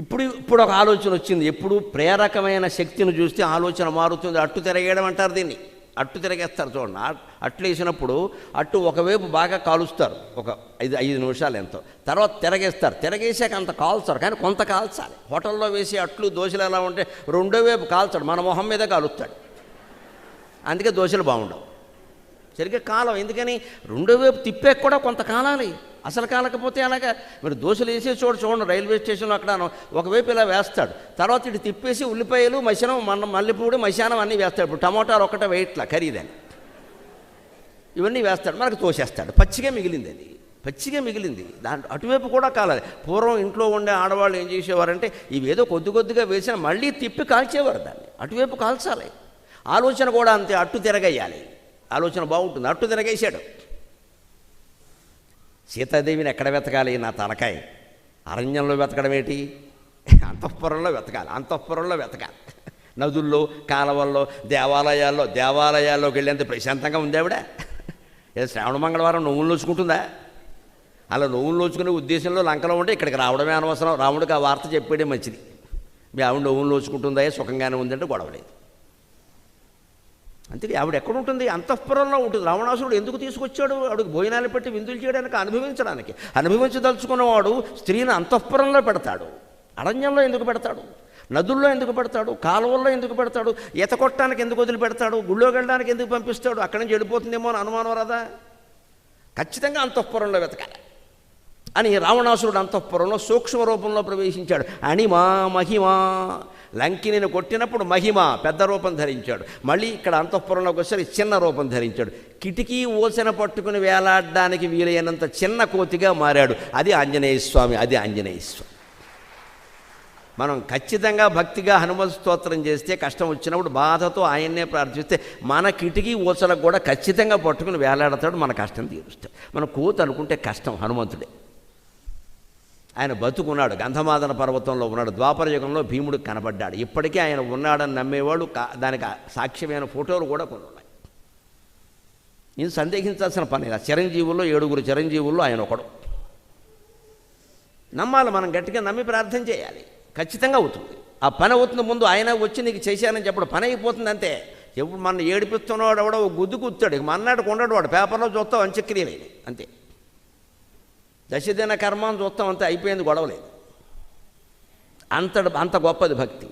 ఇప్పుడు ఒక ఆలోచన వచ్చింది. ఎప్పుడు ప్రేరకమైన శక్తిని చూస్తే ఆలోచన మారుతుంది. అట్టు తిరగేయడం అంటారు దీన్ని. అట్టు తిరగేస్తారు చూడండి. అట్లు వేసినప్పుడు అట్టు ఒకవైపు బాగా కాలుస్తారు, ఒక 5 నిమిషాలు ఎంతో. తర్వాత తిరగేస్తారు. తిరగేసాక అంత కాల్చారు, కానీ కొంత కాల్చాలి. హోటల్లో వేసి అట్లు దోశలు ఎలా ఉంటే రెండో వైపు కాల్చాడు, మన మొహం మీద కాలుస్తాడు. అందుకే దోశలు బాగుండవు, సరిగ్గా కాలం. ఎందుకని రెండో వైపు తిప్పాక కూడా కొంత కాలాలి. అసలు కాలకపోతే అలాగా మీరు దోశలు వేసే చూడండి రైల్వే స్టేషన్లో అక్కడ ఒకవైపు ఇలా వేస్తాడు, తర్వాత ఇటు తిప్పేసి ఉల్లిపాయలు మశానం మల్లెపూడి మశానం అన్నీ వేస్తాడు. ఇప్పుడు టమోటాలు ఒక్కటే వేయట్లా ఖరీదని, ఇవన్నీ వేస్తాడు, మనకు తోసేస్తాడు. పచ్చిగా మిగిలింది, అది పచ్చిగా మిగిలింది. దాంట్లో అటువైపు కూడా కాలాలి. పూర్వం ఇంట్లో ఉండే ఆడవాళ్ళు ఏం చేసేవారంటే ఇవేదో కొద్దిగా వేసినా మళ్ళీ తిప్పి కాల్చేవారు దాన్ని. అటువైపు కాల్చాలి. ఆలోచన కూడా అంతే, అట్టు తిరగేయాలి. ఆలోచన బాగుంటుంది. అట్టు తిరగేశాడు. సీతాదేవిని ఎక్కడ వెతకాలి? నా తలకాయ. అరణ్యంలో వెతకడం ఏంటి? అంతఃపురంలో వెతకాలి. నదుల్లో, కాలవల్లో, దేవాలయాల్లోకి వెళ్ళేంత ప్రశాంతంగా ఉంది ఆవిడ. ఏదో శ్రావణ మంగళవారం నవ్వులు నోచుకుంటుందా? అలా నవ్వులు నోచుకునే ఉద్దేశంలో లంకలో ఉంటే ఇక్కడికి రావడమే అనవసరం. రాముడికి ఆ వార్త చెప్పేయడం మంచిది. మీ ఆవిడ నవ్వులు నోచుకుంటుందా, సుఖంగానే ఉందంటే గొడవలేదు. అంతే. ఆవిడ ఎక్కడ ఉంటుంది? అంతఃపురంలో ఉంటుంది. రావణాసురుడు ఎందుకు తీసుకొచ్చాడు? ఆవిడకి భోజనాలు పెట్టి విందులు చేయడానికి, అనుభవించడానికి. అనుభవించదలుచుకున్నవాడు స్త్రీని అంతఃపురంలో పెడతాడు. అరణ్యంలో ఎందుకు పెడతాడు? నదుల్లో ఎందుకు పెడతాడు? కాలువల్లో ఎందుకు పెడతాడు? ఈత కొట్టడానికి ఎందుకు వదిలిపెడతాడు? గుళ్ళోకి వెళ్ళడానికి ఎందుకు పంపిస్తాడు? అక్కడి నుంచి వెళ్ళిపోతుందేమో అని అనుమానం రాదా? ఖచ్చితంగా అంతఃపురంలో వెతకాలి అని రావణాసురుడు అంతఃపురంలో సూక్ష్మ రూపంలో ప్రవేశించాడు. అణిమా మహిమా. లంకిని కొట్టినప్పుడు మహిమ పెద్ద రూపం ధరించాడు. మళ్ళీ ఇక్కడ అంతఃపురంలోకి వచ్చి చిన్న రూపం ధరించాడు. కిటికీ ఓసన పట్టుకుని వేలాడడానికి వీలైనంత చిన్న కోతిగా మారాడు. అది ఆంజనేయ స్వామి. మనం ఖచ్చితంగా భక్తిగా హనుమత్ స్తోత్రం చేస్తే, కష్టం వచ్చినప్పుడు బాధతో ఆయన్నే ప్రార్థిస్తే మన కిటికీ ఓసలకు కూడా ఖచ్చితంగా పట్టుకుని వేలాడతాడు, మన కష్టం తీరుస్తాడు. మనం కోతి అనుకుంటే కష్టం. హనుమంతుడే. ఆయన బతుకున్నాడు, గంధమాదన పర్వతంలో ఉన్నాడు. ద్వాపర యుగంలో భీముడికి కనబడ్డాడు. ఇప్పటికీ ఆయన ఉన్నాడని నమ్మేవాడు, దానికి సాక్ష్యమైన ఫోటోలు కూడా కొన్ని ఉన్నాయి. నేను సందేహించాల్సిన పని లేదు. చిరంజీవుల్లో 7 చిరంజీవుల్లో ఆయన ఒకడు. నమ్మాలి, మనం గట్టిగా నమ్మి ప్రార్థన చేయాలి. ఖచ్చితంగా అవుతుంది. ఆ పని అవుతుంది. ముందు ఆయన వచ్చి నీకు చేశానని చెప్పడం పని అయిపోతుంది అంతే. ఎప్పుడు మన ఏడిపిస్తున్నవాడు ఎవడో గుద్దు కూర్చాడు, ఇక మన్నాడు కొండడు వాడు. పేపర్లో చూస్తావు అంత్యక్రియలేని అంతే. దశదిన కర్మం చూస్తాం అంతే, అయిపోయింది, గొడవలేదు. అంత గొప్పది భక్తి.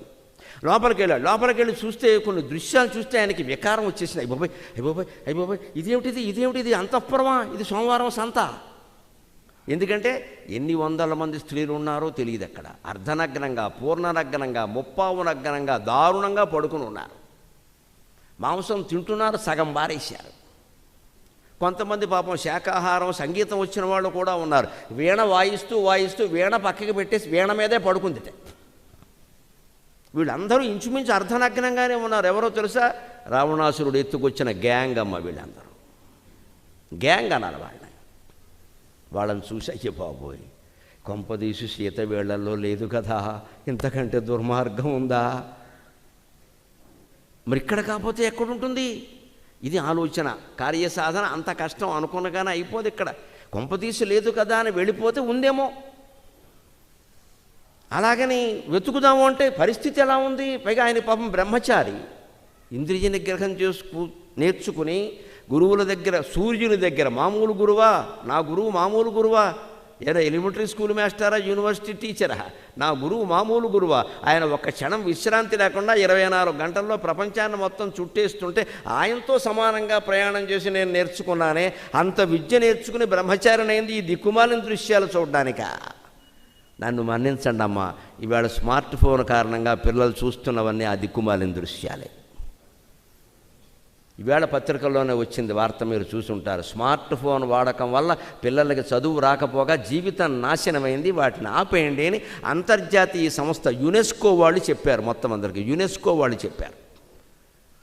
లోపలికి వెళ్ళి చూస్తే కొన్ని దృశ్యాలు చూస్తే ఆయనకి వికారం వచ్చేసినాయి. అయిపోయి ఇదేమిటిది అంతఃపురమా? ఇది సోమవారం సంత. ఎందుకంటే ఎన్ని వందల మంది స్త్రీలు ఉన్నారో తెలియదు అక్కడ. అర్ధనగ్నంగా, పూర్ణనగ్నంగా, ముప్పావు నగ్నంగా, దారుణంగా పడుకుని ఉన్నారు. మాంసం తింటున్నారు, సగం బారేశారు. కొంతమంది పాపం శాకాహారం, సంగీతం వచ్చిన వాళ్ళు కూడా ఉన్నారు. వీణ వాయిస్తూ వీణ పక్కకి పెట్టేసి వీణ మీదే పడుకుందిట. వీళ్ళందరూ ఇంచుమించు అర్ధనగ్నంగానే ఉన్నారు. ఎవరో తెలుసా? రావణాసురుడు ఎత్తుకొచ్చిన గ్యాంగ్ అమ్మ. వీళ్ళందరూ గ్యాంగ్ అన్నారు వాళ్ళని చూసి, అయ్యే బాబోయ్, కొంపదీసు సీత వేళ్లలో లేదు కదా, ఇంతకంటే దుర్మార్గం ఉందా? మరి ఇక్కడ కాకపోతే ఎక్కడుంటుంది? ఇది ఆలోచన. కార్యసాధన అంత కష్టం అనుకున్నగానే అయిపోదు. ఇక్కడ కొంపదీసు లేదు కదా అని వెళ్ళిపోతే ఉందేమో. అలాగని వెతుకుదాము అంటే పరిస్థితి ఎలా ఉంది? పైగా ఆయన పాపం బ్రహ్మచారి. ఇంద్రియ నిగ్రహం నేర్చుకుని గురువుల దగ్గర, సూర్యుని దగ్గర, మామూలు గురువా? నా గురువు మామూలు గురువా? ఏదో ఎలిమెంటరీ స్కూల్ మాస్టరా, యూనివర్సిటీ టీచరా? నా గురువు మామూలు గురువా? ఆయన ఒక్క క్షణం విశ్రాంతి లేకుండా 24 గంటల్లో ప్రపంచాన్ని మొత్తం చుట్టేస్తుంటే ఆయనతో సమానంగా ప్రయాణం చేసి నేను నేర్చుకున్నానే. అంత విద్య నేర్చుకుని బ్రహ్మచారినైంది ఈ దిక్కుమాలిన దృశ్యాలు చూడడానికా? నన్ను మన్నించండి అమ్మా, ఇవాళ స్మార్ట్ ఫోన్ కారణంగా పిల్లలు చూస్తున్నవన్నీ ఆ దిక్కుమాలిన దృశ్యాలే. ఈవేళ పత్రికల్లోనే వచ్చింది వార్త, మీరు చూసుంటారు. స్మార్ట్ ఫోన్ వాడకం వల్ల పిల్లలకి చదువు రాకపోగా జీవితం నాశనమైంది, వాటిని ఆపేయండి అని అంతర్జాతీయ సంస్థ యునెస్కో వాళ్ళు చెప్పారు. మొత్తం అందరికీ యునెస్కో వాళ్ళు చెప్పారు.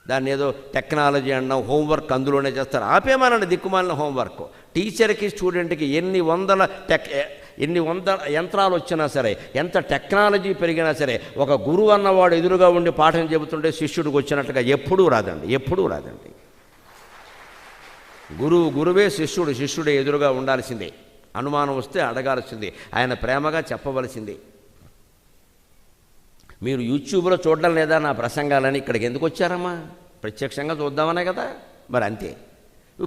దాన్ని ఏదో టెక్నాలజీ అన్నాం, హోంవర్క్ అందులోనే చేస్తారు. ఆపేమానండి దిక్కుమాలిన హోంవర్క్. టీచర్కి, స్టూడెంట్కి ఎన్ని వందల యంత్రాలు వచ్చినా సరే, ఎంత టెక్నాలజీ పెరిగినా సరే, ఒక గురువు అన్నవాడు ఎదురుగా ఉండి పాఠం చెబుతుంటే శిష్యుడికి వచ్చినట్టుగా ఎప్పుడూ రాదండి. గురువే శిష్యుడే ఎదురుగా ఉండాల్సిందే. అనుమానం వస్తే అడగాల్సిందే, ఆయన ప్రేమగా చెప్పవలసిందే. మీరు యూట్యూబ్లో చూడడం లేదా నా ప్రసంగాలని? ఇక్కడికి ఎందుకు వచ్చారమ్మా? ప్రత్యక్షంగా చూద్దామనే కదా. మరి అంతే.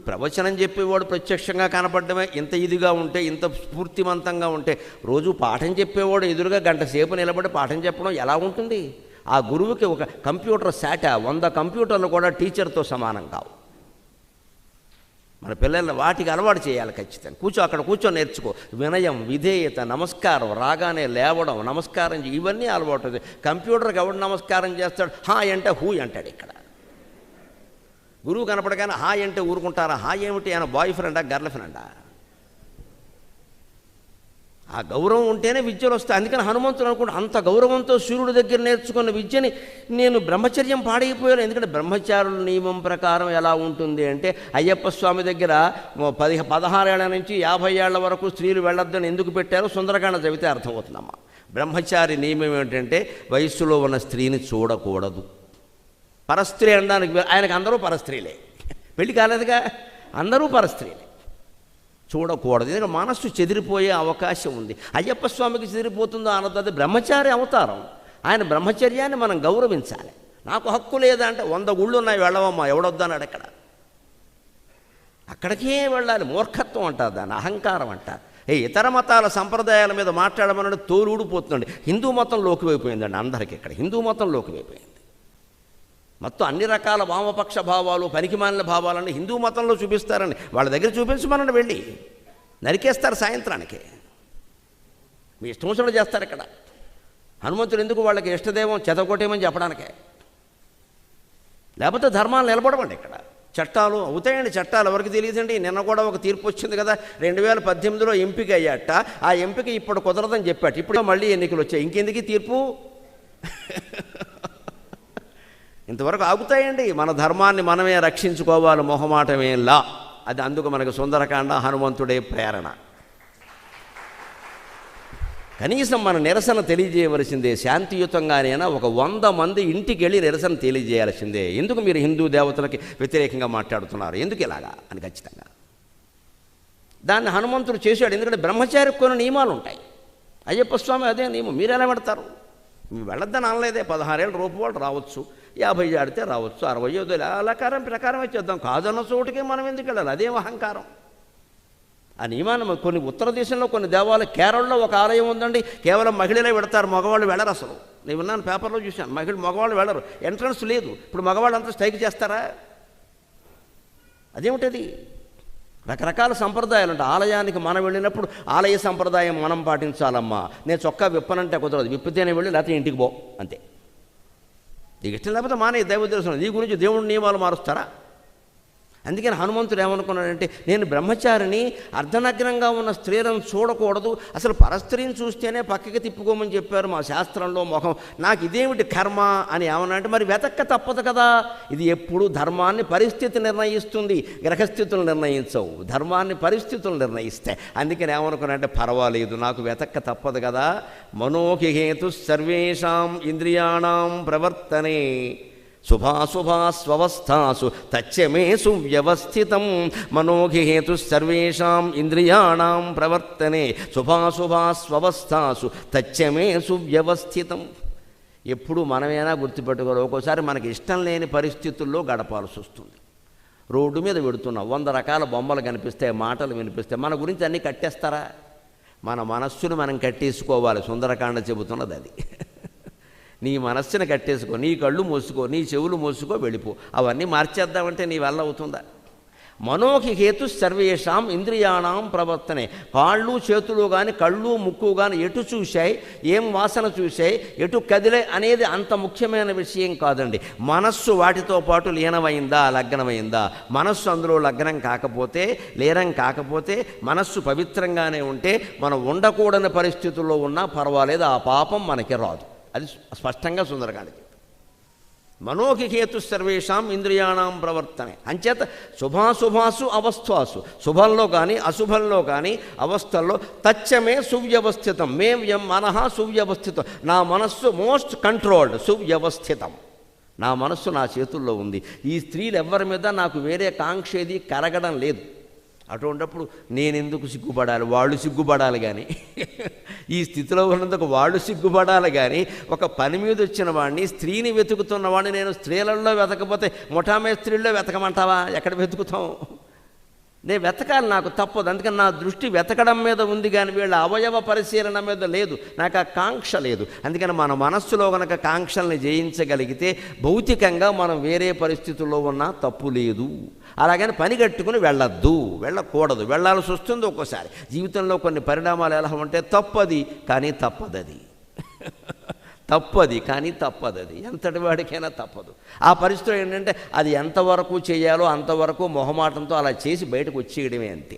ప్రవచనం చెప్పేవాడు ప్రత్యక్షంగా కనపడమే ఇంత ఇదిగా ఉంటే, ఇంత స్ఫూర్తివంతంగా ఉంటే, రోజు పాఠం చెప్పేవాడు ఎదురుగా గంట సేపు నిలబడి పాఠం చెప్పడం ఎలా ఉంటుంది? ఆ గురువుకి ఒక కంప్యూటర్ శాట 100 కంప్యూటర్లు కూడా టీచర్తో సమానం కావు. మన పిల్లల్ని వాటికి అలవాటు చేయాలి ఖచ్చితంగా. అక్కడ కూర్చొని నేర్చుకో. వినయం, విధేయత, నమస్కారం, రాగానే లేవడం, నమస్కారం ఇవన్నీ అలవాటు అవుతాయి. కంప్యూటర్కి ఎవడు నమస్కారం చేస్తాడు? హాయ్ అంటే హూ అంటాడు. ఇక్కడ గురువు కనపడగానే హాయ్ అంటే ఊరుకుంటారా? హాయ్ ఏమిటి? ఆయన బాయ్ ఫ్రెండా, గర్ల్ ఫ్రెండా? ఆ గౌరవం ఉంటేనే విద్యలు వస్తాయి. అందుకని హనుమంతుడు అనుకుంటే అంత గౌరవంతో సూర్యుడి దగ్గర నేర్చుకున్న విద్యని నేను బ్రహ్మచర్యం పాడైపోయాను. ఎందుకంటే బ్రహ్మచారుల నియమం ప్రకారం ఎలా ఉంటుంది అంటే, అయ్యప్ప స్వామి దగ్గర 16 ఏళ్ల నుంచి 50 ఏళ్ల వరకు స్త్రీలు వెళ్ళొద్దని ఎందుకు పెట్టారో సుందరకాండ చదివితే అర్థమవుతుందమ్మా. బ్రహ్మచారి నియమం ఏంటంటే వయస్సులో ఉన్న స్త్రీని చూడకూడదు. పరస్త్రీ అనడానికి ఆయనకు అందరూ పరస్త్రీలే, పెళ్లి కాలేదుగా, అందరూ పరస్త్రీలే. చూడకూడదు. ఎందుకంటే మనస్సు చెదిరిపోయే అవకాశం ఉంది. అయ్యప్ప స్వామికి చెదిరిపోతుందో అనొద్దు, అది బ్రహ్మచారి అవతారం. ఆయన బ్రహ్మచర్యాన్ని మనం గౌరవించాలి. నాకు హక్కు లేదా అంటే 100 గుళ్ళు ఉన్నాయి, వెళ్ళవమ్మా, ఎవడొద్దన్నాడు. అక్కడికే వెళ్ళాలి. మూర్ఖత్వం అంటారు దాన్ని, అహంకారం అంటారు. ఇతర మతాల సంప్రదాయాల మీద మాట్లాడమన్నాడు, తోలు ఊడిపోతుందండి. హిందూ మతం లోకివైపోయిందండి అందరికీ. ఇక్కడ హిందూ మతం లోకివైపోయింది. మొత్తం అన్ని రకాల వామపక్ష భావాలు, పనికిమాలిన భావాలన్నీ హిందూ మతంలో చూపిస్తారని వాళ్ళ దగ్గర చూపించమనండి. వెళ్ళి నరికేస్తారు సాయంత్రానికి. మీ ఇష్టం వచ్చినట్టు చేస్తారు. ఇక్కడ హనుమంతుడు ఎందుకు? వాళ్ళకి ఇష్టదేవం చెదకొట్టేమని చెప్పడానికే. లేకపోతే ధర్మాలు నిలబడమండి. ఇక్కడ చట్టాలు అవుతాయండి. చట్టాలు ఎవరికి తెలియదండి. నిన్న కూడా ఒక తీర్పు వచ్చింది కదా, 2018లో ఎంపిక అయ్యాట. ఆ ఎంపిక ఇప్పుడు కుదరదని చెప్పాట. ఇప్పుడు మళ్ళీ ఎన్నికలు వచ్చాయి. ఇంకెందుకు తీర్పు? ఇంతవరకు ఆగుతాయండి. మన ధర్మాన్ని మనమే రక్షించుకోవాలి, మొహమాటమేలా. అది అందుకు మనకు సుందరకాండ, హనుమంతుడే ప్రేరణ. కనీసం మన నిరసన తెలియజేయవలసిందే. శాంతియుతంగానైనా ఒక 100 మంది ఇంటికి వెళ్ళి నిరసన తెలియజేయాల్సిందే. ఎందుకు మీరు హిందూ దేవతలకి వ్యతిరేకంగా మాట్లాడుతున్నారు, ఎందుకు ఇలాగా అని ఖచ్చితంగా. దాన్ని హనుమంతుడు చేశాడు. ఎందుకంటే బ్రహ్మచారికి కొన్ని నియమాలు ఉంటాయి. అయ్యప్ప స్వామి అదే నియమం. మీరు ఎలా పెడతారు? వెళ్ళొద్దని అనలేదే. 16 ఏళ్ళ రూపు వాళ్ళు రావచ్చు, 50 ఆడితే రావచ్చు, 60 అలా ప్రకారం చేద్దాం. కాదన్న చోటుకే మనం ఎందుకు వెళ్ళాలి? అదేం అహంకారం. ఆ నియమాన్ని కొన్ని ఉత్తర దేశంలో కొన్ని దేవాలయం, కేరళలో ఒక ఆలయం ఉందండి, కేవలం మహిళలే పెడతారు, మగవాళ్ళు వెళ్ళరు. అసలు నేను విన్నాను, పేపర్లో చూశాను. మగవాళ్ళు వెళ్ళరు, ఎంట్రన్స్ లేదు. ఇప్పుడు మగవాళ్ళంతా స్ట్రైక్ చేస్తారా? అదేమిటది? రకరకాల సంప్రదాయాలు ఉంటాయి. ఆలయానికి మనం వెళ్ళినప్పుడు ఆలయ సంప్రదాయం మనం పాటించాలమ్మా. నేను చొక్కా విప్పనంటే కుదరదు, విప్పితేనే వెళ్ళి, లేకపోతే ఇంటికి పో, అంతే. నీకు ఇష్టం లేకపోతే మానే. దైవ దర్శనం నీ గురించి దేవుడి నియమాలు మారుస్తారా? అందుకని హనుమంతుడు ఏమనుకున్నాడంటే, నేను బ్రహ్మచారిని, అర్ధనగ్నంగా ఉన్న స్త్రీలను చూడకూడదు, అసలు పరస్త్రీని చూస్తేనే పక్కకి తిప్పుకోమని చెప్పారు మా శాస్త్రంలో. మొహం నాకు ఇదేమిటి కర్మ అని ఏమన్నా అంటే, మరి వెతక్క తప్పదు కదా. ఇది ఎప్పుడు ధర్మాన్ని పరిస్థితి నిర్ణయిస్తుంది, గ్రహస్థితులు నిర్ణయించవు. ధర్మాన్ని పరిస్థితులు నిర్ణయిస్తాయి. అందుకని ఏమనుకున్నాడంటే, పర్వాలేదు, నాకు వెతక్క తప్పదు కదా. మనోహి సర్వేషాం ఇంద్రియాణం ప్రవర్తనే శుభాశుభాస్వస్థాసు తచ్చమే సువ్యవస్థితం. మనోహి సర్వేషాం ఇంద్రియాణం ప్రవర్తనే శుభాశుభాస్వస్థాసు తచ్చమే సువ్యవస్థితం. ఎప్పుడు మనమేనా గుర్తుపెట్టుకోవాలి. ఒక్కోసారి మనకి ఇష్టం లేని పరిస్థితుల్లో గడపాల్సి వస్తుంది. రోడ్డు మీద పెడుతున్నాం, 100 రకాల బొమ్మలు కనిపిస్తాయి, మాటలు వినిపిస్తాయి. మన గురించి అన్నీ కట్టేస్తారా? మన మనస్సును మనం కట్టేసుకోవాలి. సుందరకాండ చెబుతున్నది అది. నీ మనస్సును కట్టేసుకో, నీ కళ్ళు మూసుకో, నీ చెవులు మూసుకో, వెళ్ళిపో. అవన్నీ మార్చేద్దామంటే నీ వల్ల అవుతుందా? మనోహి హేతు సర్వేషాం ఇంద్రియాణం ప్రవర్తనే. కాళ్ళు చేతులు కానీ, కళ్ళు ముక్కు కానీ ఎటు చూశాయి, ఏం వాసన చూశాయి, ఎటు కదిలే అనేది అంత ముఖ్యమైన విషయం కాదండి. మనస్సు వాటితో పాటు లీనమైందా, లగ్నమైందా? మనస్సు అందులో లగ్నం కాకపోతే, లీనం కాకపోతే, మనస్సు పవిత్రంగానే ఉంటే, మనం ఉండకూడని పరిస్థితుల్లో ఉన్నా పర్వాలేదు, ఆ పాపం మనకి రాదు. అది స్పష్టంగా సుందరకాండ. మనోహి హేతు సర్వేషాం ఇంద్రియాణం ప్రవర్తనే. అంచేత శుభాశుభాసు అవస్థాసు, శుభంలో కానీ అశుభంలో కానీ అవస్థల్లో తచ్చమే సువ్యవస్థితం. మనః సువ్యవస్థితం. నా మనస్సు మోస్ట్ కంట్రోల్డ్, సువ్యవస్థితం. నా మనస్సు నా చేతుల్లో ఉంది. ఈ స్త్రీలు ఎవరి మీద నాకు వేరే కాంక్షేది కరగడం లేదు. అటువంటిప్పుడు నేనెందుకు సిగ్గుపడాలి, వాళ్ళు సిగ్గుపడాలి కానీ ఈ స్థితిలో ఉన్నందుకు వాళ్ళు సిగ్గుపడాలి కానీ ఒక పని మీద వచ్చిన వాడిని, స్త్రీని వెతుకుతున్న వాడిని నేను స్త్రీలలో వెతకపోతే ముఠామే స్త్రీల్లో వెతకమంటావా? ఎక్కడ వెతుకుతాం? నేను వెతకాలి, నాకు తప్పదు. అందుకని నా దృష్టి వెతకడం మీద ఉంది కానీ వీళ్ళ అవయవ పరిశీలన మీద లేదు. నాకు ఆ కాంక్ష లేదు. అందుకని మన మనస్సులో కనుక కాంక్షల్ని జయించగలిగితే భౌతికంగా మనం వేరే పరిస్థితుల్లో ఉన్నా తప్పు లేదు. అలాగని పని కట్టుకుని వెళ్ళొద్దు, వెళ్ళకూడదు. వెళ్ళాల్సి వస్తుంది ఒక్కోసారి. జీవితంలో కొన్ని పరిణామాలు ఎలా ఉంటే తప్పది కానీ తప్పదది తప్పది కానీ తప్పదది, ఎంతటి వాడికైనా తప్పదు. ఆ పరిస్థితిలో ఏంటంటే అది ఎంతవరకు చేయాలో అంతవరకు మొహమాటంతో అలా చేసి బయటకు వచ్చేయడమే అంతే.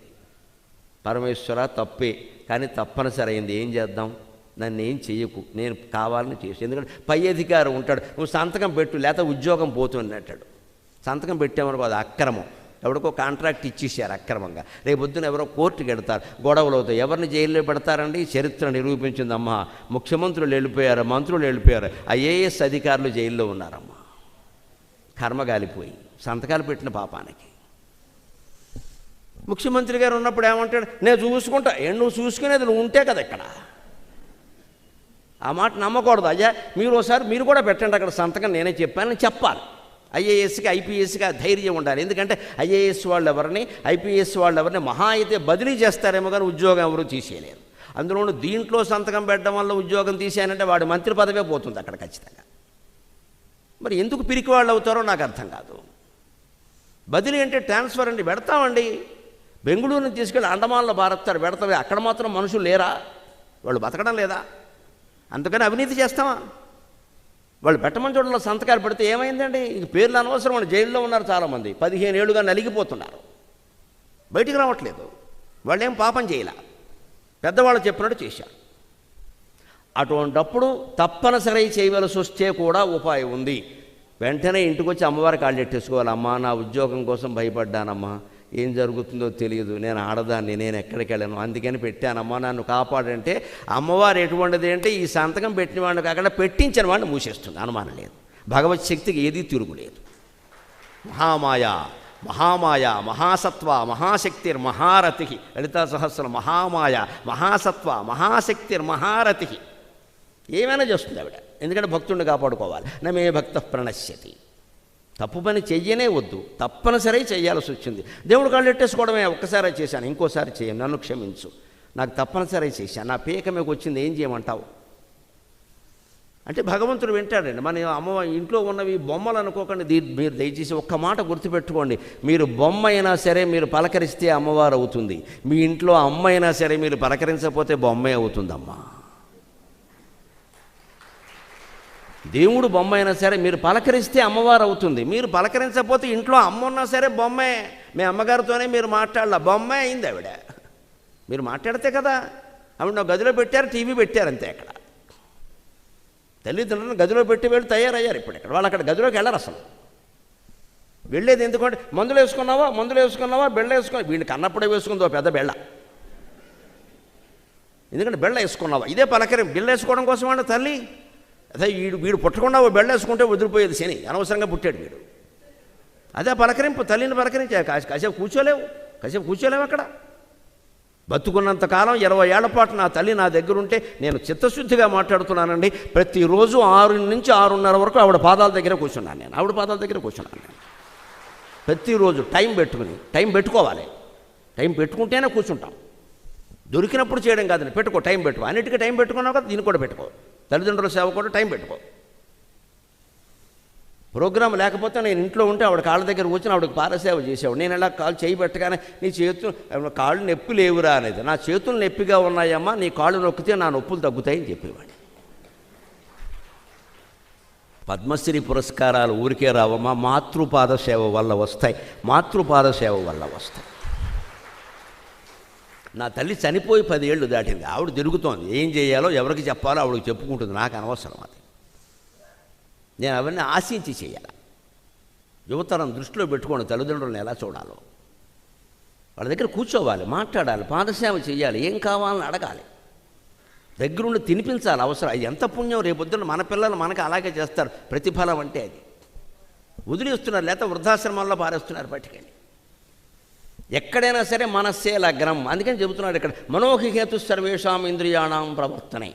పరమేశ్వర తప్పే కానీ తప్పనిసరి అయింది, ఏం చేద్దాం, నన్ను ఏం చెయ్యకు, నేను కావాలని చేసి. ఎందుకంటే పై అధికారం ఉంటాడు, నువ్వు సంతకం పెట్టు లేకపోతే ఉద్యోగం పోతుంది అంటాడు. సంతకం పెట్టామనుకో అది అక్రమం, ఎవరికో కాంట్రాక్ట్ ఇచ్చేసారు అక్రమంగా. రేపొద్దున ఎవరో కోర్టుకి వెడతారు, గొడవలు అవుతాయి. ఎవరిని జైల్లో పెడతారండి? చరిత్ర నిరూపించిందమ్మా. ముఖ్యమంత్రులు వెళ్ళిపోయారు, మంత్రులు వెళ్ళిపోయారు, ఐఏఎస్ అధికారులు జైల్లో ఉన్నారమ్మా. కర్మగాలిపోయి సంతకాలు పెట్టిన పాపానికి. ముఖ్యమంత్రి గారు ఉన్నప్పుడు ఏమంటాడు? నేను చూసుకుంటా. నువ్వు చూసుకునేది నువ్వు ఉంటే కదా ఇక్కడ. ఆ మాట నమ్మకూడదు. అయ్యా మీరు ఒకసారి మీరు కూడా పెట్టండి అక్కడ సంతకం, నేనే చెప్పానని చెప్పాలి. ఐఏఎస్కి ఐపీఎస్కి ధైర్యం ఉండాలి. ఎందుకంటే ఐఏఎస్ వాళ్ళు ఎవరిని, ఐపీఎస్ వాళ్ళు ఎవరిని మహా అయితే బదిలీ చేస్తారేమో కానీ ఉద్యోగం ఎవరు తీసేయలేరు. అందులోనూ దీంట్లో సంతకం పెట్టడం వల్ల ఉద్యోగం తీసేయాలంటే వాడి మంత్రి పదవే పోతుంది అక్కడ ఖచ్చితంగా. మరి ఎందుకు పిరికి వాళ్ళు అవుతారో నాకు అర్థం కాదు. బదిలీ అంటే ట్రాన్స్ఫర్ అండి, పెడతామండి. బెంగళూరుని తీసుకెళ్ళి అండమాన్లో భారత్తారు, పెడతామే. అక్కడ మాత్రం మనుషులు లేరా? వాళ్ళు బతకడం లేదా? అందుకని అవినీతి చేస్తామా? వాళ్ళు పెట్టమని చూడంలో సంతకాలు పెడితే ఏమైందండి? ఇంక పేర్లు అనవసరం. వాళ్ళు జైల్లో ఉన్నారు చాలామంది, 15 ఏళ్ళుగా నలిగిపోతున్నారు, బయటికి రావట్లేదు. వాళ్ళు ఏం పాపం చేయలే, పెద్దవాళ్ళు చెప్పినట్టు చేశారు. అటువంటప్పుడు తప్పనిసరి చేయవలసి వస్తే కూడా ఉపాయం ఉంది. వెంటనే ఇంటికి వచ్చి అమ్మవారి కాళ్ళు ఎట్టేసుకోవాలి. అమ్మా నా ఉద్యోగం కోసం భయపడ్డానమ్మా, ఏం జరుగుతుందో తెలియదు, నేను ఆడదాన్ని, నేను ఎక్కడికి వెళ్ళను, అందుకని పెట్టానమ్మా, నన్ను కాపాడంటే అమ్మవారు ఎటువంటిది అంటే ఈ సంతకం పెట్టిన వాడిని కాకుండా పెట్టించిన వాడిని మూసేస్తుంది, అనుమానం లేదు. భగవత్ శక్తికి ఏదీ తిరుగులేదు. మహామాయ మహామాయ మహాసత్వ మహాశక్తిర్ మహారతి, లలితా సహస్రం. మహామాయ మహాసత్వ మహాశక్తిర్ మహారతి, ఏమైనా చేస్తుంది ఆవిడ. ఎందుకంటే భక్తుడిని కాపాడుకోవాలి. నమే భక్త ప్రణశ్యతి. తప్పు పని చెయ్యనే వద్దు, తప్పనిసరి చేయాల్సి వచ్చింది. దేవుడు కాళ్ళు ఎట్టేసుకోవడమే. ఒక్కసారి చేశాను, ఇంకోసారి చేయను, నన్ను క్షమించు, నాకు తప్పనిసరి చేశాను, నా పీక మీకు వచ్చింది, ఏం చేయమంటావు అంటే భగవంతుడు వింటాడండి. మన అమ్మ ఇంట్లో ఉన్నవి బొమ్మలు అనుకోకండి. మీరు దయచేసి ఒక్క మాట గుర్తుపెట్టుకోండి, మీరు బొమ్మ అయినా సరే మీరు పలకరిస్తే అమ్మవారు అవుతుంది. మీ ఇంట్లో అమ్మ అయినా సరే మీరు పలకరించకపోతే బొమ్మే అవుతుందమ్మా. దేవుడు బొమ్మ అయినా సరే మీరు పలకరిస్తే అమ్మవారు అవుతుంది. మీరు పలకరించకపోతే ఇంట్లో అమ్మ ఉన్నా సరే బొమ్మే. మీ అమ్మగారితోనే మీరు మాట్లాడాల, బొమ్మే అయింది ఆవిడ. మీరు మాట్లాడితే కదా. ఆవిడ గదిలో పెట్టారు, టీవీ పెట్టారు, అంతే. అక్కడ తల్లిదండ్రులను గదిలో పెట్టి వీళ్ళు తయారయ్యారు. ఇప్పుడు ఇక్కడ వాళ్ళు అక్కడ గదిలోకి వెళ్ళరు అసలు. వెళ్ళేది ఎందుకంటే మందులు వేసుకున్నావా బెళ్ళ వేసుకున్నావా, వీడిని కన్నప్పుడే వేసుకుందో పెద్ద బెళ్ళ. ఎందుకంటే బెళ్ళ వేసుకున్నావా, ఇదే పలకరి. బిళ్ళ వేసుకోవడం కోసం అంటే తల్లి అదే వీడు పుట్టకుండా బెళ్ళ వేసుకుంటే వదిలిపోయేది శని, అనవసరంగా పుట్టాడు వీడు. అదే పలకరింపు, తల్లిని పలకరించే. కాసేపు కూర్చోలేవు అక్కడ. బతుకున్నంతకాలం 20 ఏళ్ల పాటు నా తల్లి నా దగ్గర ఉంటే నేను చిత్తశుద్ధిగా మాట్లాడుతున్నానండి. ప్రతిరోజు 6 నుంచి 6:30 వరకు ఆవిడ పాదాల దగ్గర కూర్చున్నాను నేను. ప్రతిరోజు టైం పెట్టుకోవాలి. టైం పెట్టుకుంటేనే కూర్చుంటాం. దొరికినప్పుడు చేయడం కాదని పెట్టుకో, టైం పెట్టుకో. అన్నిటికీ టైం పెట్టుకున్నావు కదా, దీన్ని కూడా పెట్టుకో. తల్లిదండ్రుల సేవ కూడా టైం పెట్టుకో. ప్రోగ్రాం లేకపోతే నేను ఇంట్లో ఉంటే ఆవిడ కాళ్ళ దగ్గర కూర్చొని ఆవిడకి పారసేవ చేసేవాడు. నేను ఇలా కాళ్ళు చేయి పెట్టగానే నీ చేతులు కాళ్ళు నొప్పి లేవురా అనేది. నా చేతులు నొప్పిగా ఉన్నాయమ్మా, నీ కాళ్ళు నొక్కితే నా నొప్పులు తగ్గుతాయని చెప్పేవాడు. పద్మశ్రీ పురస్కారాలు ఊరికే రావమ్మా, మాతృపాద సేవ వల్ల వస్తాయి. నా తల్లి చనిపోయి 10 ఏళ్ళు దాటింది. ఆవిడ తిరుగుతోంది. ఏం చేయాలో ఎవరికి చెప్పాలో ఆవిడకి చెప్పుకుంటుంది. నాకు అనవసరం అది. నేను అవన్నీ ఆశించి చేయాలి. యువతరం దృష్టిలో పెట్టుకోండి తల్లిదండ్రులను ఎలా చూడాలో. వాళ్ళ దగ్గర కూర్చోవాలి, మాట్లాడాలి, పాదసేవ చేయాలి, ఏం కావాలని అడగాలి, దగ్గరుండి తినిపించాలి. అవసరం. అది ఎంత పుణ్యం. రేపొద్దున మన పిల్లలు మనకు అలాగే చేస్తారు. ప్రతిఫలం అంటే అది. వదిలేస్తున్నారు, లేకపోతే వృద్ధాశ్రమాల్లో పారేస్తున్నారు పట్టుకెళ్ళి. ఎక్కడైనా సరే మనస్సే లగ్నం. అందుకని చెబుతున్నాడు ఇక్కడ, మనోహిహేతు సర్వేషాం ఇంద్రియాణం ప్రవర్తనే.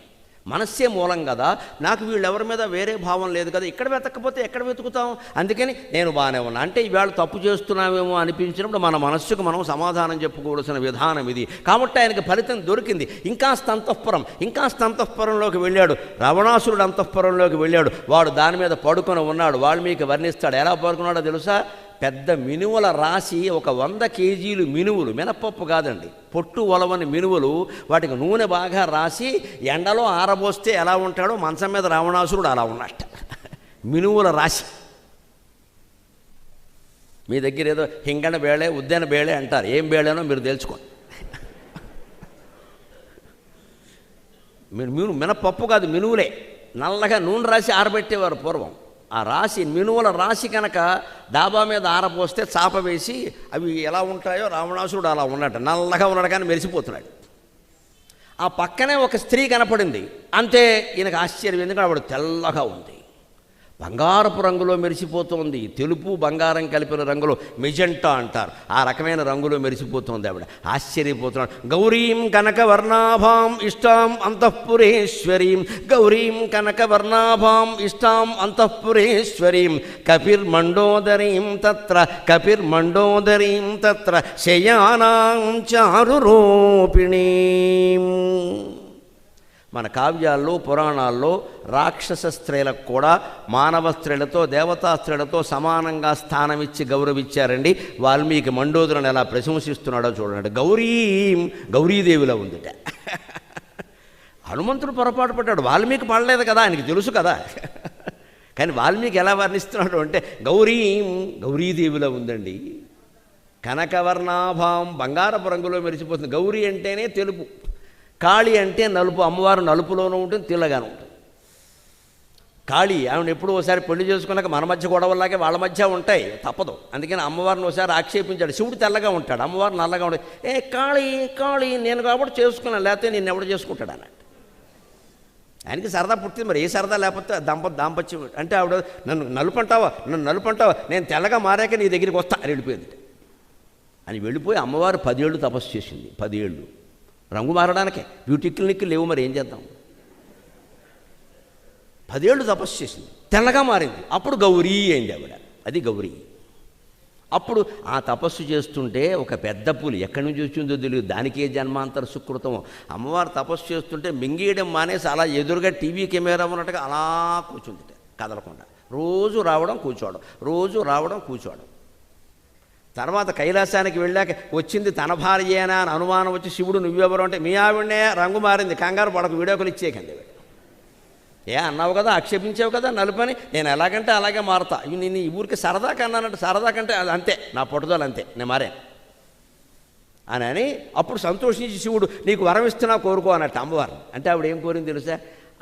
మనస్సే మూలం కదా, నాకు వీళ్ళెవరి మీద వేరే భావం లేదు కదా, ఇక్కడ వెతకపోతే ఎక్కడ వెతుకుతాం? అందుకని నేను బాగానే ఉన్నా అంటే ఇవాళ తప్పు చేస్తున్నామేమో అనిపించినప్పుడు మన మనస్సుకు మనం సమాధానం చెప్పుకోవాల్సిన విధానం ఇది. కాబట్టి ఆయనకి ఫలితం దొరికింది. ఇంకాస్త అంతఃపురంలోకి వెళ్ళాడు. రావణాసురుడు అంతఃపురంలోకి వెళ్ళాడు. వాడు దాని మీద పడుకొని ఉన్నాడు. వాల్మీకి వర్ణిస్తాడు. ఎలా పడుకున్నాడో తెలుసా? పెద్ద మినువుల రాసి, ఒక 100 కేజీలు మినువులు, మినపప్పు కాదండి, పొట్టు ఒలవని మినువులు, వాటికి నూనె బాగా రాసి ఎండలో ఆరబోస్తే ఎలా ఉంటాడో మంచం మీద రావణాసురుడు అలా ఉన్నట్ట. మినువుల రాశి. మీ దగ్గర ఏదో హింగణ బేళే, ఉద్యాన బేళే అంటారు. ఏం బేళేనో మీరు తెలుసుకోండి. మినపప్పు కాదు, మినువులే. నల్లగా నూనె రాసి ఆరబెట్టేవారు పూర్వం. ఆ రాశి, మినువుల రాశి కనుక డాబా మీద ఆరపోస్తే చాప వేసి అవి ఎలా ఉంటాయో రావణాసురుడు అలా ఉన్నట్టు నల్లగా ఉన్నాడు, కానీ మెరిసిపోతున్నాడు. ఆ పక్కనే ఒక స్త్రీ కనపడింది. అంతే, ఈయనకు ఆశ్చర్యం, ఎందుకంటే ఆవిడ తెల్లగా ఉంది, బంగారపు రంగులో మెరిసిపోతుంది. తెలుపు బంగారం కలిపిన రంగులో, మెజెంటా అంటారు, ఆ రకమైన రంగులో మెరిసిపోతుంది ఆవిడ. ఆశ్చర్యపోతున్నాడు. గౌరీం కనకవర్ణాభాం ఇష్టాం అంతఃపురేశ్వరీం, గౌరీం కనకవర్ణాభాం ఇష్టాం అంతఃపురేశ్వరీం, కపిర్మండోదరీం తత్ర శయానాం చారురూపిణీం. మన కావ్యాల్లో, పురాణాల్లో రాక్షస స్త్రీలకు కూడా మానవ స్త్రీలతో, దేవతా స్త్రీలతో సమానంగా స్థానం ఇచ్చి గౌరవించారండి. వాల్మీకి మండోదరుని ఎలా ప్రశంసిస్తున్నాడో చూడండి. గౌరీదేవిలో ఉందిట. హనుమంతుడు పొరపాటు పడ్డాడు, వాల్మీకి పడలేదు కదా, ఆయనకి తెలుసు కదా. కానీ వాల్మీకి ఎలా వర్ణిస్తున్నాడు అంటే గౌరీదేవిలో ఉందండి. కనకవర్ణాభాం, బంగారపు రంగులో మెరిసిపోతుంది. గౌరీ అంటేనే తెలుపు, కాళీ అంటే నలుపు. అమ్మవారు నలుపులోనూ ఉంటుంది, తెల్లగాను ఉంటుంది. కాళీ ఆవిడ ఎప్పుడు ఒకసారి పెళ్లి చేసుకున్నాక మన మధ్య గొడవలాగే వాళ్ళ మధ్య ఉంటాయి, తప్పదు. అందుకని అమ్మవారిని ఒకసారి ఆక్షేపించాడు. శివుడు తెల్లగా ఉంటాడు, అమ్మవారు నల్లగా ఉంటుంది. కాళీ నేను కాబట్టి చేసుకున్నాను, లేకపోతే నేను ఎవడు చేసుకుంటాడు అన్నట్టు. ఆయనకి సరదా పుట్టింది, మరి ఏ సరదా లేకపోతే దాంపత్యం అంటే ఆవిడ నన్ను నలుపంటావా, నేను తెల్లగా మారాక నీ దగ్గరికి వస్తా అని వెళ్ళిపోయింది. అని వెళ్ళిపోయి అమ్మవారు 10 ఏళ్ళు తపస్సు చేసింది. 10 ఏళ్ళు రంగు మారడానికే. బ్యూటీ క్లినిక్లు లేవు, మరి ఏం చేద్దాం. 10 ఏళ్ళు తపస్సు చేసింది, తెల్లగా మారింది. అప్పుడు గౌరీ అయింది ఆవిడ. అది గౌరీ. అప్పుడు ఆ తపస్సు చేస్తుంటే ఒక పెద్ద పులి ఎక్కడి నుంచి వచ్చిందో తెలియదు, దానికే జన్మాంతర సుకృతం. అమ్మవారు తపస్సు చేస్తుంటే మింగేయడం మానేసి అలా ఎదురుగా టీవీ కెమెరా ఉన్నట్టుగా అలా కూర్చుంది, కదలకుండా. రోజు రావడం కూర్చోవడం. తర్వాత కైలాసానికి వెళ్ళాక వచ్చింది తన భార్యేనా అని అనుమానం వచ్చి శివుడు నువ్వెవరు అంటే, మీ ఆవిడనే, రంగు మారింది, కంగారు పడకు, వీడియోకులు ఇచ్చేయకండి. అన్నావు కదా, ఆక్షేపించావు కదా నలుపని, నేను ఎలాగంటే అలాగే మారుతా. ఇవి నేను ఈ ఊరికి సరదా కన్నానంటే, సరదా కంటే అది అంతే, నా పట్టుదల అంతే, నేను మారాను అని అప్పుడు సంతోషించి శివుడు నీకు వరం ఇస్తున్నా కోరుకో అన్నట్టు అమ్మవారు. అంటే ఆవిడ ఏం కోరింది తెలుసా?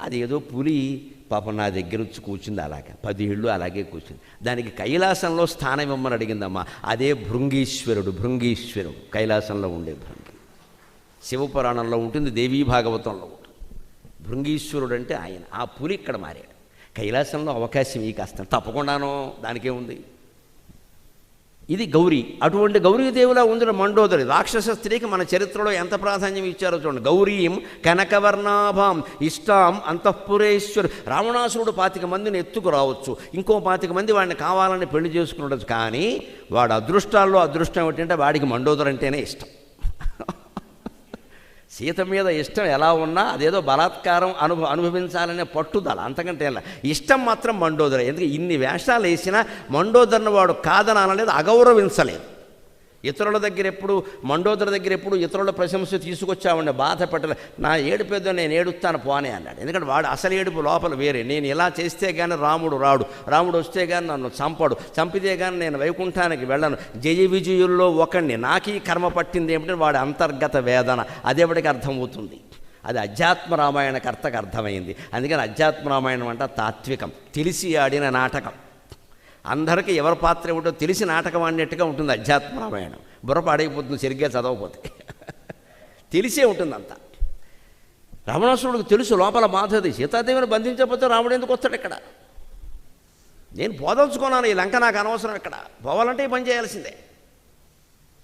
అది ఏదో పులి పాపం నా దగ్గర వచ్చి కూర్చుంది, అలాగే 10 ఏళ్ళు అలాగే కూర్చుంది. దానికి కైలాసంలో స్థానం ఇవ్వమని అడిగిందమ్మా. అదే భృంగీశ్వరుడు కైలాసంలో ఉండే భృంగి. శివపురాణంలో ఉంటుంది, దేవీ భాగవతంలో ఉంటుంది. భృంగీశ్వరుడు అంటే ఆయన. ఆ పులి ఇక్కడ మారాడు. కైలాసంలో అవకాశం ఈ కాస్త తప్పకుండానో, దానికేముంది. ఇది గౌరీ. అటువంటి గౌరీదేవిలా ఉంది మండోదరి. రాక్షస స్త్రీకి మన చరిత్రలో ఎంత ప్రాధాన్యం ఇచ్చారో చూడండి. గౌరీం కనకవర్ణాభాం ఇష్టాం అంతఃపురేశ్వరు. రావణాసురుడు 25 మందిని ఎత్తుకు రావచ్చు, ఇంకో 25 మంది వాడిని కావాలని పెళ్లి చేసుకున్నాడు. కానీ వాడు అదృష్టాల్లో అదృష్టం ఏమిటంటే వాడికి మండోదరి అంటేనే ఇష్టం. సీత మీద ఇష్టం ఎలా ఉన్నా అదేదో బలాత్కారం అనుభవించాలనే పట్టుదల, అంతకంటే ఎలా. ఇష్టం మాత్రం మండోదరి. ఎందుకంటే ఇన్ని వేషాలు వేసినా మండోదరిని వాడు కాదని అనలేదు, అగౌరవించలేదు. ఇతరుల దగ్గర ఎప్పుడు, మండోదరి దగ్గర ఎప్పుడు ఇతరుల ప్రశంస తీసుకొచ్చామండి, బాధ పెట్టలేదు. నా ఏడుపేదో నేను ఏడుస్తాను పోనే అన్నాడు. ఎందుకంటే వాడు అసలు ఏడుపు లోపల వేరే. నేను ఇలా చేస్తే కానీ రాముడు రాడు, రాముడు వస్తే కానీ నన్ను చంపితే కానీ నేను వైకుంఠానికి వెళ్ళను, జయ విజయుల్లో ఒకడిని, నాకు ఈ కర్మ పట్టింది ఏమిటంటే వాడి అంతర్గత వేదన. అదేపటికి అర్థమవుతుంది. అది అధ్యాత్మ రామాయణ కర్తకు అర్థమైంది. అందుకని అధ్యాత్మ రామాయణం అంటే తాత్వికం, తెలిసి ఆడిన నాటకం. అందరికీ ఎవరి పాత్ర ఏమిటో తెలిసి నాటకం అన్నట్టుగా ఉంటుంది అధ్యాత్మ రామాయణం. బుర్ర పాడైపోతుంది సరిగ్గా చదవకపోతే. తెలిసే ఉంటుంది అంతా. రావణాసురుడికి తెలుసు లోపల బాధది. సీతాదేవిని బంధించకపోతే రాముడు ఎందుకు వస్తాడు ఇక్కడ? నేను పోదలుచుకున్నాను, ఈ లంక నాకు అనవసరం, ఇక్కడ పోవాలంటే ఈ పని చేయాల్సిందే.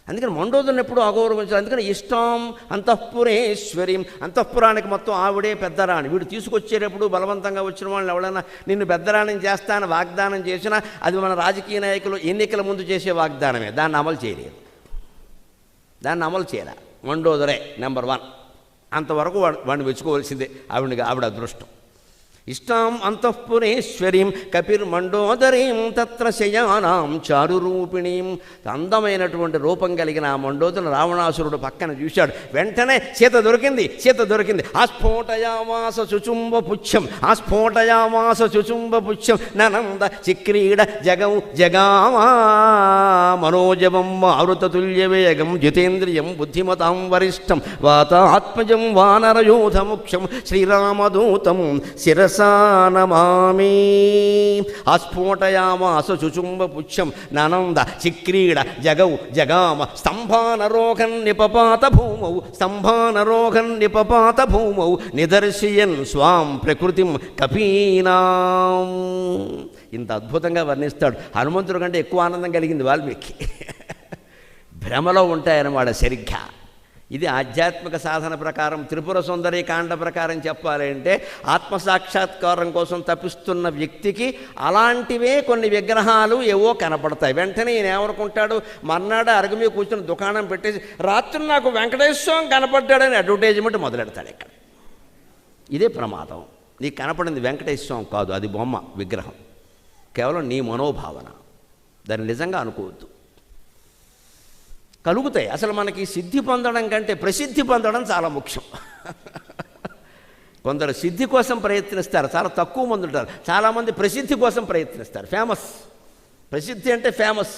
అందుకని మండోదరిని ఎప్పుడు అగౌరవించాలి. అందుకని ఇష్టం అంతఃపురేశ్వరీం, అంతఃపురానికి మొత్తం ఆవిడే పెద్దరాణి. వీడు తీసుకొచ్చేటప్పుడు బలవంతంగా వచ్చిన వాళ్ళని ఎవరైనా నిన్ను పెద్దరాణిని చేస్తానని వాగ్దానం చేసినా అది మన రాజకీయ నాయకులు ఎన్నికల ముందు చేసే వాగ్దానమే, దాన్ని అమలు చేయలేదు. దాన్ని అమలు చేయరా. మండోదరే నెంబర్ 1. అంతవరకు వాడిని మెచ్చుకోవాల్సిందే. ఆవిడ అదృష్టం. ఇష్టాం అంతఃపురేశ్వరీం కపిర్మండోదరీం తత్ర శయానాం చారురూపిణీం. అందమైనటువంటి రూపం కలిగిన ఆ మండోదరిని రావణాసురుడు పక్కన చూశాడు. వెంటనే సీత దొరికింది. ఆస్ఫోటయామాస చుచుంబ పుచ్చం ననంద చిక్రీడ జగం జగామా మనోజవం మారుతతుల్యవేగం జితేంద్రియం బుద్ధిమతాం వరిష్టం వాతాత్మజం వానరయోధముఖ్యం శ్రీరామదూతం శిరస నమామి. ఆస్ఫోటయామాస చుచుంబ పుచ్చం ననంద చిక్రీడ జగౌ జగామ స్తంభానరోహన్ నిపపాత భూమౌ నిదర్శయన్ స్వాం ప్రకృతిం కపీనాం. ఇంత అద్భుతంగా వర్ణిస్తాడు. హనుమంతుడి కంటే ఎక్కువ ఆనందం కలిగింది వాల్మీకి. భ్రమలో ఉంటాయన్నమాట సరిగ్గా. ఇది ఆధ్యాత్మిక సాధన ప్రకారం, త్రిపుర సుందరి కాండ ప్రకారం చెప్పాలి అంటే ఆత్మసాక్షాత్కారం కోసం తప్పిస్తున్న వ్యక్తికి అలాంటివే కొన్ని విగ్రహాలు ఏవో కనపడతాయి. వెంటనే ఈయన ఏమనుకుంటాడు, మర్నాడు అరుగు మీద కూర్చొని దుకాణం పెట్టేసి రాత్రి నాకు వెంకటేశ్వర స్వామి కనపడ్డాడని అడ్వర్టైజ్మెంట్ మొదలెడతాడు ఇక్కడ. ఇదే ప్రమాదం. నీకు కనపడింది వెంకటేశ్వర స్వామి కాదు, అది బొమ్మ విగ్రహం, కేవలం నీ మనోభావన. దాన్ని నిజంగా అనుకోవద్దు. కలుగుతాయి. అసలు మనకి సిద్ధి పొందడం కంటే ప్రసిద్ధి పొందడం చాలా ముఖ్యం. కొందరు సిద్ధి కోసం ప్రయత్నిస్తారు, చాలా తక్కువ మంది ఉంటారు. చాలామంది ప్రసిద్ధి కోసం ప్రయత్నిస్తారు. ఫేమస్, ప్రసిద్ధి అంటే ఫేమస్,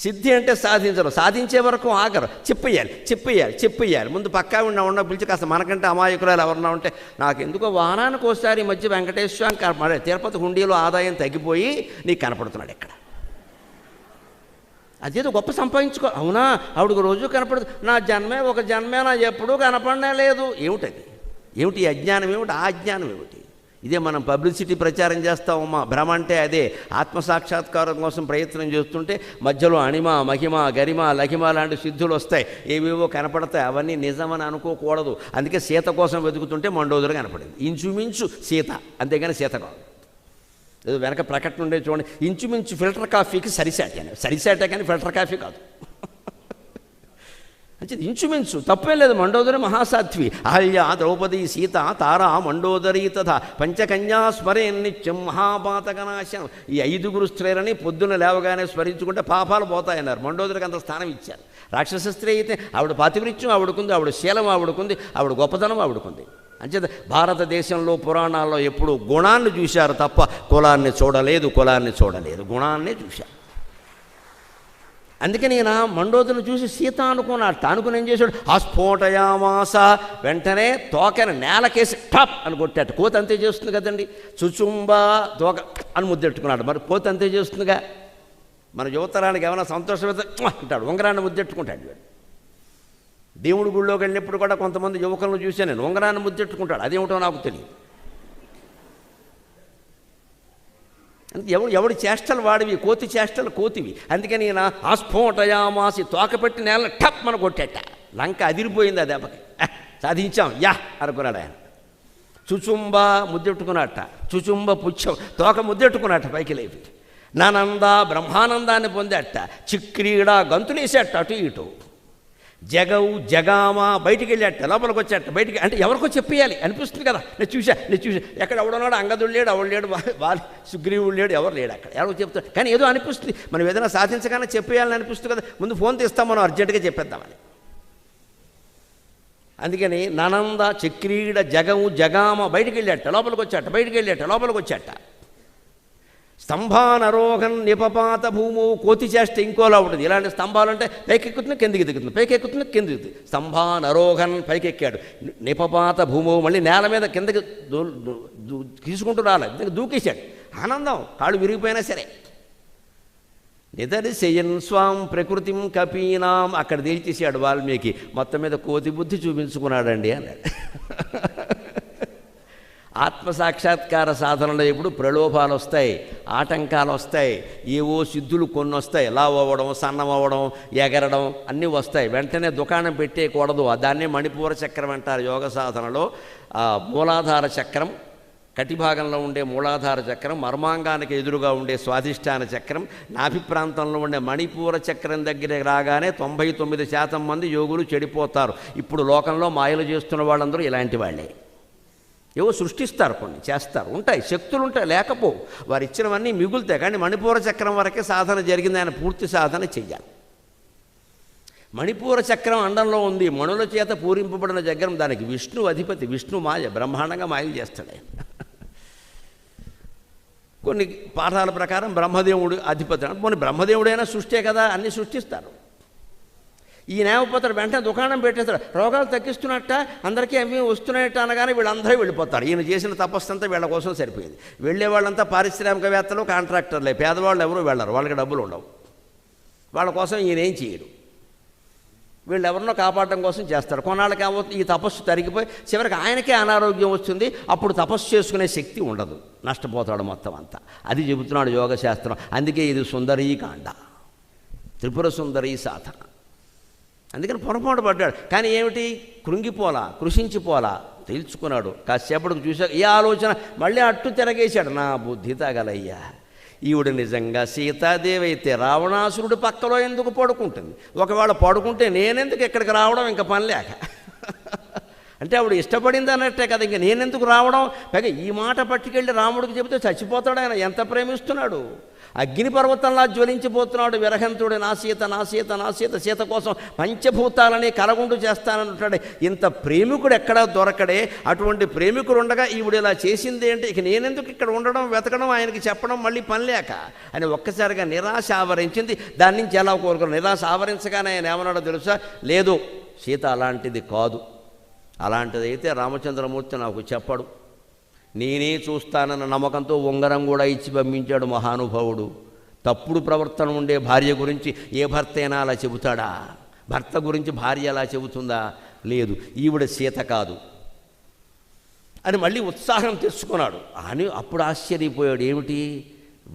సిద్ధి అంటే సాధించరు. సాధించే వరకు ఆగరు. చెప్పేయాలి. ముందు పక్కా ఉన్న పిలిచి కాస్త మనకంటే అమాయకురాలు ఎవరన్నా ఉంటే, నాకు ఎందుకో వారానికి ఒకసారి ఈ మధ్య వెంకటేశ్వర తిరుపతి హుండీలో ఆదాయం తగ్గిపోయి నీకు కనపడుతున్నాడు ఇక్కడ. అదేదో గొప్ప సంపాదించుకో. అవునా, ఆవిడకు రోజు కనపడదు. నా జన్మే ఒక జన్మే, నా ఎప్పుడూ కనపడనే లేదు. ఏమిటది? ఏమిటి అజ్ఞానం? ఏమిటి ఆ అజ్ఞానం? ఏమిటి? ఇదే మనం పబ్లిసిటీ ప్రచారం చేస్తామమ్మా. భ్రమ అంటే అదే. ఆత్మసాక్షాత్కారం కోసం ప్రయత్నం చేస్తుంటే మధ్యలో అణిమ మహిమ గరిమ లహిమ లాంటి సిద్ధులు వస్తాయి, ఏవేవో కనపడతాయి. అవన్నీ నిజమని అనుకోకూడదు. అందుకే సీత కోసం వెతుకుతుంటే మండోదరి కనపడింది. ఇంచుమించు సీత, అంతేగాని సీత కాదు. ఏదో వెనక ప్రకటన ఉండే చూడండి, ఇంచుమించు ఫిల్టర్ కాఫీకి సరిసాటే కానీ ఫిల్టర్ కాఫీ కాదు. అంటే ఇంచుమించు తప్పేం లేదు. మండోదరి మహాసాధ్వి. అహల్య ద్రౌపది సీత తారా మండోదరి తథా పంచకన్యా స్మరే నిత్యం మహాపాతకనాశనం. ఈ 5 స్త్రీలని పొద్దున్న లేవగానే స్మరించుకుంటే పాపాలు పోతాయన్నారు. మండోదరికి అంత స్థానం ఇచ్చారు. రాక్షస స్త్రీ అయితే ఆవిడ పాతివృత్యం ఆవిడకుంది, ఆవిడ శీలం ఆవిడకుంది, ఆవిడ గొప్పతనం ఆవిడకుంది. అంచేత భారతదేశంలో పురాణాల్లో ఎప్పుడు గుణాన్ని చూశారు తప్ప కులాన్ని చూడలేదు. గుణాన్నే చూశారు. అందుకని ఈయన మండోదరిని చూసి సీత అనుకున్నాడు. అనుకుని ఏం చేశాడు, ఆస్ఫోటయామాస, వెంటనే తోకని నేలకేసి టప్ అని కొట్టాడు. కోత అంతే చేస్తుంది కదండి. చుచుంబ తోక అని ముద్దెట్టుకున్నాడు. మరి కోత అంతే చేస్తుందిగా. మన యువతరానికి ఏమైనా సంతోషమైతే అంటాడు, ఉంగరాన్ని ముద్దెట్టుకుంటాడు. వీడు దేవుడి గుళ్ళోకి వెళ్ళినప్పుడు కూడా కొంతమంది యువకులను చూశాను నేను, ఉంగరాన్ని ముద్దెట్టుకుంటాడు. అదేమిటో నాకు తెలియదు. ఎవడి చేష్టలు వాడివి, కోతి చేష్టలు కోతివి. అందుకని ఈయన ఆస్ఫోటయామాసి తోకపెట్టి నేల టప్ మన కొట్టేట. లంక అదిరిపోయింది. ఆ దెబ్బకి సాధించాం యా అనుకున్నాడు ఆయన. చుచుంబ ముద్దెట్టుకున్నట్ట, చుచుంబ పుచ్చం తోక ముద్దెట్టుకున్నట్ట పైకి లేపి. నానంద బ్రహ్మానందాన్ని పొందేట. చిక్రీడ గంతులేసేట అటు ఇటు. జగౌ జగామ బయటికి వెళ్ళాట, లోపలికి వచ్చాట. బయటికి అంటే ఎవరికో చెప్పేయాలి అనిపిస్తుంది కదా. నేను చూసా ఎక్కడ ఎవడున్నాడు, అంగదుడు లేడు, అవడు లేడు, వాలి సుగ్రీవుడు లేడు, ఎవరు లేడు అక్కడ. ఎవరో చెప్తారు కానీ ఏదో అనిపిస్తుంది. మనం ఏదైనా సాధించగానే చెప్పేయాలని అనిపిస్తుంది కదా. ముందు ఫోన్ తీస్తాం, మనం అర్జెంటుగా చెప్పేద్దామని. అందుకని ననంద చక్రీడ జగము జగామ బయటికి వెళ్ళాట, లోపలికి వచ్చాట. స్తంభానరోహన్ నిపపాత భూము, కోతి చేస్తే ఇంకోలా ఉంటుంది. ఇలాంటి స్తంభాలు అంటే పైకెక్కుతున్నా కిందికి దిగుతుంది, స్తంభానరోహన్ పైకెక్కాడు. నిపపాత భూము మళ్ళీ నేల మీద కిందకి తీసుకుంటూ రాలేదు, దూకేశాడు. ఆనందం, కాళ్ళు విరిగిపోయినా సరే. నిదర్శయన్ స్వాం ప్రకృతిం కపీనాం, అక్కడ తేల్చేసాడు వాల్మీకి. మొత్తం మీద కోతి బుద్ధి చూపించుకున్నాడండి అన్నాడు. ఆత్మసాక్షాత్కార సాధనలో ఎప్పుడు ప్రలోభాలు వస్తాయి, ఆటంకాలు వస్తాయి, ఏవో సిద్ధులు కొన్ని వస్తాయి, లావు అవ్వడం, సన్నం అవ్వడం, ఎగరడం అన్నీ వస్తాయి. వెంటనే దుకాణం పెట్టేయకూడదు. దాన్నే మణిపూర చక్రం అంటారు యోగ సాధనలో. మూలాధార చక్రం, కటిభాగంలో ఉండే మూలాధార చక్రం, మర్మాంగానికి ఎదురుగా ఉండే స్వాధిష్టాన చక్రం, నాభి ప్రాంతంలో ఉండే మణిపూర చక్రం దగ్గర రాగానే 99% మంది యోగులు చెడిపోతారు. ఇప్పుడు లోకంలో మాయలు చేస్తున్న వాళ్ళందరూ ఇలాంటి వాళ్ళే. ఏవో సృష్టిస్తారు, కొన్ని చేస్తారు, ఉంటాయి, శక్తులు ఉంటాయి, లేకపోవు, వారు ఇచ్చినవన్నీ మిగులుతాయి. కానీ మణిపూర చక్రం వరకే సాధన జరిగింది, ఆయన పూర్తి సాధన చెయ్యాలి. మణిపూర చక్రం అండంలో ఉంది, మణుల చేత పూరింపబడిన చక్రం. దానికి విష్ణు అధిపతి, విష్ణు మాయ, బ్రహ్మాండంగా మాయలు చేస్తాడు ఆయన. కొన్ని పాఠాల ప్రకారం బ్రహ్మదేవుడు అధిపతి. కొన్ని బ్రహ్మదేవుడైనా సృష్టే కదా, అన్నీ సృష్టిస్తారు. ఈ నేమపోతాడు, వెంటనే దుకాణం పెట్టేస్తాడు, రోగాలు తగ్గిస్తున్నట్ట, అందరికీ అవి వస్తున్నాయట అనగానే వీళ్ళందరూ వెళ్ళిపోతారు. ఈయన చేసిన తపస్సు అంతా వీళ్ళ కోసం సరిపోయింది. వెళ్ళే వాళ్ళంతా పారిశ్రామికవేత్తలు, కాంట్రాక్టర్లే, పేదవాళ్ళు ఎవరూ వెళ్ళరు, వాళ్ళకి డబ్బులు ఉండవు. వాళ్ళ కోసం ఈయన ఏం చేయడు, వీళ్ళు ఎవరినో కాపాడడం కోసం చేస్తారు. కొన్నాళ్ళకి ఈ తపస్సు తరిగిపోయి చివరికి ఆయనకే అనారోగ్యం వస్తుంది. అప్పుడు తపస్సు చేసుకునే శక్తి ఉండదు, నష్టపోతాడు మొత్తం అంతా. అది చెబుతున్నాడు యోగశాస్త్రం. అందుకే ఇది సుందరీకాండ, త్రిపుర సుందరీ సాధన. అందుకని పొరపాటు పడ్డాడు. కానీ ఏమిటి, కృంగిపోలా, కృషించిపోలా, తెలుసుకున్నాడు. కాసేపటికి చూశాక ఏ ఆలోచన, మళ్ళీ అట్టు తిరగేశాడు. నా బుద్ధి తగలయ్యా, ఈవిడ నిజంగా సీతాదేవి అయితే రావణాసురుడు పక్కలో ఎందుకు పడుకుంటుంది? ఒకవేళ పడుకుంటే నేనెందుకు ఇక్కడికి రావడం, ఇంకా పని లేక. అంటే ఆవిడ ఇష్టపడింది అన్నట్టే కదా, ఇంకా నేనెందుకు రావడం? పైగా ఈ మాట పట్టుకెళ్ళి రాముడికి చెబితే చచ్చిపోతాడు ఆయన, ఎంత ప్రేమిస్తున్నాడు. అగ్నిపర్వతంలా జ్వలించిపోతున్నాడు విరహంతుడు. నా సీత, నా సీత, నా సీత, సీత కోసం పంచభూతాలని కరగుండు చేస్తానంటాడు. ఇంత ప్రేమికుడు ఎక్కడా దొరకడే. అటువంటి ప్రేమికుడు ఉండగా ఈవిడ ఇలా చేసింది ఏంటి? ఇక నేనెందుకు ఇక్కడ ఉండడం, వెతకడం, ఆయనకి చెప్పడం, మళ్ళీ పని లేక అని ఒక్కసారిగా నిరాశ ఆవరించింది. దాని నుంచి ఎలా కోరుకున్నాడు? నిరాశ ఆవరించగానే ఆయన ఏమన్నాడో తెలుసా? లేదు, సీత అలాంటిది కాదు, అలాంటిదైతే రామచంద్రమూర్తి నాకు చెప్పడు, నేనే చూస్తానన్న నమ్మకంతో ఉంగరం కూడా ఇచ్చి పంపించాడు మహానుభావుడు. తప్పుడు ప్రవర్తన ఉండే భార్య గురించి ఏ భర్త అయినా అలా చెబుతాడా? భర్త గురించి భార్య అలా చెబుతుందా? లేదు, ఈవిడ సీత కాదు అని మళ్ళీ ఉత్సాహం తెచ్చుకున్నాడు. అని అప్పుడు ఆశ్చర్యపోయాడు. ఏమిటి,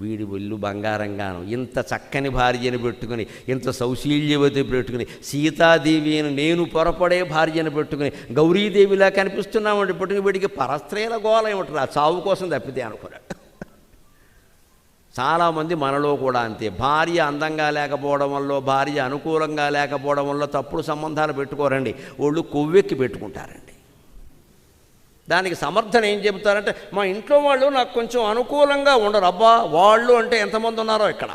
వీడి ఒళ్ళు బంగారంగాను, ఇంత చక్కని భార్యను పెట్టుకుని, ఇంత సౌశీల్యవతి పెట్టుకుని, సీతాదేవిని నేను పొరపడే భార్యను పెట్టుకుని, గౌరీదేవిలా కనిపిస్తున్నామంటే పెట్టుకుని వీడికి పరస్త్రీల గోళ ఏమిటి, ఆ చావు కోసం తప్పితే అనుకున్నాడు. చాలామంది మనలో కూడా అంతే. భార్య అందంగా లేకపోవడం వల్ల, భార్య అనుకూలంగా లేకపోవడం వల్ల తప్పుడు సంబంధాలు పెట్టుకోరండి, వాళ్ళు కొవ్వెక్కి పెట్టుకుంటారండి. దానికి సమర్థన ఏం చెబుతారంటే, మా ఇంట్లో వాళ్ళు నాకు కొంచెం అనుకూలంగా ఉండరు. అబ్బా, వాళ్ళు అంటే ఎంతమంది ఉన్నారో ఇక్కడ.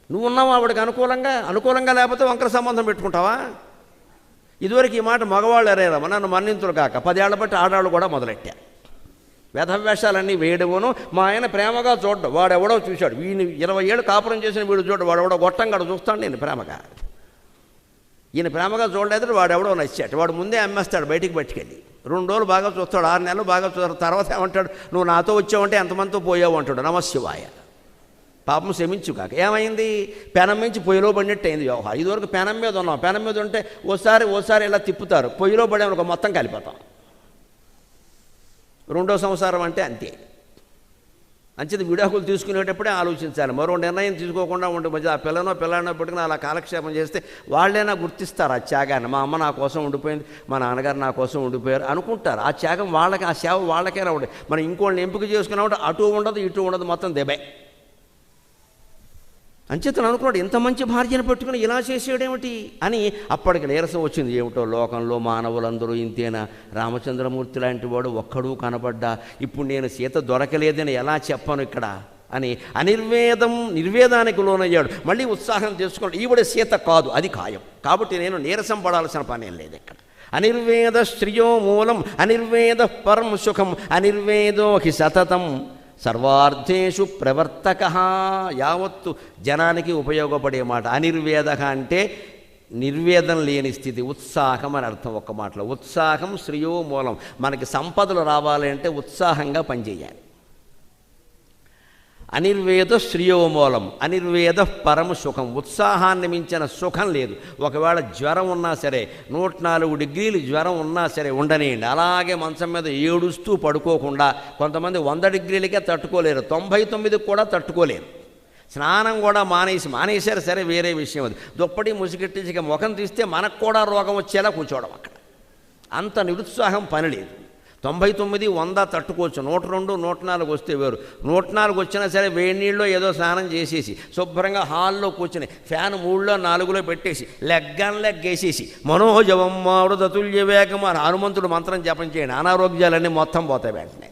నువ్వు ఉన్నావా ఆవిడకి అనుకూలంగా? అనుకూలంగా లేకపోతే వంకర సంబంధం పెట్టుకుంటావా? ఇదివరకు ఈ మాట మగవాళ్ళు ఎరేరమ్మ, నన్ను మన్నింతులు కాక 10 ఏళ్ల బట్టి ఆడాళ్ళు కూడా మొదలెట్టారు. వేషాలన్నీ వేయడమును. మా ఆయన ప్రేమగా చూడ్డం, వాడెవడో చూశాడు, వీడిని 20 ఏళ్ళు కాపురం చేసిన వీడు చూడ, వాడెవడో గొట్టంగాడు చూస్తాడు నేను ప్రేమగా. ఈయన ప్రేమగా చూడలేదు, వాడెవడో నచ్చాడు, వాడు ముందే అమ్మేస్తాడు బయటికి పట్టుకెళ్ళి. 2 రోజులు బాగా చూస్తాడు, 6 నెలలు బాగా చూస్తాడు. తర్వాత ఏమంటాడు, నువ్వు నాతో వచ్చావంటే ఎంతమందితో పోయావు అంటాడు. నమశివాయ, పాపం క్షమించు కాక. ఏమైంది, పెనం మించి పొయ్యిలో పడినట్టు అయింది వ్యవహారం. ఇదివరకు పెనం మీద ఉన్నాం, పెనం మీద ఉంటే ఓసారి ఇలా తిప్పుతారు, పొయ్యిలో పడేమనుకో మొత్తం కలిపోతాం. 2వ సంసారం అంటే అంతే. అంచేది విడాకులు తీసుకునేటప్పుడే ఆలోచించాలి. మరో నిర్ణయం తీసుకోకుండా ఉంటే మధ్య ఆ పిల్లనో పెట్టుకుని అలా కాలక్షేపం చేస్తే వాళ్ళైనా గుర్తిస్తారు ఆ త్యాగాన్ని. మా అమ్మ నా కోసం ఉండిపోయింది, మా నాన్నగారు నా కోసం ఉండిపోయారు అనుకుంటారు. ఆ త్యాగం వాళ్ళకి, ఆ సేవ వాళ్ళకైనా ఉండే. మనం ఇంకోళ్ళని ఎంపిక చేసుకున్నామంటే అటు ఉండదు ఇటు ఉండదు, మొత్తం దెబ్బే. అంచేతను అనుకున్నాడు, ఇంత మంచి భార్యను పెట్టుకుని ఇలా చేసేయడేమిటి అని. అప్పటికి నీరసం వచ్చింది. ఏమిటో లోకంలో మానవులందరూ ఇంతేనా, రామచంద్రమూర్తి లాంటి వాడు ఒక్కడూ కనపడ్డా, ఇప్పుడు నేను సీత దొరకలేదని ఎలా చెప్పను ఇక్కడ అని నిర్వేదానికి లోనయ్యాడు. మళ్ళీ ఉత్సాహం తెచ్చుకోండి, ఈవిడ సీత కాదు, అది ఖాయం. కాబట్టి నేను నీరసం పడాల్సిన పని ఏం లేదు ఇక్కడ. అనిర్వేద శ్రియో మూలం అనిర్వేద పరం సుఖం అనిర్వేదో హి సతతం సర్వార్థేషు ప్రవర్తక. యావత్తు జనానికి ఉపయోగపడే మాట. అనిర్వేద అంటే నిర్వేదం లేని స్థితి, ఉత్సాహం అని అర్థం. ఒక్క మాటలో ఉత్సాహం శ్రియో మూలం. మనకి సంపదలు రావాలి అంటే ఉత్సాహంగా పనిచేయాలి. అనిర్వేద శ్రేయోమూలం, అనిర్వేద పరమ సుఖం. ఉత్సాహాన్ని మించిన సుఖం లేదు. ఒకవేళ జ్వరం ఉన్నా సరే, 104 డిగ్రీలు జ్వరం ఉన్నా సరే ఉండనియండి, అలాగే మంచం మీద ఏడుస్తూ పడుకోకుండా. కొంతమంది 100 డిగ్రీలకే తట్టుకోలేరు, 99కి కూడా తట్టుకోలేరు. స్నానం కూడా మానేశారు సరే, వేరే విషయం అది. దుప్పటి ముసుగెట్టించి ముఖం తీస్తే మనకు కూడా రోగం వచ్చేలా కూర్చోవడం అక్కడ. అంత నిరుత్సాహం పని లేదు. 99, 100 తట్టుకోవచ్చు, 102, 104 వస్తే వేరు. 104 వచ్చినా సరే వేడి నీళ్ళలో ఏదో స్నానం చేసేసి శుభ్రంగా హాల్లో కూర్చుని ఫ్యాన్ 3లో 4లో పెట్టేసి లెగ్గేసేసి మనోజవం మారుదతుల్య వేగం అని హనుమంతుడు మంత్రం జపం చేయండి, అనారోగ్యాలన్నీ మొత్తం పోతాయి వెంటనే.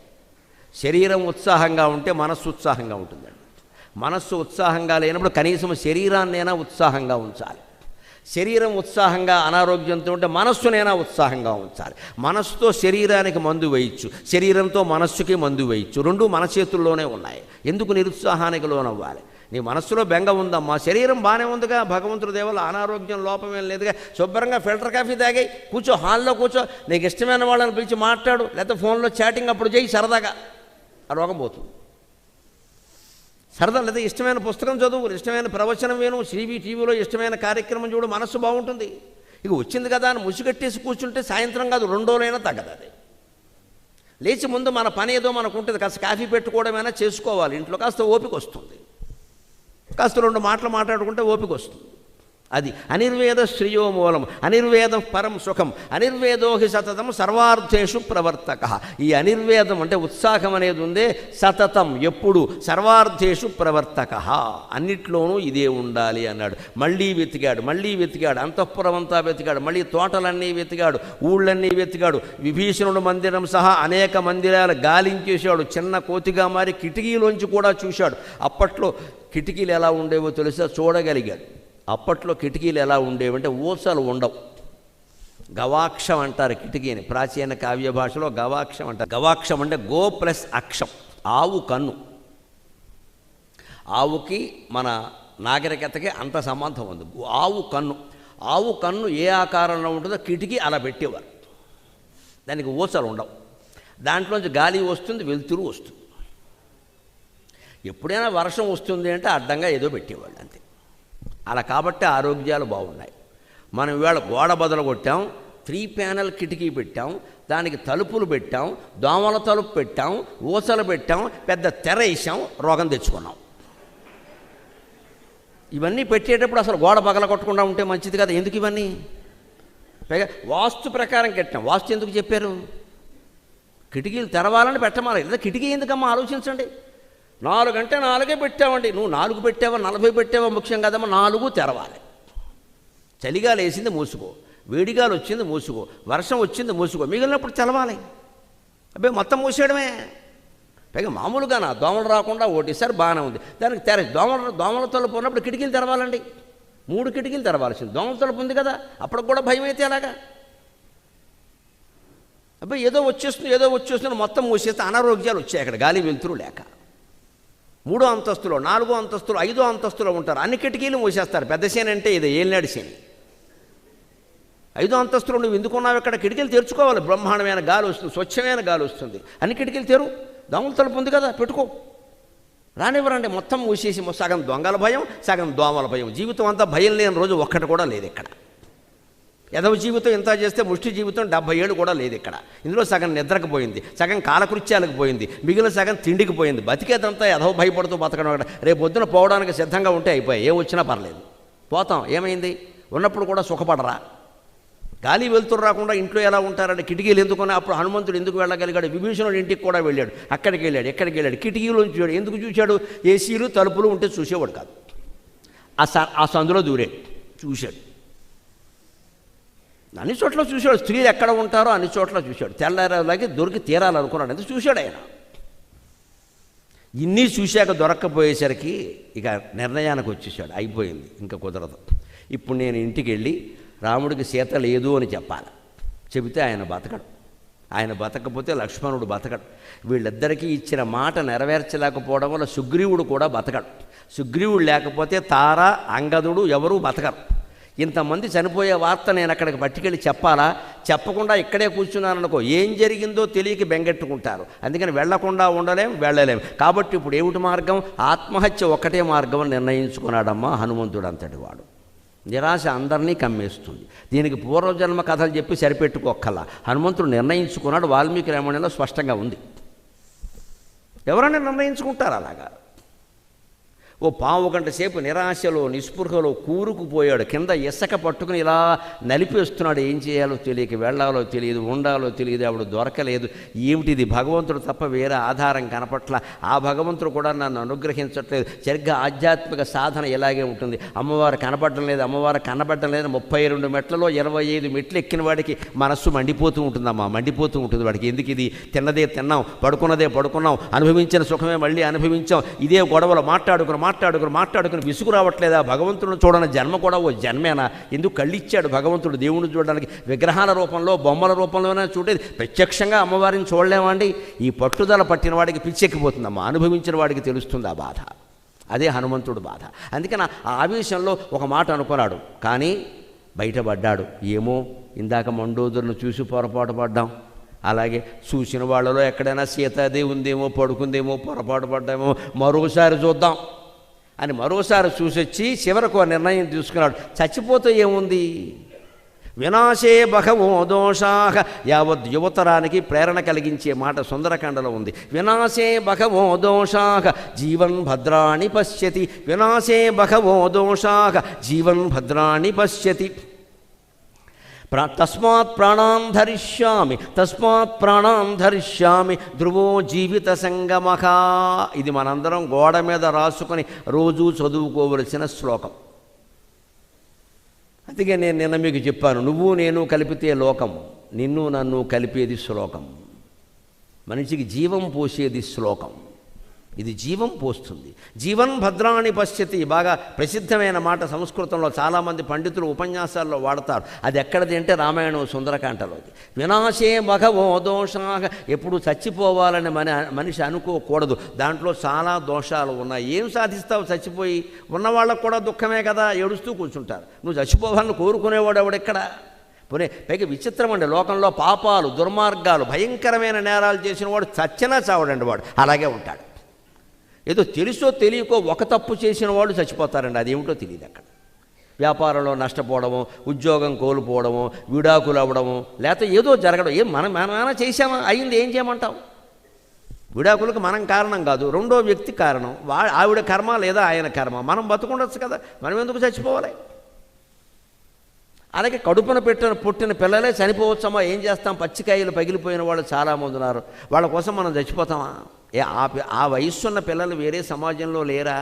శరీరం ఉత్సాహంగా ఉంటే మనస్సు ఉత్సాహంగా ఉంటుందండి. మనస్సు ఉత్సాహంగా లేనప్పుడు కనీసం శరీరాన్నైనా ఉత్సాహంగా ఉంచాలి. శరీరం ఉత్సాహంగా అనారోగ్యంతో ఉంటే మనస్సునైనా ఉత్సాహంగా ఉంచాలి. మనస్సుతో శరీరానికి మందు వేయచ్చు, శరీరంతో మనస్సుకి మందు వేయచ్చు. రెండూ మన చేతుల్లోనే ఉన్నాయి. ఎందుకు నిరుత్సాహానికి లోనవ్వాలి? నీ మనస్సులో బెంగ ఉందమ్మా, శరీరం బాగానే ఉందిగా, భగవంతుడి దేవల అనారోగ్యం లోపమేం లేదుగా. శుభ్రంగా ఫిల్టర్ కాఫీ తాగి కూర్చో, హాల్లో కూర్చో, నీకు ఇష్టమైన వాళ్ళని పిలిచి మాట్లాడు, లేకపోతే ఫోన్లో చాటింగ్ అప్పుడు చేయి, సరదాగా ఆ రోగం పోతుంది. సరదా లేదా ఇష్టమైన పుస్తకం చదువు, ఇష్టమైన ప్రవచనం విను, టీవీలో ఇష్టమైన కార్యక్రమం చూడు, మనస్సు బాగుంటుంది. ఇక వచ్చింది కదా అని ముసుగట్టేసి కూర్చుంటే సాయంత్రం కాదు 2 రోజులైనా తగ్గదు. అది లేచి ముందు మన పని ఏదో మనకు ఉంటుంది, కాస్త కాఫీ పెట్టుకోవడమైనా చేసుకోవాలి. ఇంట్లో కాస్త ఓపిక వస్తుంది, కాస్త 2 మాటలు మాట్లాడుకుంటే ఓపిక వస్తుంది. అది అనిర్వేద శ్రేయోమూలం, అనిర్వేదం పరం సుఖం, అనిర్వేదోహి సతతం సర్వార్థేషు ప్రవర్తక. ఈ అనిర్వేదం అంటే ఉత్సాహం అనేది ఉందే, సతతం ఎప్పుడు, సర్వార్థేషు ప్రవర్తక, అన్నిట్లోనూ ఇదే ఉండాలి అన్నాడు. మళ్ళీ వెతికాడు, అంతఃపురం అంతా వెతికాడు, మళ్ళీ తోటలన్నీ వెతికాడు, ఊళ్ళన్నీ వెతికాడు, విభీషణుడు మందిరం సహా అనేక మందిరాలు గాలించేశాడు, చిన్న కోతిగా మారి కిటికీలోంచి కూడా చూశాడు. అప్పట్లో కిటికీలు ఎలా ఉండేవో తెలుసా, చూడగలిగాడు. అప్పట్లో కిటికీలు ఎలా ఉండేవంటే ఊసలు ఉండవు, గవాక్షం అంటారు కిటికీని. ప్రాచీన కావ్య భాషలో గవాక్షం అంటారు. గవాక్షం అంటే గో ప్లస్ అక్షం, ఆవు కన్ను. ఆవుకి మన నాగరికతకి అంత సంబంధం ఉంది. ఆవు కన్ను ఏ ఆకారంలో ఉంటుందో కిటికీ అలా పెట్టేవారు. దానికి ఊసలు ఉండవు, దాంట్లోంచి గాలి వస్తుంది, వెలుతురు వస్తుంది. ఎప్పుడైనా వర్షం వస్తుంది అంటే అడ్డంగా ఏదో పెట్టేవాళ్ళు అంతే. అలా కాబట్టి ఆరోగ్యాలు బాగున్నాయి. మనం ఇవాళ గోడ బదులు కొట్టాం, 3 ప్యానెల్ కిటికీ పెట్టాం, దానికి తలుపులు పెట్టాం, దోమల తలుపు పెట్టాం, ఊసలు పెట్టాం, పెద్ద తెర వేసాం, రోగం తెచ్చుకున్నాం. ఇవన్నీ పెట్టేటప్పుడు అసలు గోడ పగల కొట్టకుండా ఉంటే మంచిది కదా. ఎందుకు ఇవన్నీ? పైగా వాస్తు ప్రకారం కట్టాం. వాస్తు ఎందుకు చెప్పారు? కిటికీలు తెరవాలని పెట్టమాలి. లేదా కిటికీ ఎందుకమ్మా ఆలోచించండి. 4 అంటే 4 పెట్టామండి. నువ్వు 4 పెట్టావా 40 పెట్టావా ముఖ్యం కదమ్మా, 4 తెరవాలి. చలిగాలు వేసింది మూసుకో, వేడిగాలు వచ్చింది మూసుకో, వర్షం వచ్చింది మూసుకో, మిగిలినప్పుడు తెలవాలి. అబ్బాయి మొత్తం మూసేయడమే. పైగా మామూలుగా దోమలు రాకుండా ఒకటిసారి బాగానే ఉంది, దానికి దోమల తలుపు ఉన్నప్పుడు కిటికీలు తెరవాలండి. 3 కిటికీలు తెరవాల్సింది. దోమల తలుపు ఉంది కదా, అప్పటికి కూడా భయం అయితే ఎలాగా? అబ్బాయి ఏదో వచ్చేస్తుంది మొత్తం మూసేస్తే అనారోగ్యాలు వచ్చాయి అక్కడ, గాలి వెలుతురు లేక. 3వ అంతస్తులో, 4వ అంతస్తులో, 5వ అంతస్తులో ఉంటారు, అన్ని కిటికీలు మూసేస్తారు. పెద్ద శని అంటే ఇది ఏలినాడు శని. 5వ అంతస్తులో నువ్వు ఎందుకున్నావు ఇక్కడ? కిటికీలు తెరుచుకోవాలి, బ్రహ్మాండమైన గాలి వస్తుంది, స్వచ్ఛమైన గాలి వస్తుంది. అన్ని కిటికీలు తెరు, దోమల తలుపు ఉంది కదా పెట్టుకో. రానివ్వరండి, మొత్తం మూసేసి సగం దొంగల భయం, సగం దోమల భయం. జీవితం అంతా భయం లేని రోజు ఒక్కటి కూడా లేదు ఇక్కడ. ఎదవ జీవితం ఇంత చేస్తే ముష్టి జీవితం 70 ఏళ్ళు కూడా లేదు ఇక్కడ. ఇందులో సగం నిద్రకు పోయింది, సగం కాలకృత్యాలకు పోయింది, మిగిలిన సగం తిండికి పోయింది. బతికేదంతా ఎదవ భయపడుతూ బతకడం. అక్కడ రేపు పొద్దున పోవడానికి సిద్ధంగా ఉంటే అయిపోయాయి, ఏ వచ్చినా పర్లేదు, పోతాం. ఏమైంది? ఉన్నప్పుడు కూడా సుఖపడరా? గాలి వెలుతురు రాకుండా ఇంట్లో ఎలా ఉంటారంటే కిటికీలు ఎందుకున్నా? అప్పుడు హనుమంతుడు ఎందుకు వెళ్ళగలిగాడు? విభీషణుడు ఇంటికి కూడా వెళ్ళాడు, అక్కడికి వెళ్ళాడు, ఎక్కడికి వెళ్ళాడు? కిటికీలోంచి చూడాడు. ఎందుకు చూశాడు? ఏసీలు తలుపులు ఉంటే చూసేవాడు కాదు. ఆ సందులో దూరాడు, చూశాడు. అన్ని చోట్ల చూశాడు, స్త్రీలు ఎక్కడ ఉంటారో అన్ని చోట్ల చూశాడు. తెల్లారేలాగే దొరికి తీరాలనుకున్నాడు, ఎందుకు చూశాడు ఆయన. ఇన్ని చూశాక దొరక్కపోయేసరికి ఇక నిర్ణయానికి వచ్చేసాడు. అయిపోయింది, ఇంకా కుదరదు. ఇప్పుడు నేను ఇంటికి వెళ్ళి రాముడికి సీత లేదు అని చెప్పాలి. చెబితే ఆయన బతకడు. ఆయన బతకపోతే లక్ష్మణుడు బతకడు. వీళ్ళిద్దరికీ ఇచ్చిన మాట నెరవేర్చలేకపోవడం వల్ల సుగ్రీవుడు కూడా బతకడు. సుగ్రీవుడు లేకపోతే తార, అంగదుడు ఎవరూ బతకరు. ఇంతమంది చనిపోయే వార్త నేను అక్కడికి పట్టుకెళ్ళి చెప్పాలా? చెప్పకుండా ఇక్కడే కూర్చున్నాననుకో ఏం జరిగిందో తెలియక బెంగెట్టుకుంటారు. అందుకని వెళ్లకుండా ఉండలేం, వెళ్ళలేం. కాబట్టి ఇప్పుడు ఏమిటి మార్గం? ఆత్మహత్య ఒక్కటే మార్గం అని నిర్ణయించుకున్నాడమ్మా హనుమంతుడు అంతటి వాడు. నిరాశ అందరినీ కమ్మేస్తుంది. దీనికి పూర్వజన్మ కథలు చెప్పి సరిపెట్టుకోక్కల్లా. హనుమంతుడు నిర్ణయించుకున్నాడు. వాల్మీకి రామాయణంలో స్పష్టంగా ఉంది. ఎవరైనా నిర్ణయించుకుంటారు అలాగా. ఓ పావు గంట సేపు నిరాశలో నిస్పృహలో కూరుకుపోయాడు. కింద ఇసక పట్టుకుని ఇలా నలిపేస్తున్నాడు. ఏం చేయాలో తెలియక, వెళ్ళాలో తెలియదు, ఉండాలో తెలియదు, ఆవిడ దొరకలేదు. ఏమిటిది? భగవంతుడు తప్ప వేరే ఆధారం కనపట్ల. ఆ భగవంతుడు కూడా నన్ను అనుగ్రహించట్లేదు. సరిగ్గా ఆధ్యాత్మిక సాధన ఇలాగే ఉంటుంది. అమ్మవారు కనపడడం లేదు, అమ్మవారు కనబడడం లేదు. 32 మెట్లలో 25 మెట్లు ఎక్కిన వాడికి మనస్సు మండిపోతూ ఉంటుందమ్మా, మండిపోతూ ఉంటుంది వాడికి. ఎందుకు ఇది? తిన్నదే తిన్నాం, పడుకున్నదే పడుకున్నాం, అనుభవించిన సుఖమే మళ్ళీ అనుభవించాం. ఇదే గొడవలు మాట్లాడుకుని విసుగు రావట్లేదా? భగవంతుడిని చూడని జన్మ కూడా ఓ జన్మేనా? ఎందుకు కళ్ళిచ్చాడు భగవంతుడు దేవుడిని చూడడానికి? విగ్రహాల రూపంలో, బొమ్మల రూపంలోనే చూడేది. ప్రత్యక్షంగా అమ్మవారిని చూడలేమండి. ఈ పట్టుదల పట్టిన వాడికి పిచ్చెక్కిపోతుందమ్మా, అనుభవించిన వాడికి తెలుస్తుంది ఆ బాధ. అదే హనుమంతుడు బాధ. అందుకని ఆ ఆవేశంలో ఒక మాట అనుకున్నాడు, కానీ బయటపడ్డాడు. ఏమో ఇందాక మండోదరును చూసి పొరపాటు పడ్డాం, అలాగే చూసిన వాళ్ళలో ఎక్కడైనా సీతాదేవి ఉందేమో, పడుకుందేమో, పొరపాటు పడ్డామో, మరోసారి చూద్దాం అని మరోసారి చూసొచ్చి చివరకు నిర్ణయం తీసుకున్నాడు. చచ్చిపోతే ఏముంది? వినాశే బహవో దోషాః. యావత్ యువతరానికి ప్రేరణ కలిగించే మాట సుందరకాండలో ఉంది. వినాశే బహవో దోషాః జీవన్ భద్రాణి పశ్యతి. వినాశే బహవో దోషాః జీవన్ భద్రాణి పశ్యతి. తస్మాత్ ప్రాణాం ధరిష్యామి ధ్రువో జీవిత సంగమః. ఇది మనందరం గోడ మీద రాసుకొని రోజూ చదువుకోవలసిన శ్లోకం. అందుకే నేను నిన్న మీకు చెప్పాను, నువ్వు నేను కలిపితే లోకం, నిన్ను నన్ను కలిపేది శ్లోకం. మనిషికి జీవం పోసేది శ్లోకం. ఇది జీవం పోస్తుంది. జీవన్ భద్రాణి పశ్యతి బాగా ప్రసిద్ధమైన మాట. సంస్కృతంలో చాలామంది పండితులు ఉపన్యాసాల్లో వాడతారు. అది ఎక్కడిది అంటే రామాయణం సుందరకాండలోది. వినాశే బహవో దోషాః. ఎప్పుడు చచ్చిపోవాలని మనిషి అనుకోకూడదు. దాంట్లో చాలా దోషాలు ఉన్నాయి. ఏం సాధిస్తావు చచ్చిపోయి? ఉన్నవాళ్ళకు కూడా దుఃఖమే కదా, ఏడుస్తూ కూర్చుంటారు. నువ్వు చచ్చిపోవాలని కోరుకునేవాడు ఎవడెక్కడ? పోనీ పైకి విచిత్రం అండి, లోకంలో పాపాలు, దుర్మార్గాలు, భయంకరమైన నేరాలు చేసిన వాడు చచ్చినా చావడండి, వాడు అలాగే ఉంటాడు. ఏదో తెలుసో తెలియకో ఒక తప్పు చేసిన వాళ్ళు చచ్చిపోతారండి, అదేమిటో తెలియదు. అక్కడ వ్యాపారంలో నష్టపోవడము, ఉద్యోగం కోల్పోవడము, విడాకులు అవ్వడము, లేకపోతే ఏదో జరగడం. మనం చేసామా? అయింది, ఏం చేయమంటాం? విడాకులకు మనం కారణం కాదు, రెండో వ్యక్తి కారణం. ఆవిడ కర్మ లేదా ఆయన కర్మ. మనం బతుకుండొచ్చు కదా, మనం ఎందుకు చచ్చిపోవాలి? అలాగే కడుపున పుట్టిన పిల్లలే చనిపోవచ్చమ్మా, ఏం చేస్తాం? పచ్చికాయలు పగిలిపోయిన వాళ్ళు చాలామంది ఉన్నారు. వాళ్ళ కోసం మనం చచ్చిపోతామా? ఆ వయస్సున్న పిల్లలు వేరే సమాజంలో లేరా?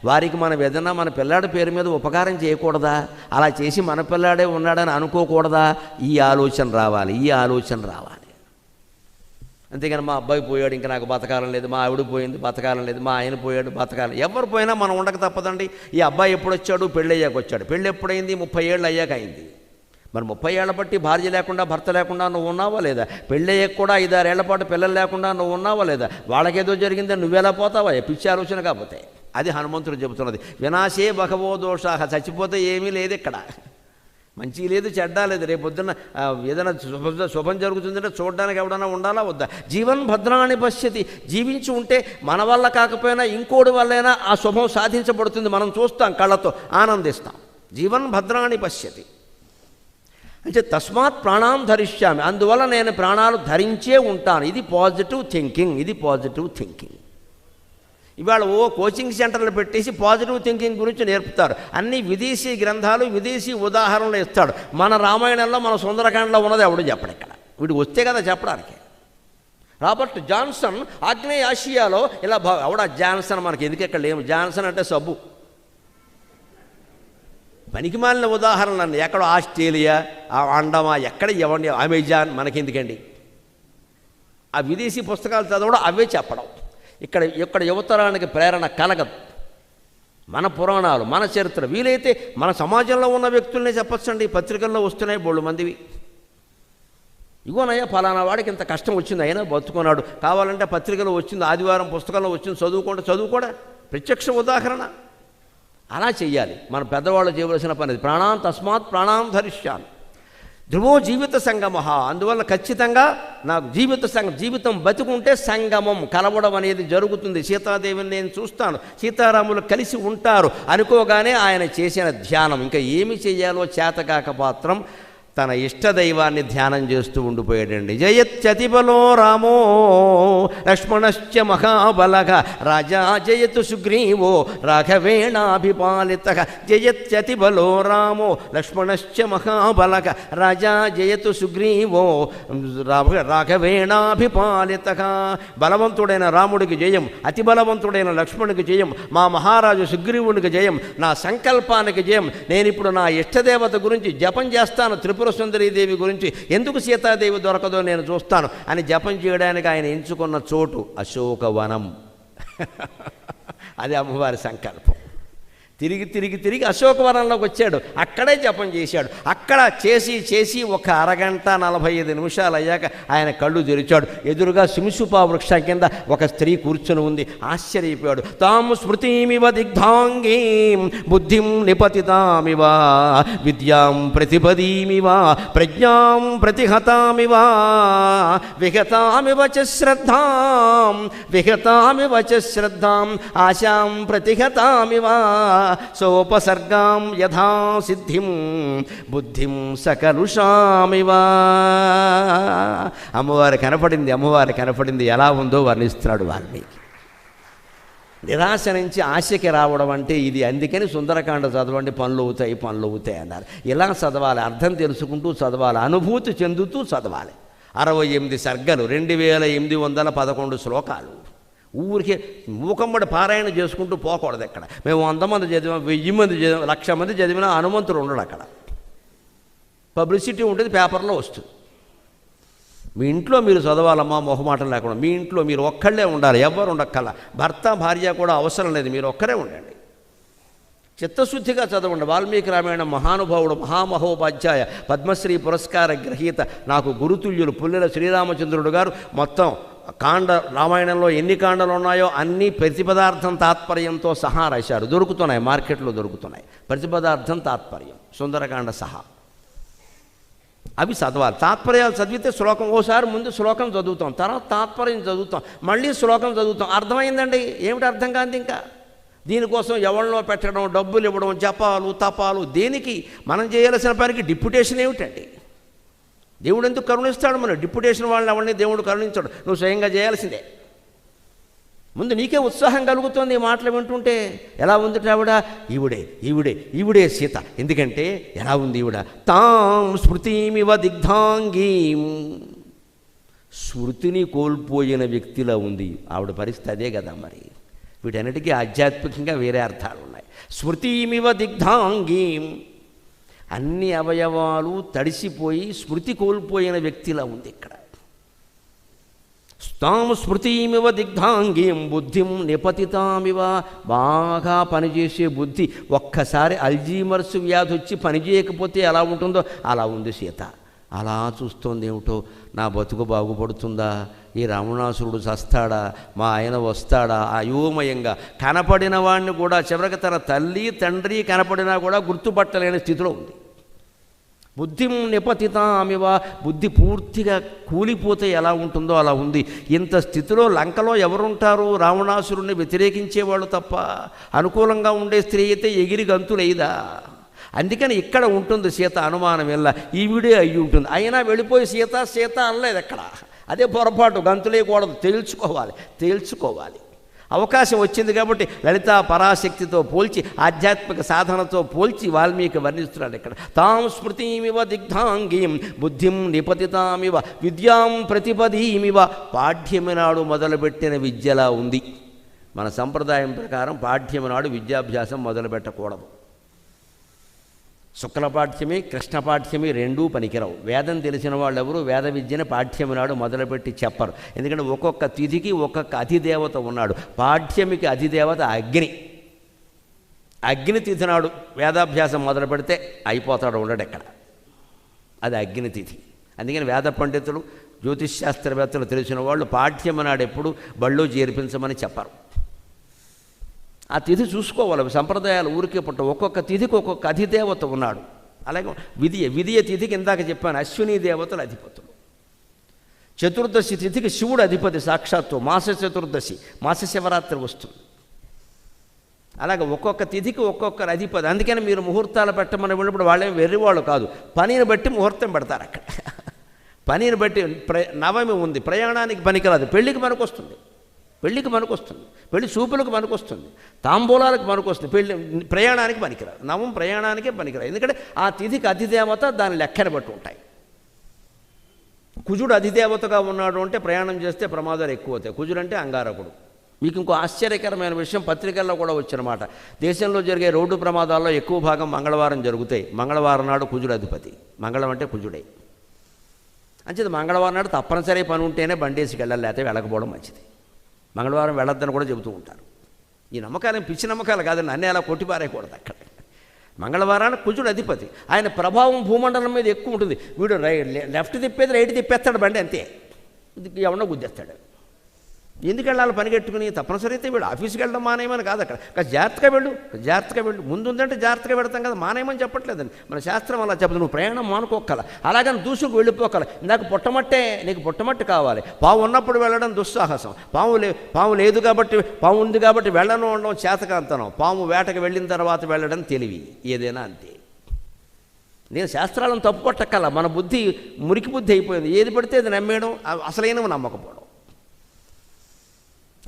వారికి మనం ఏదన్నా మన పిల్లాడి పేరు మీద ఉపకారం చేయకూడదా? అలా చేసి మన పిల్లాడే ఉన్నాడని అనుకోకూడదా? ఈ ఆలోచన రావాలి. అంతేగాని మా అబ్బాయి పోయాడు ఇంకా నాకు బతకాలం లేదు, మా ఆవిడ పోయింది బతకాలం లేదు, మా ఆయన పోయాడు బతకాలం. ఎవరు పోయినా మనం ఉండక తప్పదండి. ఈ అబ్బాయి ఎప్పుడు వచ్చాడు? పెళ్ళి అయ్యాక వచ్చాడు. పెళ్ళి ఎప్పుడైంది? 30 ఏళ్ళు అయ్యాక అయింది. మరి 30 ఏళ్ల బట్టి భార్య లేకుండా, భర్త లేకుండా నువ్వు ఉన్నావా లేదా? పెళ్ళయ్యాక కూడా 5-6 ఏళ్ల పాటు పిల్లలు లేకుండా నువ్వు ఉన్నావా లేదా? వాళ్ళకేదో జరిగిందని నువ్వెలా పోతావా? పిచ్చి ఆలోచన కాకపోతే. అది హనుమంతుడు చెబుతున్నది. వినాశే బహవో దోషాః. చచ్చిపోతే ఏమీ లేదు ఇక్కడ, మంచి లేదు, చెడ్డ లేదు. రేపు పొద్దున్న ఏదైనా శుభం జరుగుతుందంటే చూడడానికి ఎవడన్నా ఉండాలా వద్దా? జీవన్ భద్రాణి పశ్యతి. జీవించి ఉంటే మన వల్ల కాకపోయినా ఇంకోటి వల్లైనా ఆ శుభం సాధించబడుతుంది. మనం చూస్తాం, కళ్ళతో ఆనందిస్తాం. జీవన్ భద్రాణి పశ్యతి అంటే తస్మాత్ ప్రాణాం ధరిష్యామి. అందువల్ల నేను ప్రాణాలు ధరించే ఉంటాను. ఇది పాజిటివ్ థింకింగ్. ఇవాళ కోచింగ్ సెంటర్లు పెట్టేసి పాజిటివ్ థింకింగ్ గురించి నేర్పుతారు. అన్ని విదేశీ గ్రంథాలు, విదేశీ ఉదాహరణలు ఇస్తాడు. మన రామాయణంలో, మన సుందరకాండలో ఉన్నది ఎవడు చెప్పడు. ఇక్కడ వీడు వస్తే కదా చెప్పడానికి. రాబర్ట్ జాన్సన్ ఆగ్నేయ ఆసియాలో ఇలా ఎవడా జాన్సన్, మనకి ఎందుకు ఎక్కడ లేము. జాన్సన్ అంటే సబ్బు. పనికిమాలిన ఉదాహరణలు ఎక్కడో ఆస్ట్రేలియా, అండమా, ఎక్కడ ఇవ్వండి, అమెజాన్, మనకెందుకండి? ఆ విదేశీ పుస్తకాలు చదవడం, అవే చెప్పడం. ఇక్కడ యువతరానికి ప్రేరణ కలగదు. మన పురాణాలు, మన చరిత్ర, వీలైతే మన సమాజంలో ఉన్న వ్యక్తులనే చెప్పచ్చండి. పత్రికల్లో వస్తున్నాయి బోళ్ళు మందివి. ఇగోనయ్యా ఫలానా వాడికి ఇంత కష్టం వచ్చింది, అయినా బతుకున్నాడు. కావాలంటే పత్రికలో వచ్చింది, ఆదివారం పుస్తకంలో వచ్చింది, చదువుకోండి. చదువుకోడా ప్రత్యక్ష ఉదాహరణ. అలా చెయ్యాలి. మన పెద్దవాళ్ళు చేయవలసిన పని. ప్రాణాం తస్మాత్ ప్రాణాం ధరిష్యామి. ధ్రువో జీవిత సంగమః. అందువల్ల ఖచ్చితంగా నాకు జీవితం బతుకుంటే సంగమం కలవడం అనేది జరుగుతుంది. సీతాదేవిని నేను చూస్తాను, సీతారాములు కలిసి ఉంటారు అనుకోగానే ఆయన చేసిన ధ్యానం ఇంకా ఏమి చెయ్యాలో చేతకాక పాత్రం తన ఇష్టదైవాన్ని ధ్యానం చేస్తూ ఉండిపోయాడండి. జయత్యతిబలో రామో లక్ష్మణశ్చ మహాబలః రాజా జయతు సుగ్రీవో రాఘవేణాభిపాలితః. జయత్యతిబలో రామో లక్ష్మణశ్చ మహాబలః రాజా జయతు సుగ్రీవో రాఘవేణాభిపాలితః. బలవంతుడైన రాముడికి జయం, అతి బలవంతుడైన లక్ష్మణుడికి జయం, మా మహారాజు సుగ్రీవునికి జయం, నా సంకల్పానికి జయం. నేనిప్పుడు నా ఇష్టదేవత గురించి జపం చేస్తాను, త్రిపుర సుందరీదేవి గురించి ఎందుకు సీతాదేవి దొరకదో నేను చూస్తాను అని జపం చేయడానికి ఆయన ఎంచుకున్న చోటు అశోకవనం. అది అమ్మవారి సంకల్పం. తిరిగి అశోకవనంలోకి వచ్చాడు. అక్కడే జపం చేశాడు. అక్కడ చేసి ఒక అరగంట 45 నిమిషాలు అయ్యాక ఆయన కళ్ళు తెరిచాడు. ఎదురుగా శింశుపా వృక్షం కింద ఒక స్త్రీ కూర్చుని ఉంది. ఆశ్చర్యపోయాడు. తాం స్మృతిమివ దిగ్ధాంగీం బుద్ధిం నిపతితామివ విద్యాం ప్రతిపదీమివ ప్రజ్ఞాం ప్రతిహతామివ విహతామివ చ శ్రద్ధాం ఆశాం ప్రతిహతామివ సోపసర్గాం యథా సిద్ధిం బుద్ధిం సకలుషామివా. అమ్మవారు కనపడింది. ఎలా ఉందో వర్ణిస్తున్నాడు వాల్మీకి. నిరాశ నుంచి ఆశకి రావడం అంటే ఇది. అందుకని సుందరకాండ చదవండి, పనులు అవుతాయి అన్నారు. ఇలా చదవాలి, అర్థం తెలుసుకుంటూ చదవాలి, అనుభూతి చెందుతూ చదవాలి. 68 సర్గలు, 2811 శ్లోకాలు. ఊరికే మూకమ్మడి పారాయణ చేసుకుంటూ పోకూడదు. ఎక్కడ మేము 100 మంది చదివాం, 1000 మంది చదివాం, 1,00,000 మంది చదివినా హనుమంతుడు ఉండడు. అక్కడ పబ్లిసిటీ ఉంటుంది, పేపర్లో వస్తుంది. మీ ఇంట్లో మీరు చదవాలమ్మా, మొహమాటం లేకుండా. మీ ఇంట్లో మీరు ఒక్కళ్ళే ఉండాలి, ఎవ్వరు ఉండక్కల. భర్త భార్య కూడా అవసరం లేదు, మీరు ఒక్కరే ఉండండి. చిత్తశుద్ధిగా చదవండి. వాల్మీకి రామాయణం మహానుభావుడు, మహామహోపాధ్యాయ, పద్మశ్రీ పురస్కార గ్రహీత, నాకు గురుతుల్యులు పుల్లెల శ్రీరామచంద్రుడు గారు మొత్తం రామాయణంలో ఎన్ని కాండలు ఉన్నాయో అన్నీ ప్రతిపదార్థం తాత్పర్యంతో సహా రాశారు. దొరుకుతున్నాయి, మార్కెట్లో దొరుకుతున్నాయి. ప్రతిపదార్థం తాత్పర్యం సుందరకాండ సహా. అవి చదవాలి. తాత్పర్యాలు చదివితే శ్లోకం, ఓసారి ముందు శ్లోకం చదువుతాం, తర్వాత తాత్పర్యం చదువుతాం, మళ్ళీ శ్లోకం చదువుతాం. అర్థమైందండి? ఏమిటి అర్థం కాదు ఇంకా. దీనికోసం ఎవరిలో పెట్టడం, డబ్బులు ఇవ్వడం, జపాలు తపాలు దేనికి? మనం చేయాల్సిన పనికి డిప్యుటేషన్ ఏమిటండి? దేవుడు ఎందుకు కరుణిస్తాడు? మనం డిప్యుటేషన్ వాళ్ళని ఎవరిని దేవుడు కరుణించాడు. నువ్వు స్వయంగా చేయాల్సిందే. ముందు నీకే ఉత్సాహం కలుగుతుంది ఈ మాటలు వింటుంటే. ఎలా ఉంది ఆవిడ? ఈవిడే సీత. ఎందుకంటే ఎలా ఉంది ఈవిడ? తాం స్మృతిమివ దిగ్ధాంగీం. స్మృతిని కోల్పోయిన వ్యక్తిలా ఉంది ఆవిడ పరిస్థితి. అదే కదా మరి. వీటన్నిటికీ ఆధ్యాత్మికంగా వేరే అర్థాలు ఉన్నాయి. స్మృతిమివ దిగ్ధాంగీం. అన్ని అవయవాలు తడిసిపోయి స్మృతి కోల్పోయిన వ్యక్తిలా ఉంది ఇక్కడ. తాం స్మృతిమివ దిగ్ధాంగీం బుద్ధిం నిపతితామివ. బాగా పనిచేసే బుద్ధి. ఒక్కసారి అల్జీమర్స్ వ్యాధి వచ్చి పనిచేయకపోతే ఎలా ఉంటుందో అలా ఉంది సీత. అలా చూస్తోంది. ఏమిటో నా బతుకు బాగుపడుతుందా? ఈ రావణాసురుడు చస్తాడా? మా ఆయన వస్తాడా? అయోమయంగా కనపడిన వాడిని కూడా చివరికి తన తల్లి తండ్రి కనపడినా కూడా గుర్తుపట్టలేని స్థితిలో ఉంది. బుద్ధిం నిపతితామివ. బుద్ధి పూర్తిగా కూలిపోతే ఎలా ఉంటుందో అలా ఉంది. ఇంత స్థితిలో లంకలో ఎవరుంటారు? రావణాసురుణ్ణి వ్యతిరేకించేవాళ్ళు తప్ప. అనుకూలంగా ఉండే స్త్రీ అయితే ఎగిరి గంతులేదా? అందుకని ఇక్కడ ఉంటుంది సీత. అనుమానం ఎలా ఈవిడే అయ్యి ఉంటుంది. అయినా వెళ్ళిపోయి సీత అనలేదు ఎక్కడ. అదే పొరపాటు. గంతులేయకూడదు. తేల్చుకోవాలి. అవకాశం వచ్చింది కాబట్టి లలితా పరాశక్తితో పోల్చి, ఆధ్యాత్మిక సాధనతో పోల్చి వాల్మీకి వర్ణిస్తున్నాడు ఇక్కడ. తాం స్మృతిమివ దిగ్ధాంగీం బుద్ధిం నిపతితామివ విద్యాం ప్రతిపదీమివ. పాఠ్యమి నాడు మొదలుపెట్టిన విద్యలా ఉంది. మన సంప్రదాయం ప్రకారం పాఠ్యమి నాడు విద్యాభ్యాసం మొదలుపెట్టకూడదు. శుక్లపాఠ్యమి కృష్ణపాఠ్యమి రెండూ పనికిరావు. వేదం తెలిసిన వాళ్ళు ఎవరు వేద విద్యను పాఠ్యమి నాడు మొదలుపెట్టి చెప్పరు. ఎందుకంటే ఒక్కొక్క తిథికి ఒక్కొక్క అధిదేవత ఉన్నాడు. పాఠ్యమికి అధిదేవత అగ్ని. అగ్ని తిథి నాడు వేదాభ్యాసం మొదలు పెడితే అయిపోతాడు, ఉండడు ఎక్కడ. అది అగ్ని తిథి. అందుకని వేద పండితులు జ్యోతిష్శాస్త్రవేత్తలు తెలిసిన వాళ్ళు పాఠ్యమి నాడు ఎప్పుడు బళ్ళో చేర్పించమని చెప్పరు. ఆ తిథి చూసుకోవాలి. సంప్రదాయాలు ఊరికే పుట్ట. ఒక్కొక్క తిథికి ఒక్కొక్క అధిదేవత ఉన్నాడు. అలాగే విధియ తిథికి ఇందాక చెప్పాను, అశ్విని దేవతలు అధిపతులు. చతుర్దశి తిథికి శివుడు అధిపతి సాక్షాత్తు. మాస చతుర్దశి, మాస శివరాత్రి వస్తుంది. అలాగే ఒక్కొక్క తిథికి ఒక్కొక్కరు అధిపతి. అందుకని మీరు ముహూర్తాలు పెట్టమని వెళ్ళినప్పుడు వాళ్ళేం వెర్రివాళ్ళు కాదు, పనిని బట్టి ముహూర్తం పెడతారు అక్కడ. పనిని బట్టి నవమి ఉంది, ప్రయాణానికి పనికిరాదు, పెళ్ళికి పనికొస్తుంది. పెళ్లి చూపులకు పనికొస్తుంది, తాంబూలాలకు పనికొస్తుంది. ప్రయాణానికి పనికిరాదు. నవం ప్రయాణానికే పనికిరాదు. ఎందుకంటే ఆ తిథికి అధిదేవత దాని లెక్కను బట్టి ఉంటాయి. కుజుడు అధిదేవతగా ఉన్నాడు అంటే ప్రయాణం చేస్తే ప్రమాదాలు ఎక్కువ అవుతాయి. కుజుడు అంటే అంగారకుడు. మీకు ఇంకో ఆశ్చర్యకరమైన విషయం పత్రికల్లో కూడా వచ్చినమాట. దేశంలో జరిగే రోడ్డు ప్రమాదాల్లో ఎక్కువ భాగం మంగళవారం జరుగుతాయి. మంగళవారం నాడు కుజుడు అధిపతి. మంగళం అంటే కుజుడే. అంచేది మంగళవారం నాడు తప్పనిసరి పని ఉంటేనే బండేసికి వెళ్ళాలి, లేకపోతే వెళ్ళకపోవడం మంచిది. మంగళవారం వెళ్ళొద్దని కూడా చెబుతూ ఉంటారు. ఈ నమ్మకాలు పిచ్చి నమ్మకాలు కాదండి, అన్నీ అలా కొట్టిపారేయకూడదు. అక్కడ మంగళవారానికి కుజుడు అధిపతి. ఆయన ప్రభావం భూమండలం మీద ఎక్కువ ఉంటుంది. వీడు లెఫ్ట్ తిప్పేది రైట్ తిప్పేస్తాడు బండి, అంతే. ఎవడో గుద్దేస్తాడు. ఎందుకు వెళ్ళాలి పనిగట్టుకుని? తప్పనిసరి అయితే వీడు ఆఫీస్కి వెళ్ళడం మానేయమని కాదు. అక్కడ జాగ్రత్తగా వెళ్ళు. ముందు ఉందంటే జాగ్రత్తగా పెడతాం కదా, మానేయమని చెప్పట్లేదండి. మన శాస్త్రం అలా చెప్పదు. నువ్వు ప్రయాణం మానుకోగల, అలాగని దూసుకు వెళ్ళిపోగల. ఇందాక పుట్టమట్టే, నీకు పుట్టమట్టు కావాలి. పావు ఉన్నప్పుడు వెళ్ళడం దుస్సాహసం. పాము లేదు కాబట్టి, పాము ఉంది కాబట్టి వెళ్ళను ఉండడం చేతకాంతనం. పాము వేటకు వెళ్ళిన తర్వాత వెళ్ళడం తెలివి. ఏదైనా అంతే. నేను శాస్త్రాలను తప్పు పట్టక్కల. మన బుద్ధి మురికి బుద్ధి అయిపోయింది. ఏది పడితే అది నమ్మేయడం, అసలైనవి నమ్మకపోవడం.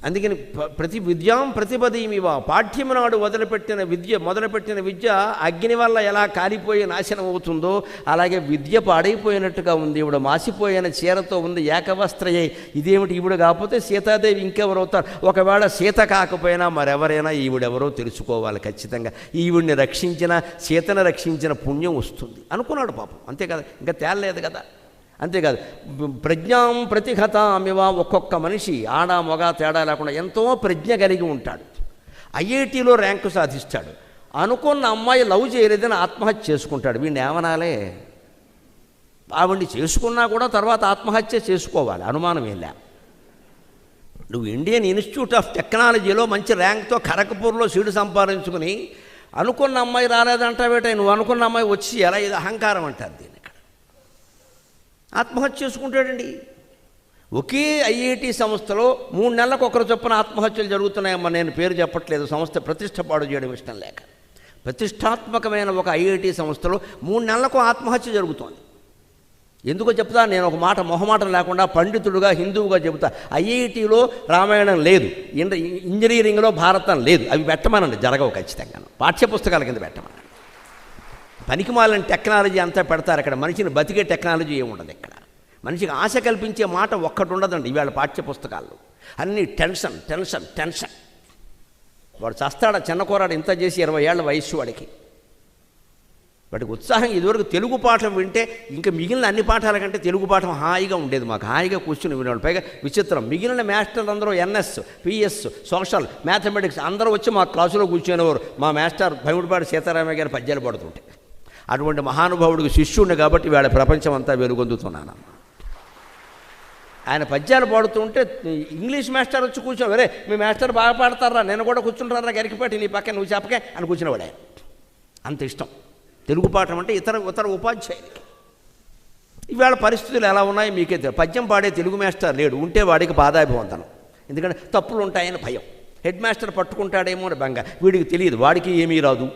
అందుకని ప్రతి విద్యాం ప్రతిపదీమివ, పాఠ్యము నాడు మొదలుపెట్టిన విద్య అగ్ని వల్ల ఎలా కాలిపోయి నాశనం అవుతుందో అలాగే విద్య పాడైపోయినట్టుగా ఉంది. ఇవిడ మాసిపోయిన చీరతో ఉంది, ఏకవస్త్రయ్యై. ఇదేమిటి, ఈవిడ కాకపోతే సీతాదేవి ఇంకెవరవుతారు? ఒకవేళ సీత కాకపోయినా మరెవరైనా ఈవిడెవరో తెలుసుకోవాలి ఖచ్చితంగా. ఈవిడిని సీతను రక్షించిన పుణ్యం వస్తుంది అనుకున్నాడు పాపం. అంతే కదా, ఇంకా తేలలేదు కదా. అంతేకాదు, ప్రజ్ఞాం ప్రతిఘతామివ, ఒక్కొక్క మనిషి ఆడ మగ తేడా లేకుండా ఎంతో ప్రజ్ఞ కలిగి ఉంటాడు. ఐఐటీలో ర్యాంకు సాధిస్తాడు. అనుకున్న అమ్మాయి లవ్ చేయలేదని ఆత్మహత్య చేసుకుంటాడు. వీడిని ఏమనాలే? ఆవిడ్ని చేసుకున్నా కూడా తర్వాత ఆత్మహత్య చేసుకోవాలి, అనుమానం ఏం లే. నువ్వు ఇండియన్ ఇన్స్టిట్యూట్ ఆఫ్ టెక్నాలజీలో మంచి ర్యాంక్తో ఖరగ్పూర్లో సీటు సంపాదించుకుని అనుకున్న అమ్మాయి రాలేదంటావేట, నువ్వు అనుకున్న అమ్మాయి వచ్చి ఎలా, ఇది అహంకారం అంటారు దీన్ని. ఆత్మహత్య చేసుకుంటాడండి. ఒకే ఐఐటి సంస్థలో 3 నెలలకు ఒకరు చొప్పున ఆత్మహత్యలు జరుగుతున్నాయమ్మా. నేను పేరు చెప్పట్లేదు, సంస్థ ప్రతిష్ట పాడు చేయడం ఇష్టం లేక. ప్రతిష్టాత్మకమైన ఒక ఐఐటి సంస్థలో 3 నెలలకు ఆత్మహత్య జరుగుతోంది. ఎందుకో చెప్తా, నేను ఒక మాట మొహమాటం లేకుండా పండితుడుగా హిందువుగా చెబుతా. ఐఐటిలో రామాయణం లేదు, ఇంజనీరింగ్లో భారతం లేదు. అవి పెట్టమనండి, జరగవు ఖచ్చితంగా. పాఠ్యపుస్తకాల కింద పెట్టమనండి. పనికిమాలిన టెక్నాలజీ అంతా పెడతారు అక్కడ. మనిషిని బతికే టెక్నాలజీ ఏముండదు ఇక్కడ. మనిషికి ఆశ కల్పించే మాట ఒక్కటి ఉండదండి ఇవాళ పాఠ్యపుస్తకాల్లో. అన్నీ టెన్షన్. వాడు చస్తాడా, చిన్నకోరాడు, ఇంత చేసి 20 ఏళ్ల వయస్సు వాడికి ఉత్సాహం. ఇదివరకు తెలుగు పాఠం వింటే ఇంకా మిగిలిన అన్ని పాఠాల కంటే తెలుగు పాఠం హాయిగా ఉండేది. మాకు హాయిగా కూర్చుని వినేవాళ్ళు. పైగా విచిత్రం, మిగిలిన మాస్టర్లు అందరూ ఎన్ఎస్, పిఎస్, సోషల్, మ్యాథమెటిక్స్ అందరూ వచ్చి మా క్లాసులో కూర్చునేవారు. మా మాస్టర్ భైముడిపాటి సీతారామయ్య గారి పద్యాలు పడుతుంటే. అటువంటి మహానుభావుడికి శిష్యుడిని కాబట్టి వీళ్ళ ప్రపంచం అంతా వెలుగొందుతున్నానమ్మా. ఆయన పద్యాలు పాడుతుంటే ఇంగ్లీష్ మాస్టర్ వచ్చి కూర్చోవు, అరే మీ మాస్టర్ బాగా పాడతారా, నేను కూడా కూర్చుంటారా గరికిపాటి నీ పక్కన, నువ్వు చెప్పకే అని కూర్చునేవాడే. అంత ఇష్టం తెలుగు పాఠం అంటే ఇతర ఉపాధ్యాయులకి. ఇవాళ పరిస్థితులు ఎలా ఉన్నాయో మీకే తెలియదు. పద్యం పాడే తెలుగు మాస్టర్ లేడు, ఉంటే వాడికి బాధాభివందనం. ఎందుకంటే తప్పులు ఉంటాయని భయం. హెడ్ మాస్టర్ పట్టుకుంటాడేమో అని బెంగ. వీడికి తెలియదు, వాడికి ఏమీ రాదు.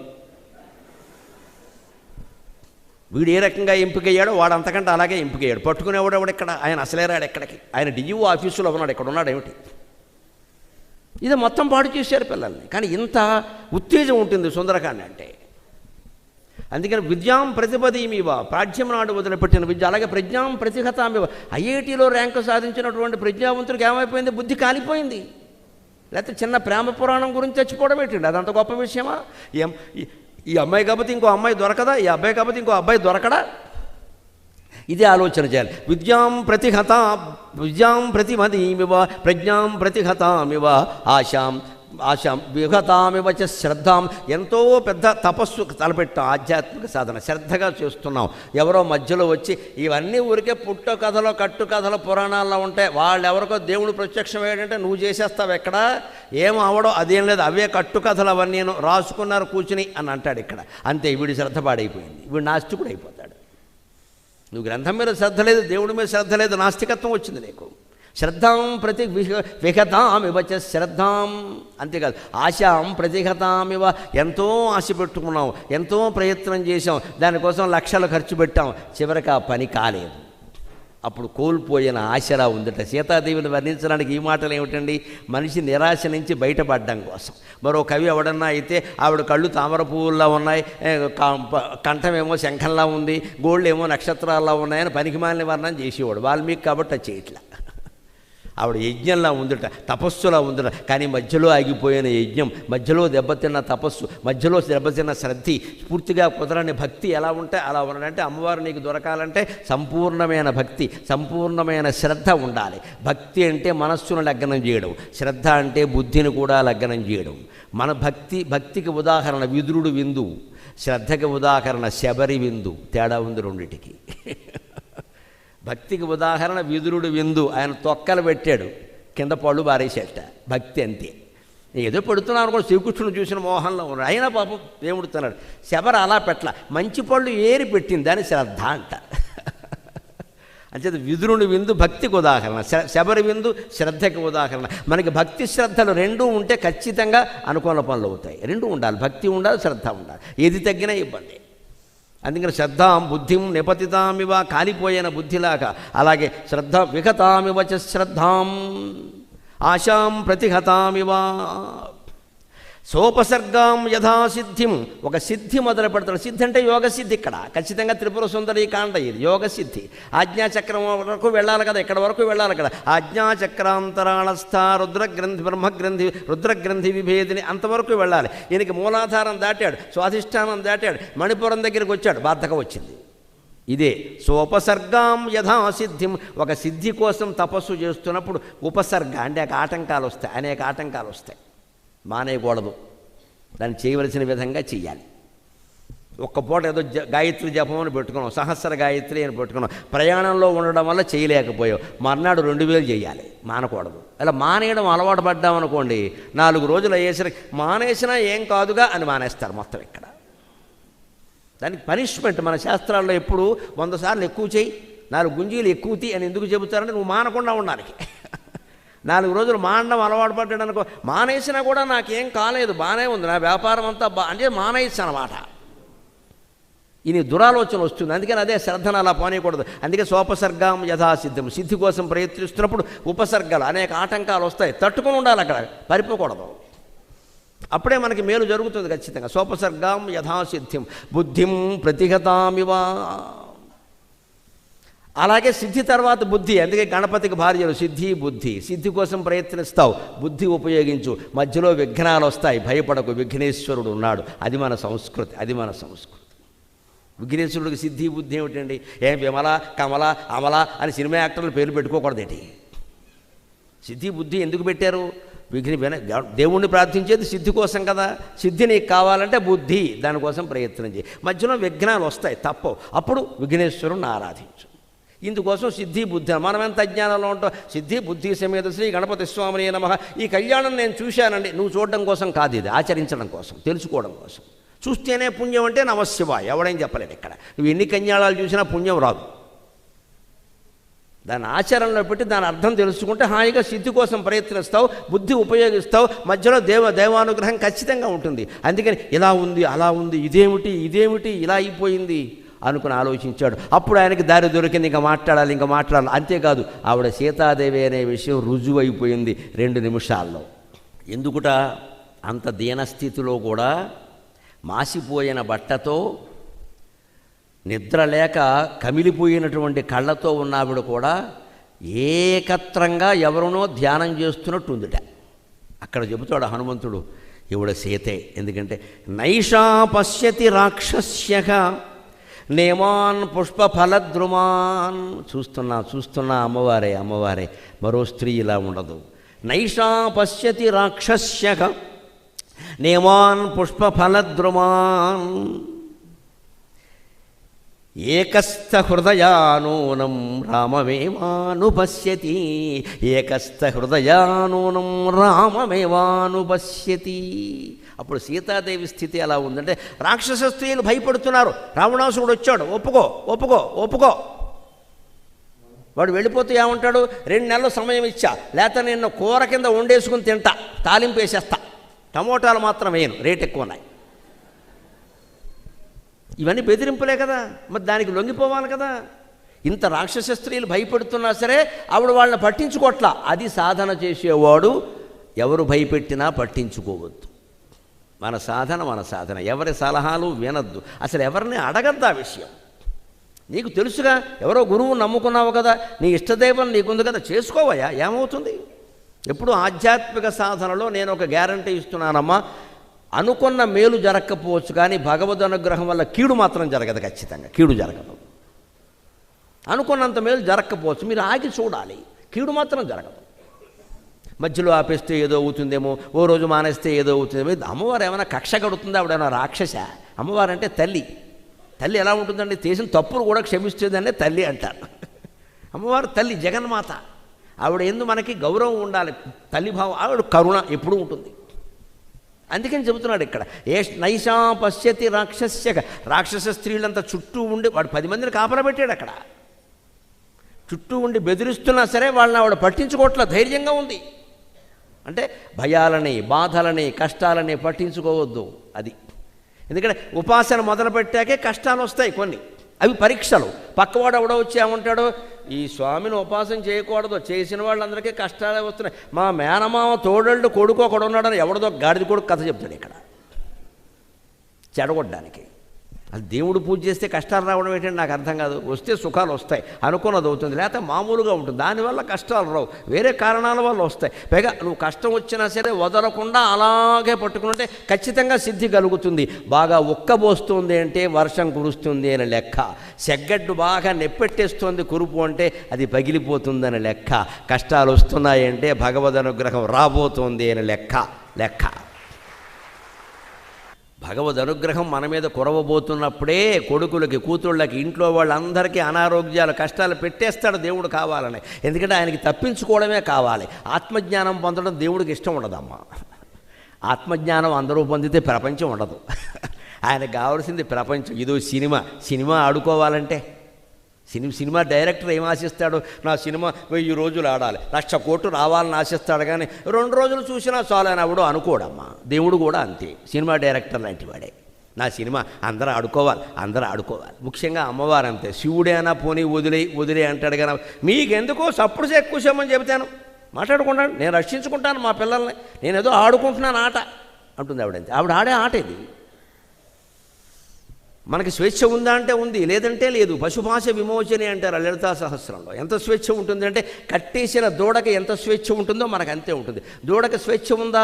వీడు ఏ రకంగా ఎంపికయ్యాడో వాడు అంతకంటే అలాగే ఎంపికయ్యాడు. పట్టుకునేవాడు ఎవడెక్కడ, ఆయన అసలే రాడు ఎక్కడికి. ఆయన డియూ ఆఫీసులో ఉన్నాడు, ఎక్కడ ఉన్నాడు ఏమిటి? ఇది మొత్తం పాడు చేశారు పిల్లల్ని. కానీ ఇంత ఉత్తేజం ఉంటుంది సుందరకాండ అంటే. అందుకని విద్యాం ప్రతిపదీమివ, పాఠ్యం నాడు వదిలిపెట్టిన విద్య. అలాగే ప్రజ్ఞాం ప్రతిహతామివ, ఐఐటీలో ర్యాంకు సాధించినటువంటి ప్రజ్ఞావంతుడికి ఏమైపోయింది? బుద్ధి కాలిపోయింది. లేకపోతే చిన్న ప్రేమ పురాణం గురించి చచ్చిపోవడం ఏంటండి, అదంత గొప్ప విషయమా? ఈ అమ్మాయి కాకపోతే ఇంకో అమ్మాయి దొరకదా, ఈ అబ్బాయి కాకపోతే ఇంకో అబ్బాయి దొరకడా? ఇదే ఆలోచన చేయాలి. విద్యాం ప్రతిమదీమివ ప్రజ్ఞాం ప్రతిహతామివ ఆశాం ఆశాం విహతామివ చ శ్రద్ధాం, ఎంతో పెద్ద తపస్సు తలపెట్టాం, ఆధ్యాత్మిక సాధన శ్రద్ధగా చేస్తున్నాం. ఎవరో మధ్యలో వచ్చి ఇవన్నీ ఊరికే పుట్ట కథలో కట్టు కథలో పురాణాల్లో ఉంటాయి, వాళ్ళు ఎవరికో దేవుడు ప్రత్యక్షం ఏంటంటే నువ్వు చేసేస్తావు, ఎక్కడ ఏం అవడో అదేం లేదు, అవే కట్టు కథలు అవన్నీ రాసుకున్నారు కూర్చుని అని అంటాడు ఇక్కడ. అంతే, వీడి శ్రద్ధ పాడైపోయింది, వీడు నాస్తికుడు అయిపోతాడు. నువ్వు గ్రంథం మీద శ్రద్ధ లేదు, దేవుడి మీద శ్రద్ధ లేదు, నాస్తికత్వం వచ్చింది నీకు. శ్రద్ధాం ప్రతి విహతామివ చ శ్రద్ధాం, అంతేకాదు ఆశాం ప్రతిహతామివ, ఎంతో ఆశ పెట్టుకున్నాం, ఎంతో ప్రయత్నం చేశాం, దానికోసం లక్షలు ఖర్చు పెట్టాం, చివరికి ఆ పని కాలేదు. అప్పుడు కోల్పోయిన ఆశలా ఉందట. సీతాదేవిని వర్ణించడానికి ఈ మాటలు ఏమిటండి? మనిషి నిరాశ నుంచి బయటపడడం కోసం. మరో కవి ఎవడన్నా అయితే ఆవిడ కళ్ళు తామర పువ్వుల్లా ఉన్నాయి, కంఠమేమో శంఖంలా ఉంది, గోళ్ళు ఏమో నక్షత్రాల్లో ఉన్నాయని పనికిమాలిన వర్ణన చేసేవాడు. వాల్మీకి కాబట్టి అది చేయట్లా. ఆవిడ యజ్ఞంలా ఉందట, తపస్సులా ఉందట. కానీ మధ్యలో ఆగిపోయిన యజ్ఞం, మధ్యలో దెబ్బతిన్న తపస్సు, మధ్యలో దెబ్బతిన్న శ్రద్ధి, పూర్తిగా కుదరని భక్తి ఎలా ఉంటే అలా ఉండాలంటే, అమ్మవారు నీకు దొరకాలంటే సంపూర్ణమైన భక్తి, సంపూర్ణమైన శ్రద్ధ ఉండాలి. భక్తి అంటే మనస్సును లగ్నం చేయడం, శ్రద్ధ అంటే బుద్ధిని కూడా లగ్నం చేయడం. మన భక్తికి ఉదాహరణ విదురుడు విందు, శ్రద్ధకి ఉదాహరణ శబరి విందు. తేడా ఉంది రెండిటికి. భక్తికి ఉదాహరణ విదురుడు విందు, ఆయన తొక్కలు పెట్టాడు, కింద పళ్ళు బారేసేట. భక్తి అంతే. ఏదో పెడుతున్నాను అనుకో, శ్రీకృష్ణుడు చూసిన మోహంలో ఉన్నాడు, అయినా పాపం దేవుడు తిన్నాడు. శబరి అలా పెట్టల, మంచి పళ్ళు ఏరి పెట్టింది, దాని శ్రద్ధ అంట. అంచేత విదురుని విందు భక్తికి ఉదాహరణ, శబరి విందు శ్రద్ధకి ఉదాహరణ. మనకి భక్తి శ్రద్ధలు రెండూ ఉంటే ఖచ్చితంగా అనుకూల పనులు అవుతాయి. రెండూ ఉండాలి, భక్తి ఉండాలి, శ్రద్ధ ఉండాలి. ఏది తగ్గినా ఇబ్బంది. అందుకని శ్రద్ధాం బుద్ధిం నిపతితామివ, కాలిపోయిన బుద్ధిలాగా. అలాగే శ్రద్ధ విహతామివ చ శ్రద్ధాం ఆశాం ప్రతిహతామివ. సోపసర్గాం యథాసిద్ధిం, ఒక సిద్ధి మొదలు పెడతాడు. సిద్ధి అంటే యోగ సిద్ధి. ఇక్కడ ఖచ్చితంగా త్రిపుర సుందరి కాండ ఇది యోగ సిద్ధి. ఆజ్ఞాచక్రం వరకు వెళ్ళాలి కదా, ఎక్కడ వరకు వెళ్ళాలి కదా. ఆజ్ఞాచక్రాంతరాళస్థ రుద్రగ్రంథి బ్రహ్మగ్రంథి రుద్రగ్రంథి విభేదిని, అంతవరకు వెళ్ళాలి. ఈయనకి మూలాధారం దాటాడు, స్వాధిష్టానం దాటాడు, మణిపురం దగ్గరికి వచ్చాడు, బాధకం వచ్చింది. ఇదే సోపసర్గాం యథాసిద్ధిం. ఒక సిద్ధి కోసం తపస్సు చేస్తున్నప్పుడు ఉపసర్గ అంటే ఆటంకాలు వస్తాయి, అనేక ఆటంకాలు వస్తాయి. మానేయకూడదు, దాన్ని చేయవలసిన విధంగా చెయ్యాలి. ఒక్క పూట ఏదో గాయత్రి జపం అని పెట్టుకున్నాం, సహస్ర గాయత్రి అని పెట్టుకున్నాం, ప్రయాణంలో ఉండడం వల్ల చేయలేకపోయావు, మర్నాడు 2000 చేయాలి. మానకూడదు. అలా మానేయడం అలవాటు పడ్డామనుకోండి, 4 రోజులు అయ్యేసరికి మానేసినా ఏం కాదుగా అని మానేస్తారు మొత్తం. ఇక్కడ దానికి పనిష్మెంట్. మన శాస్త్రాల్లో ఎప్పుడు 100 సార్లు ఎక్కువ చేయి, 4 గుంజీలు ఎక్కువ తీ అని ఎందుకు చెబుతారంటే నువ్వు మానకుండా ఉండాలి. 4 రోజులు మానడం అలవాటు పడ్డాడు అనుకో, మానేసినా కూడా నాకేం కాలేదు, బాగానే ఉంది, నా వ్యాపారం అంతా అంటే మానేయచ్చు అన్నమాట. ఇది దురాలోచన వస్తుంది. అందుకని అదే శ్రద్ధను అలా పోనీయకూడదు. అందుకే సోపసర్గం యథాసిద్ధం. సిద్ధి కోసం ప్రయత్నిస్తున్నప్పుడు ఉపసర్గాలు అనేక ఆటంకాలు వస్తాయి, తట్టుకొని ఉండాలి, అక్కడ పరిపోకూడదు. అప్పుడే మనకి మేలు జరుగుతుంది ఖచ్చితంగా. సోపసర్గం యథాసిద్ధిం బుద్ధిం ప్రతిహతామివ. అలాగే సిద్ధి తర్వాత బుద్ధి. అందుకే గణపతికి భార్యలు సిద్ధి బుద్ధి. సిద్ధి కోసం ప్రయత్నిస్తావు, బుద్ధి ఉపయోగించు. మధ్యలో విఘ్నాలు వస్తాయి, భయపడకు, విఘ్నేశ్వరుడు ఉన్నాడు. అది మన సంస్కృతి, అది మన సంస్కృతి. విఘ్నేశ్వరుడికి సిద్ధి బుద్ధి ఏమిటండి? విమల కమల అమల అని సినిమా యాక్టర్లు పేర్లు పెట్టుకోకూడదేంటి? సిద్ధి బుద్ధి ఎందుకు పెట్టారు? దేవుణ్ణి ప్రార్థించేది సిద్ధి కోసం కదా. సిద్ధి నీకు కావాలంటే బుద్ధి, దానికోసం ప్రయత్నం చేయి. మధ్యలో విఘ్నాలు వస్తాయి, తప్పవు. అప్పుడు విఘ్నేశ్వరుని ఆరాధించు. ఇందుకోసం సిద్ధి బుద్ధి. మనం ఎంత అజ్ఞానంలో ఉంటాం. సిద్ధి బుద్ధి సమేత శ్రీ గణపతి స్వామిని నమః. ఈ కళ్యాణం నేను చూశానండి. నువ్వు చూడడం కోసం కాదు, ఇది ఆచరించడం కోసం, తెలుసుకోవడం కోసం. చూస్తేనే పుణ్యం అంటే నమశివాయ. ఎవడేం చెప్పలేదు ఇక్కడ. నువ్వు ఎన్ని కళ్యాణాలు చూసినా పుణ్యం రాదు. దాన్ని ఆచరణలో పెట్టి దాని అర్థం తెలుసుకుంటే హాయిగా సిద్ధి కోసం ప్రయత్నిస్తావు, బుద్ధి ఉపయోగిస్తావు. మధ్యలో దేవానుగ్రహం ఖచ్చితంగా ఉంటుంది. అందుకని ఇలా ఉంది, అలా ఉంది, ఇదేమిటి ఇలా అయిపోయింది అనుకుని ఆలోచించాడు. అప్పుడు ఆయనకి దారి దొరికింది, ఇంకా మాట్లాడాలి. అంతేకాదు, ఆవిడ సీతాదేవి అనే విషయం రుజువు అయిపోయింది 2 నిమిషాల్లో. ఎందుకుట? అంత దీనస్థితిలో కూడా మాసిపోయిన బట్టతో, నిద్ర లేక కమిలిపోయినటువంటి కళ్ళతో ఉన్నావిడ కూడా ఏకత్రంగా ఎవరినో ధ్యానం చేస్తున్నట్టు ఉందిట. అక్కడ చెబుతాడు హనుమంతుడు, ఈవిడ సీతే. ఎందుకంటే నైషా పశ్యతి రాక్షస్యః నేమాన్ పుష్పఫలద్రుమాన్. చూస్తున్నా అమ్మవారే, మరో స్త్రీ ఇలా ఉండదు. నైషా పశ్యతి రాక్షస్యః నేమాన్ పుష్పఫలద్రుమాన్ ఏకస్థ హృదయానూనం రామమేవానుపశ్యతి. ఏకస్థ హృదయానూనం రామమేవానుపశ్యతి. అప్పుడు సీతాదేవి స్థితి ఎలా ఉందంటే, రాక్షస స్త్రీలు భయపడుతున్నారు. రావణాసురుడు వచ్చాడు, ఒప్పుకో ఒప్పుకో ఒప్పుకో. వాడు వెళ్ళిపోతూ ఏమంటాడు, 2 నెలలు సమయం ఇచ్చా, లేకపోతే నిన్ను కూర కింద వండేసుకుని తింటా, తాలింపు వేసేస్తా, టమోటాలు మాత్రం వేయను, రేట్ ఎక్కువ ఉన్నాయి. ఇవన్నీ బెదిరింపులే కదా, మరి దానికి లొంగిపోవాలి కదా. ఇంత రాక్షస స్త్రీలు భయపెడుతున్నా సరే ఆవిడ వాళ్ళని పట్టించుకోట్లా. అది సాధన చేసేవాడు ఎవరు భయపెట్టినా పట్టించుకోవద్దు. మన సాధన. ఎవరి సలహాలు వినద్దు, అసలు ఎవరిని అడగద్దు ఆ విషయం. నీకు తెలుసుగా, ఎవరో గురువు నమ్ముకున్నావు కదా, నీ ఇష్టదైవం నీకుంది కదా, చేసుకోవయ్యా, ఏమవుతుంది. ఎప్పుడు ఆధ్యాత్మిక సాధనలో నేను ఒక గ్యారంటీ ఇస్తున్నానమ్మా, అనుకున్న మేలు జరగకపోవచ్చు, కానీ భగవద్ అనుగ్రహం వల్ల కీడు మాత్రం జరగదు. ఖచ్చితంగా కీడు జరగదు. అనుకున్నంత మేలు జరగకపోవచ్చు, మీరు ఆగి చూడాలి, కీడు మాత్రం జరగదు. మధ్యలో ఆపేస్తే ఏదో అవుతుందేమో, ఓ రోజు మానేస్తే ఏదో అవుతుందేమో. అమ్మవారు ఏమైనా కక్ష కడుతుందా? ఆవిడేమైనా రాక్షస? అమ్మవారు అంటే తల్లి. తల్లి ఎలా ఉంటుందండి, చేసిన తప్పులు కూడా క్షమిస్తుందనే తల్లి అంటారు. అమ్మవారు తల్లి, జగన్మాత. ఆవిడ ఎందు మనకి గౌరవం ఉండాలి, తల్లి భావం. ఆవిడ కరుణ ఎప్పుడూ ఉంటుంది. అందుకని చెబుతున్నాడు ఇక్కడ, నైషా పశ్యతి రాక్షస్య. రాక్షస స్త్రీలంతా చుట్టూ ఉండి, వాడు 10 మందిని కాపలా పెట్టాడు అక్కడ. చుట్టూ ఉండి బెదిరిస్తున్నా సరే వాళ్ళని ఆవిడ పట్టించుకోవట్ల, ధైర్యంగా ఉంది. అంటే భయాలని, బాధలని, కష్టాలని పట్టించుకోవద్దు. అది ఎందుకంటే ఉపాసన మొదలుపెట్టాకే కష్టాలు వస్తాయి కొన్ని, అవి పరీక్షలు. పక్కవాడు ఎవడో వచ్చి ఏమంటాడో, ఈ స్వామిని ఉపాసన చేయకూడదు, చేసిన వాళ్ళందరికీ కష్టాలే వస్తున్నాయి. మా మేనమామ తోడళ్ళు కొడుకు ఒకడు ఉన్నాడని ఎవడదో గాడిద కొడుకు కథ చెప్తాడు ఇక్కడ, చెడగొట్టడానికి. అది దేవుడు పూజ చేస్తే కష్టాలు రావడం ఏంటంటే నాకు అర్థం కాదు. వస్తే సుఖాలు వస్తాయి, అనుకున్నది అవుతుంది, లేకపోతే మామూలుగా ఉంటుంది. దానివల్ల కష్టాలు రావు, వేరే కారణాల వల్ల వస్తాయి. పైగా నువ్వు కష్టం వచ్చినా సరే వదలకుండా అలాగే పట్టుకుంటే ఖచ్చితంగా సిద్ధి కలుగుతుంది. బాగా ఉక్కబోస్తుంది అంటే వర్షం కురుస్తుంది అని లెక్క. సెగ్గడ్డు బాగా నెప్పెట్టేస్తుంది కురుపు అంటే అది పగిలిపోతుందని లెక్క. కష్టాలు వస్తున్నాయంటే భగవద్ అనుగ్రహం రాబోతోంది అని లెక్క. భగవద్ అనుగ్రహం మన మీద కురవబోతున్నప్పుడే కొడుకులకి, కూతుళ్ళకి, ఇంట్లో వాళ్ళందరికీ అనారోగ్యాలు, కష్టాలు పెట్టేస్తాడు దేవుడు కావాలని. ఎందుకంటే ఆయనకి తప్పించుకోవడమే కావాలి. ఆత్మజ్ఞానం పొందడం దేవుడికి ఇష్టం ఉండదమ్మా. ఆత్మజ్ఞానం అందరూ పొందితే ప్రపంచం ఉండదు. ఆయనకు కావాల్సింది ప్రపంచం. ఇదో సినిమా ఆడుకోవాలంటే సినిమా డైరెక్టర్ ఏం ఆశిస్తాడు, నా సినిమా 1000 రోజులు ఆడాలి, 1,00,000 కోట్లు రావాలని ఆశిస్తాడు. కానీ 2 రోజులు చూసినా చాలు అని ఎవడో అనుకోడమ్మా. దేవుడు కూడా అంతే, సినిమా డైరెక్టర్ లాంటి వాడే. నా సినిమా అందరూ ఆడుకోవాలి. ముఖ్యంగా అమ్మవారు అంతే. శివుడైనా పోనీ వదిలే అంటాడు. కానీ మీకెందుకో సప్పుడు ఎక్కువ చేయమని చెబుతాను, మాట్లాడుకుంటాను, నేను రక్షించుకుంటాను మా పిల్లల్ని, నేను ఏదో ఆడుకుంటున్నాను ఆట అంటుంది ఆవిడంతే. ఆవిడ ఆడే ఆట ఇది. మనకి స్వేచ్ఛ ఉందా అంటే ఉంది, లేదంటే లేదు. పశుపాశ విమోచని అంటారు లలితా సహస్రంలో. ఎంత స్వేచ్ఛ ఉంటుందంటే కట్టేసిన దూడకి ఎంత స్వేచ్ఛ ఉంటుందో మనకు అంతే ఉంటుంది. దూడకి స్వేచ్ఛ ఉందా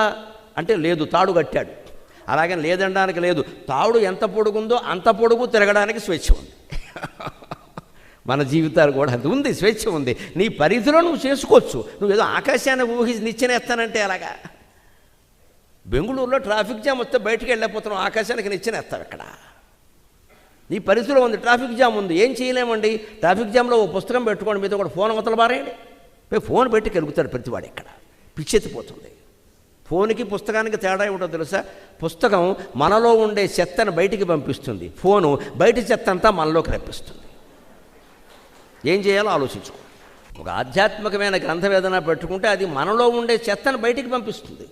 అంటే లేదు, తాడు కట్టాడు. అలాగని లేదనడానికి లేదు. తాడు ఎంత పొడుగుందో అంత పొడుగు తిరగడానికి స్వేచ్ఛ ఉంది. మన జీవితాలు కూడా అది ఉంది, స్వేచ్ఛ ఉంది. నీ పరిధిలో నువ్వు చేసుకోవచ్చు. నువ్వు ఏదో ఆకాశాన్ని ఊహించి నిచ్చెనేస్తానంటే అలాగా. బెంగళూరులో ట్రాఫిక్ జామ్ వస్తే బయటికి వెళ్ళిపోతున్నావు, ఆకాశానికి నిచ్చెనేస్తావు. ఇక్కడ నీ పరిధిలో ఉంది, ట్రాఫిక్ జామ్ ఉంది, ఏం చేయలేమండి. ట్రాఫిక్ జామ్లో ఓ పుస్తకం పెట్టుకోండి, మీతో కూడా ఫోన్ అవతల బారేయండి. ఫోన్ పెట్టి కెలుగుతాడు ప్రతివాడు. ఇక్కడ పిచ్చెత్తిపోతుంది. ఫోన్కి పుస్తకానికి తేడా ఏమిటో తెలుసా? పుస్తకం మనలో ఉండే చెత్తను బయటికి పంపిస్తుంది, ఫోను బయట చెత్త అంతా మనలోకి రప్పిస్తుంది. ఏం చేయాలో ఆలోచించుకో. ఒక ఆధ్యాత్మికమైన గ్రంథం ఏదైనా పెట్టుకుంటే అది మనలో ఉండే చెత్తను బయటికి పంపిస్తుంది.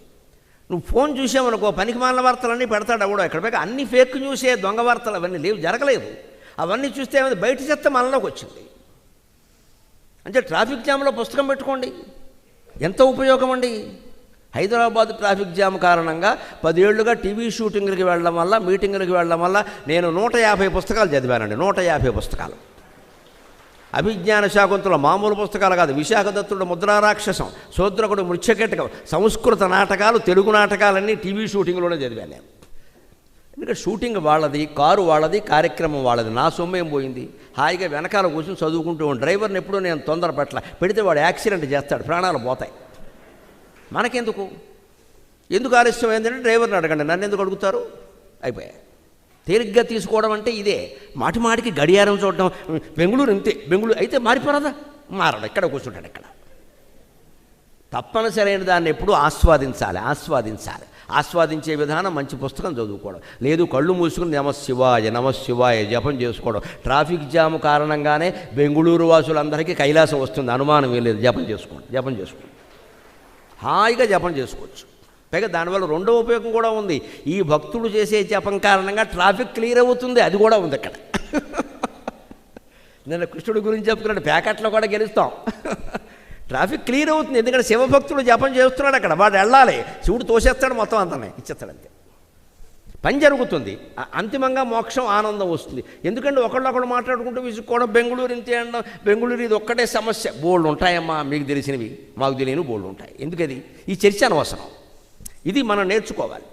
నువ్వు ఫోన్ చూసామనుకో, పనికి మాలిన వార్తలన్నీ పెడతాడు ఎవడో. ఎక్కడ పైగా అన్ని ఫేక్ న్యూసే, దొంగ వార్తలు అవన్నీ లేవు, జరగలేదు. అవన్నీ చూస్తే ఏమైంది, బయట చెత్త మనలోకి వచ్చింది. అంటే ట్రాఫిక్ జామ్లో పుస్తకం పెట్టుకోండి, ఎంత ఉపయోగం అండి. హైదరాబాద్ ట్రాఫిక్ జామ్ కారణంగా 10 ఏళ్లుగా టీవీ షూటింగ్లకి వెళ్ళడం వల్ల, మీటింగ్లకి వెళ్ళడం వల్ల నేను 150 పుస్తకాలు చదివానండి. 150 పుస్తకాలు. అభిజ్ఞాన శాకుంతల మామూలు పుస్తకాలు కాదు. విశాఖదత్తుడు ముద్రారాక్షసం, శూద్రకుడు మృచ్ఛకటకం, సంస్కృత నాటకాలు, తెలుగు నాటకాలన్నీ టీవీ షూటింగ్లోనే చదివాను నేను. ఎందుకంటే షూటింగ్ వాళ్ళది, కారు వాళ్ళది, కార్యక్రమం వాళ్ళది. నా సొమ్మేం పోయింది. హాయిగా వెనకాల కూర్చొని చదువుకుంటూ డ్రైవర్ని ఎప్పుడూ నేను తొందర పెడితే వాడు యాక్సిడెంట్ చేస్తాడు, ప్రాణాలు పోతాయి. మనకెందుకు? ఎందుకు ఆలస్యం అయిందంటే డ్రైవర్ని అడగండి, నన్ను ఎందుకు అడుగుతారు? అయిపోయాయి. తేలిగ్గా తీసుకోవడం అంటే ఇదే. మాటి మాటికి గడియారం చూడటం, బెంగళూరు ఇంతే, బెంగళూరు అయితే మారిపోరాదా? మారడు, ఇక్కడ కూర్చుంటాడు. ఇక్కడ తప్పనిసరైన దాన్ని ఎప్పుడూ ఆస్వాదించాలి. ఆస్వాదించే విధానం మంచి పుస్తకం చదువుకోవడం, లేదు కళ్ళు మూసుకుని నమశివాయ జపం చేసుకోవడం. ట్రాఫిక్ జాము కారణంగానే బెంగళూరు వాసులందరికీ కైలాసం వస్తుంది, అనుమానం ఏం లేదు. జపం చేసుకోండి, హాయిగా జపం చేసుకోవచ్చు. పైగా దానివల్ల రెండో ఉపయోగం కూడా ఉంది. ఈ భక్తుడు చేసే జపం కారణంగా ట్రాఫిక్ క్లియర్ అవుతుంది, అది కూడా ఉంది అక్కడ. నేను కృష్ణుడి గురించి చెప్పుకున్నాడు, ప్యాకెట్లో కూడా గెలుస్తాం. ట్రాఫిక్ క్లియర్ అవుతుంది, ఎందుకంటే శివభక్తుడు జపం చేస్తున్నాడు అక్కడ. వాడు వెళ్ళాలి, శివుడు తోసేస్తాడు, మొత్తం అంతనే ఇచ్చేస్తాడు, అంతే పని జరుగుతుంది. అంతిమంగా మోక్షం, ఆనందం వస్తుంది. ఎందుకంటే ఒకళ్ళు మాట్లాడుకుంటూ విసుక్కోవడం, బెంగళూరు ఇంతే అనడం, బెంగళూరు ఇది ఒక్కటే సమస్య. బోల్డ్ ఉంటాయమ్మా, మీకు తెలిసినవి, మాకు తెలియని బోల్డ్ ఉంటాయి. ఎందుకది? ఈ చర్చ అనవసరం, ఇది మనం నేర్చుకోవాలి.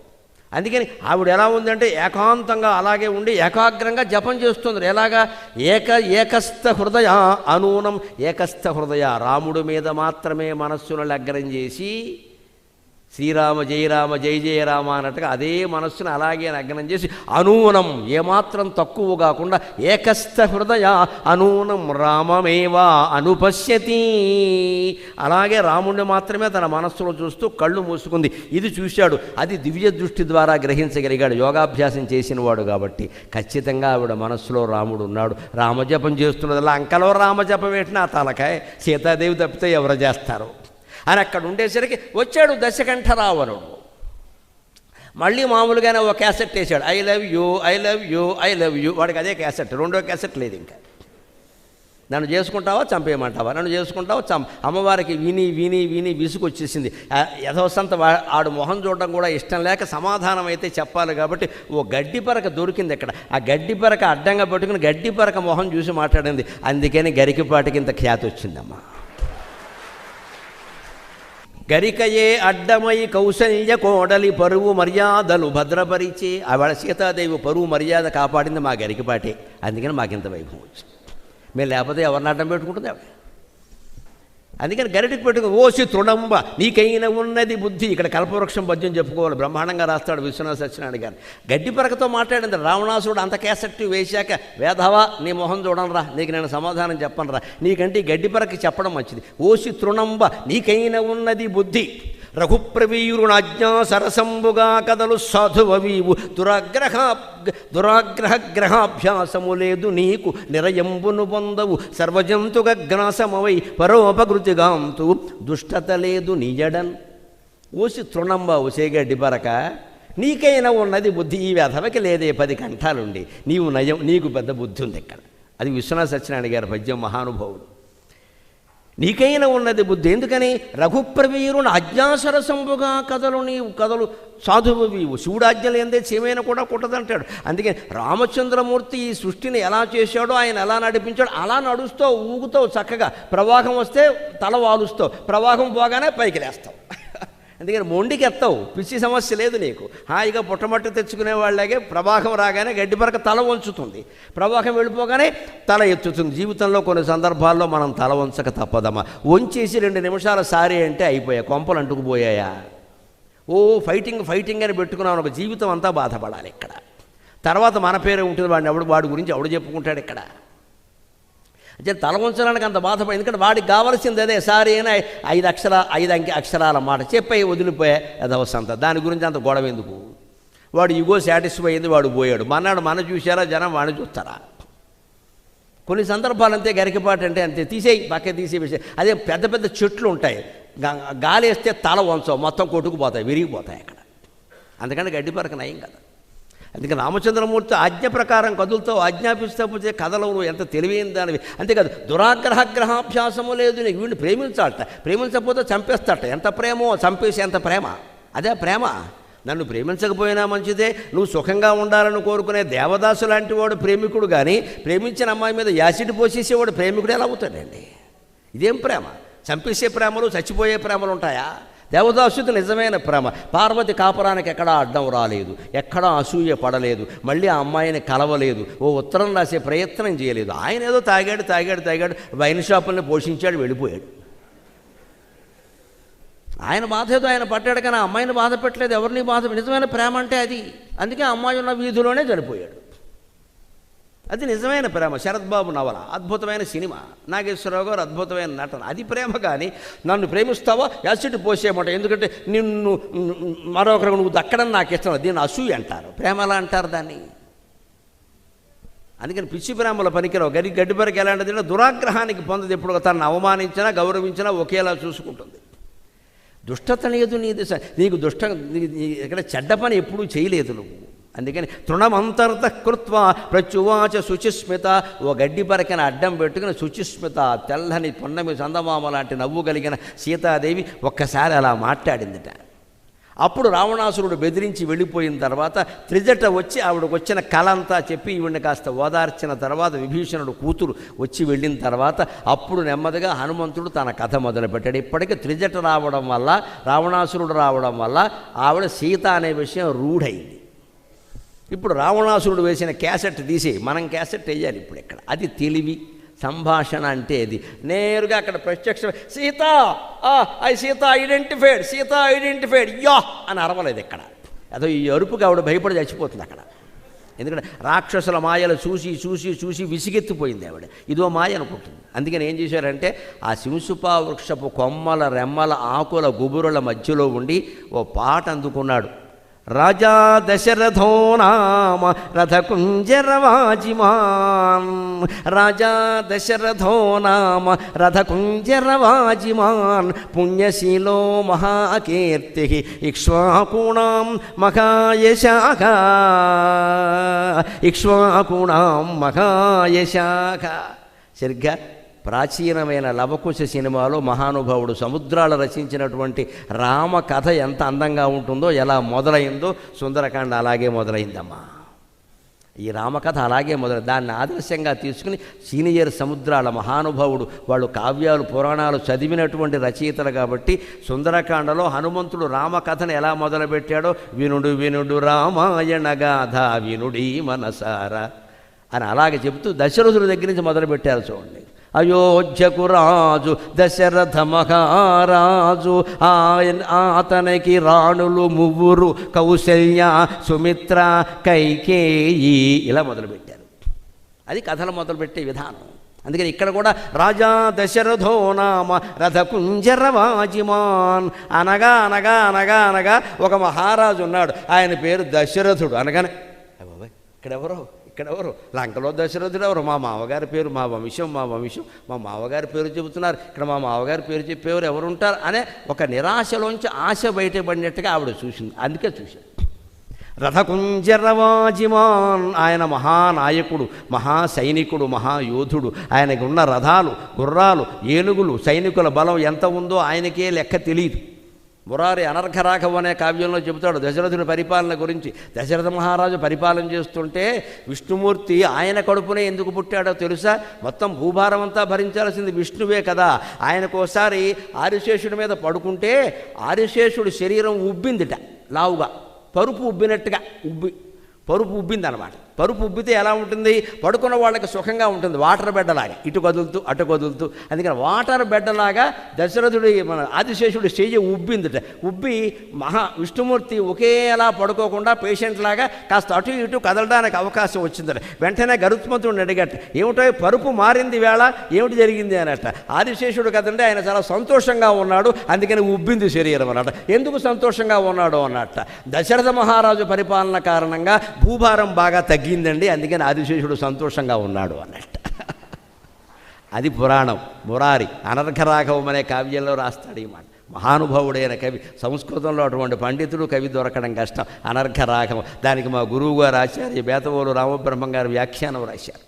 అందుకని ఆవిడ ఎలా ఉందంటే ఏకాంతంగా అలాగే ఉండి ఏకాగ్రంగా జపం చేస్తుంది. ఎలాగా? ఏకస్థ హృదయ అనూనం, ఏకస్థ హృదయ, రాముడి మీద మాత్రమే మనస్సును లగ్నం చేసి శ్రీరామ జయ రామ జయ జయ రామ అన్నట్టుగా అదే మనస్సును అలాగే లగ్నం చేసి అనూనం, ఏమాత్రం తక్కువ కాకుండా ఏకస్థ హృదయ అనూనం రామమేవా అనుపశ్యతి, అలాగే రాముడిని మాత్రమే తన మనస్సులో చూస్తూ కళ్ళు మూసుకుంది. ఇది చూశాడు, అది దివ్య దృష్టి ద్వారా గ్రహించగలిగాడు, యోగాభ్యాసం చేసినవాడు కాబట్టి. ఖచ్చితంగా ఆవిడ మనస్సులో రాముడు ఉన్నాడు. రామజపం చేస్తున్నది, లంకలో రామజపం ఏంటి నా తలకాయ, సీతాదేవి తప్పితే ఎవరు చేస్తారు అని అక్కడ ఉండేసరికి వచ్చాడు దశకంఠ రావణుడు. మళ్ళీ మామూలుగానే ఒక క్యాసెట్ వేసాడు, I love you I love you I love you. వాడికి అదే క్యాసెట్, రెండో క్యాసెట్ లేదు. ఇంకా నన్ను చేసుకుంటావా చంపేయమంటావా, నన్ను చేసుకుంటావా అమ్మవారికి విని విని విని విసుకొచ్చేసింది. యథోసంత ఆడు మొహం చూడడం కూడా ఇష్టం లేక సమాధానం అయితే చెప్పాలి కాబట్టి ఓ గడ్డి పరక దొరికింది అక్కడ. ఆ గడ్డి పరక అడ్డంగా పట్టుకుని గడ్డి పరక మొహం చూసి మాట్లాడింది. అందుకని గరికిపాటికి ఇంత ఖ్యాతి వచ్చిందమ్మా. గరికయే అడ్డమై కౌశల్య కోడలి పరువు మర్యాదలు భద్రపరిచి, ఆవిడ సీతాదేవి పరువు మర్యాద కాపాడింది మా గరికపాటే. అందుకని మాకింత వైభవం వచ్చింది. మేము లేకపోతే ఎవరిని అడ్డం పెట్టుకుంటుంది ఆవిడ. అందుకని గరిటికి పెట్టుకుని ఓసి తృణంబ నీకైన ఉన్నది బుద్ధి. ఇక్కడ కల్పవృక్షం పద్యం చెప్పుకోవాలి, బ్రహ్మాండంగా రాస్తాడు విశ్వనాథ సత్యనారాయణ గారు. గడ్డి పరకతో మాట్లాడింది. రావణాసుడు అంత క్యాసెట్ వేశాక, వేధవా నీ మొహం చూడనరా, నీకు నేను సమాధానం చెప్పనరా, నీకంటే గడ్డి పరక చెప్పడం మంచిది. ఓసి తృణంబ నీకైన ఉన్నది బుద్ధి, రఘుప్రవీరుణాజ్ఞా సరసంబుగా కదలు సాధువీవు, దురాగ్రహగ్రహాభ్యాసము లేదు నీకు, నిరయంబును పొందవు సర్వజంతుగ్రాసమవై పరోపకృతిగాంతు, దుష్టత లేదు నిజడన్. ఓసి తృణంబ, ఒసే గడ్డి పరక నీకైనా ఉన్నది బుద్ధి, ఈ వెధవకి లేదే 10 కంఠాలుండి, నీవు నయం, నీకు పెద్ద బుద్ధి ఉంది ఇక్కడ. అది విశ్వనాథ సత్యనారాయణ గారి పద్యం, మహానుభావుడు. నీకైనా ఉన్నది బుద్ధి. ఎందుకని? రఘుప్రవీరుని అజ్ఞాసరసంబుగా కథలు నీవు కథలు సాధువు వీవు, శివుడాజ్ఞలు ఏందే చీమైన కూడా కుట్టదంటాడు. అందుకని రామచంద్రమూర్తి ఈ సృష్టిని ఎలా చేశాడో, ఆయన ఎలా నడిపించాడో అలా నడుస్తావు, ఊగుతావు చక్కగా. ప్రవాహం వస్తే తల వాలుస్తావు, ప్రవాహం పోగానే పైకి లేస్తావు. అందుకని మొండికి ఎత్తావు, పిచ్చి సమస్య లేదు నీకు. హాయిగా పుట్టమట్టు తెచ్చుకునే వాళ్ళగే ప్రవాహం రాగానే గడ్డి పరక తల వంచుతుంది, ప్రవాహం వెళ్ళిపోగానే తల ఎత్తుతుంది. జీవితంలో కొన్ని సందర్భాల్లో మనం తల వంచక తప్పదమ్మా. వంచేసి 2 నిమిషాల సారీ అంటే అయిపోయా, కొంపలు అంటుకుపోయాయా, ఓ ఫైటింగ్ అని పెట్టుకున్నాను. ఒక జీవితం అంతా బాధపడాలి ఇక్కడ. తర్వాత మన పేరే ఉంటుంది, వాడి గురించి ఎవడు చెప్పుకుంటాడు ఇక్కడ. అంటే తల ఉంచడానికి అంత బాధపడి, ఎందుకంటే వాడికి కావాల్సింది అదే. సారీ అయినా 5 అంకె అక్షరాల మాట చెప్పి వదిలిపోయా అదవసంత, దాని గురించి అంత గొడవ ఎందుకు. వాడు ఇగో సాటిస్ఫై అయింది, వాడు పోయాడు. మన్నాడు మన చూశారా జనం, వాడిని చూస్తారా. కొన్ని సందర్భాలు అంతే. గరికపాటు అంటే అంతే, తీసేయి పక్క తీసే విషయం. అదే పెద్ద పెద్ద చెట్లు ఉంటాయి, గాలి వేస్తే తల వంచవు, మొత్తం కొట్టుకుపోతాయి, విరిగిపోతాయి అక్కడ. అందుకని గడ్డి పరక నయం కదా. అందుకని రామచంద్రమూర్తి ఆజ్ఞ ప్రకారం కదులుతావు, ఆజ్ఞాపిస్తే కథలవు, ఎంత తెలివైన దానివి. అంతేకాదు దురాగ్రహాభ్యాసము లేదు నీకు. వీడిని ప్రేమించాలట, ప్రేమించకపోతే చంపేస్తాట. ఎంత ప్రేమో, చంపేసి ఎంత ప్రేమ, అదే ప్రేమ. నన్ను ప్రేమించకపోయినా మంచిదే, నువ్వు సుఖంగా ఉండాలని కోరుకునే దేవదాసు లాంటి వాడు ప్రేమికుడు, కానీ ప్రేమించిన అమ్మాయి మీద యాసిడ్ పోసేసేవాడు ప్రేమికుడు ఎలా అవుతాడండి? ఇదేం ప్రేమ? చంపేసే ప్రేమలు, చచ్చిపోయే ప్రేమలు ఉంటాయా? దేవదాసుది నిజమైన ప్రేమ. పార్వతి కాపురానికి ఎక్కడా అడ్డం రాలేదు, ఎక్కడా అసూయ పడలేదు, మళ్ళీ ఆ అమ్మాయిని కలవలేదు, ఓ ఉత్తరం రాసే ప్రయత్నం చేయలేదు. ఆయన ఏదో తాగాడు వైన్ షాపుల్ని పోషించాడు, వెళ్ళిపోయాడు. ఆయన బాధ ఏదో ఆయన పట్టాడు, కానీ ఆ అమ్మాయిని బాధ పెట్టలేదు, ఎవరిని బాధ. నిజమైన ప్రేమ అంటే అది. అందుకే ఆ అమ్మాయి ఉన్న వీధిలోనే చనిపోయాడు. అది నిజమైన ప్రేమ. శరత్ బాబు నవల, అద్భుతమైన సినిమా, నాగేశ్వరరావు గారు అద్భుతమైన నటన. అది ప్రేమ. కానీ నన్ను ప్రేమిస్తావా, యాసిడ్ పోసేయమంట, ఎందుకంటే నిన్ను మరొకరు నువ్వు దక్కడం నాకు ఇష్టం, దీన్ని అసూయ అంటారు. ప్రేమ ఎలా అంటారు దాన్ని? అందుకని పిచ్చి ప్రేమల పనికిరావు. గడ్డిపరికి ఎలాంటిది, దురాగ్రహానికి పొందదు. ఎప్పుడు తనను అవమానించినా గౌరవించినా ఒకేలా చూసుకుంటుంది. దుష్టత లేదు నీది, నీకు ఇక్కడ చెడ్డ పని ఎప్పుడూ చేయలేదు నువ్వు. అందుకని తృణమంతర్త కృత్వా ప్రత్యువాచ శుచిస్మిత, ఓ గడ్డి పరకన అడ్డం పెట్టుకుని శుచిస్మిత, తెల్లని పొన్నమి చందమామ లాంటి నవ్వు కలిగిన సీతాదేవి ఒక్కసారి అలా మాట్లాడిందిట. అప్పుడు రావణాసురుడు బెదిరించి వెళ్ళిపోయిన తర్వాత త్రిజట వచ్చి ఆవిడకు వచ్చిన కళంతా చెప్పి ఈవిడిని కాస్త ఓదార్చిన తర్వాత విభీషణుడు కూతురు వచ్చి వెళ్ళిన తర్వాత అప్పుడు నెమ్మదిగా హనుమంతుడు తన కథ మొదలుపెట్టాడు. ఇప్పటికీ త్రిజట రావడం వల్ల, రావణాసురుడు రావడం వల్ల ఆవిడ సీత అనే విషయం రూఢైంది. ఇప్పుడు రావణాసురుడు వేసిన క్యాసెట్ తీసి మనం క్యాసెట్ వేయాలి ఇప్పుడు ఇక్కడ. అది తెలివి. సంభాషణ అంటే అది. నేరుగా అక్కడ ప్రత్యక్ష Sita Sita identified, Sita identified yeah అని అరవలేదు ఇక్కడ. అదో ఈ అరుపుకి ఆవిడ భయపడి చచ్చిపోతుంది అక్కడ. ఎందుకంటే రాక్షసుల మాయలు చూసి చూసి చూసి విసిగెత్తిపోయింది ఆవిడ. ఇదో మాయ అనుకుంటుంది. అందుకని ఏం చేశారంటే ఆ శింసుపా వృక్షపు కొమ్మల రెమ్మల ఆకుల గుబురుల మధ్యలో ఉండి ఓ పాట అందుకున్నాడు. రాజా దశరథో నామ రథకుంజరవాజిమాన్, రాజా దశరథో నామ రథకుంజరవాజిమాన్, పుణ్యశీలో మహాకీర్తి ఇక్ష్వాకూణాం మహాయశాఖ, ఇక్ష్వాకూణాం మహాయశాఖ. సరిగ్గా ప్రాచీనమైన లవకుశ సినిమాలో మహానుభావుడు సముద్రాలు రచించినటువంటి రామ కథ ఎంత అందంగా ఉంటుందో, ఎలా మొదలైందో సుందరకాండ అలాగే మొదలైందమ్మా. ఈ రామకథ అలాగే దాన్ని ఆదర్శంగా తీసుకుని సీనియర్ సముద్రాల మహానుభావుడు, వాళ్ళు కావ్యాలు పురాణాలు చదివినటువంటి రచయితలు కాబట్టి సుందరకాండలో హనుమంతుడు రామకథను ఎలా మొదలుపెట్టాడో, వినుడు వినుడు రామాయణ గాథ వినుడి మనసారా అని అలాగే చెబుతూ దశరథుడి దగ్గర నుంచి మొదలుపెట్టారు. చూడండి, అయోధ్యకు రాజు దశరథ మహారాజు, అతనికి రాణులు ముగ్గురు, కౌసల్య సుమిత్ర కైకేయి, ఇలా మొదలుపెట్టారు. అది కథలు మొదలుపెట్టే విధానం. అందుకని ఇక్కడ కూడా రాజా దశరథో నామ రథకుంజరవాజిమాన్, అనగా అనగా అనగా అనగా ఒక మహారాజు ఉన్నాడు, ఆయన పేరు దశరథుడు. అనగానే ఇక్కడెవరో లంకలో దశరథుడు ఎవరు, మా మామగారి పేరు, మా వంశం మా మామగారి పేరు చెబుతున్నారు, ఇక్కడ మా మామగారి పేరు చెప్పేవారు ఎవరుంటారు అనే ఒక నిరాశలోంచి ఆశ బయటపడినట్టుగా ఆవిడ చూసింది. అందుకే చూశాడు. రథకుంజరవాజిమాన్, ఆయన మహానాయకుడు, మహాసైనికుడు, మహాయోధుడు. ఆయనకు ఉన్న రథాలు, గుర్రాలు, ఏనుగులు, సైనికుల బలం ఎంత ఉందో ఆయనకే లెక్క తెలియదు. మురారి అనర్ఘరాఘవ అనే కావ్యంలో చెబుతాడు దశరథుడి పరిపాలన గురించి. దశరథ మహారాజు పరిపాలన చేస్తుంటే విష్ణుమూర్తి ఆయన కడుపునే ఎందుకు పుట్టాడో తెలుసా? మొత్తం భూభారం అంతా భరించాల్సింది విష్ణువే కదా. ఆయనకోసారి ఆదిశేషుడి మీద పడుకుంటే ఆదిశేషుడి శరీరం ఉబ్బిందిట, లావుగా పరుపు ఉబ్బినట్టుగా పరుపు ఉబ్బిందనమాట. పరుపు ఉబ్బితే ఎలా ఉంటుంది? పడుకున్న వాళ్ళకి సుఖంగా ఉంటుంది, వాటర్ బెడ్డలాగా ఇటు కదులుతూ అటు కదులుతూ. అందుకని వాటర్ బెడ్డలాగా దశరథుడి మన ఆదిశేషుడి చెయ్యి ఉబ్బిందిట. ఉబ్బి విష్ణుమూర్తి ఒకేలా పడుకోకుండా పేషెంట్ లాగా కాస్త అటు ఇటు కదలడానికి అవకాశం వచ్చిందట. వెంటనే గరుత్మంతుడిని అడిగట, ఏమిటో పరుపు మారింది వేళ, ఏమిటి జరిగింది అనట. ఆదిశేషుడు కదండి ఆయన చాలా సంతోషంగా ఉన్నాడు, అందుకని ఉబ్బింది శరీరం అన్నట. ఎందుకు సంతోషంగా ఉన్నాడు అన్నట్ట, దశరథ మహారాజు పరిపాలన కారణంగా భూభారం బాగా తగ్గిందండి, అందుకని ఆదిశేషుడు సంతోషంగా ఉన్నాడు అన్నట్టు. అది పురాణం. మురారి అనర్ఘరాఘవం అనే కావ్యంలో రాస్తాడు ఈ మాట. మహానుభావుడైన కవి, సంస్కృతంలో అటువంటి పండితుడు కవి దొరకడం కష్టం. అనర్ఘరాఘవం, దానికి మా గురువు గారు ఆచార్య బేతవోలు రామబ్రహ్మం గారు వ్యాఖ్యానం రాశారు.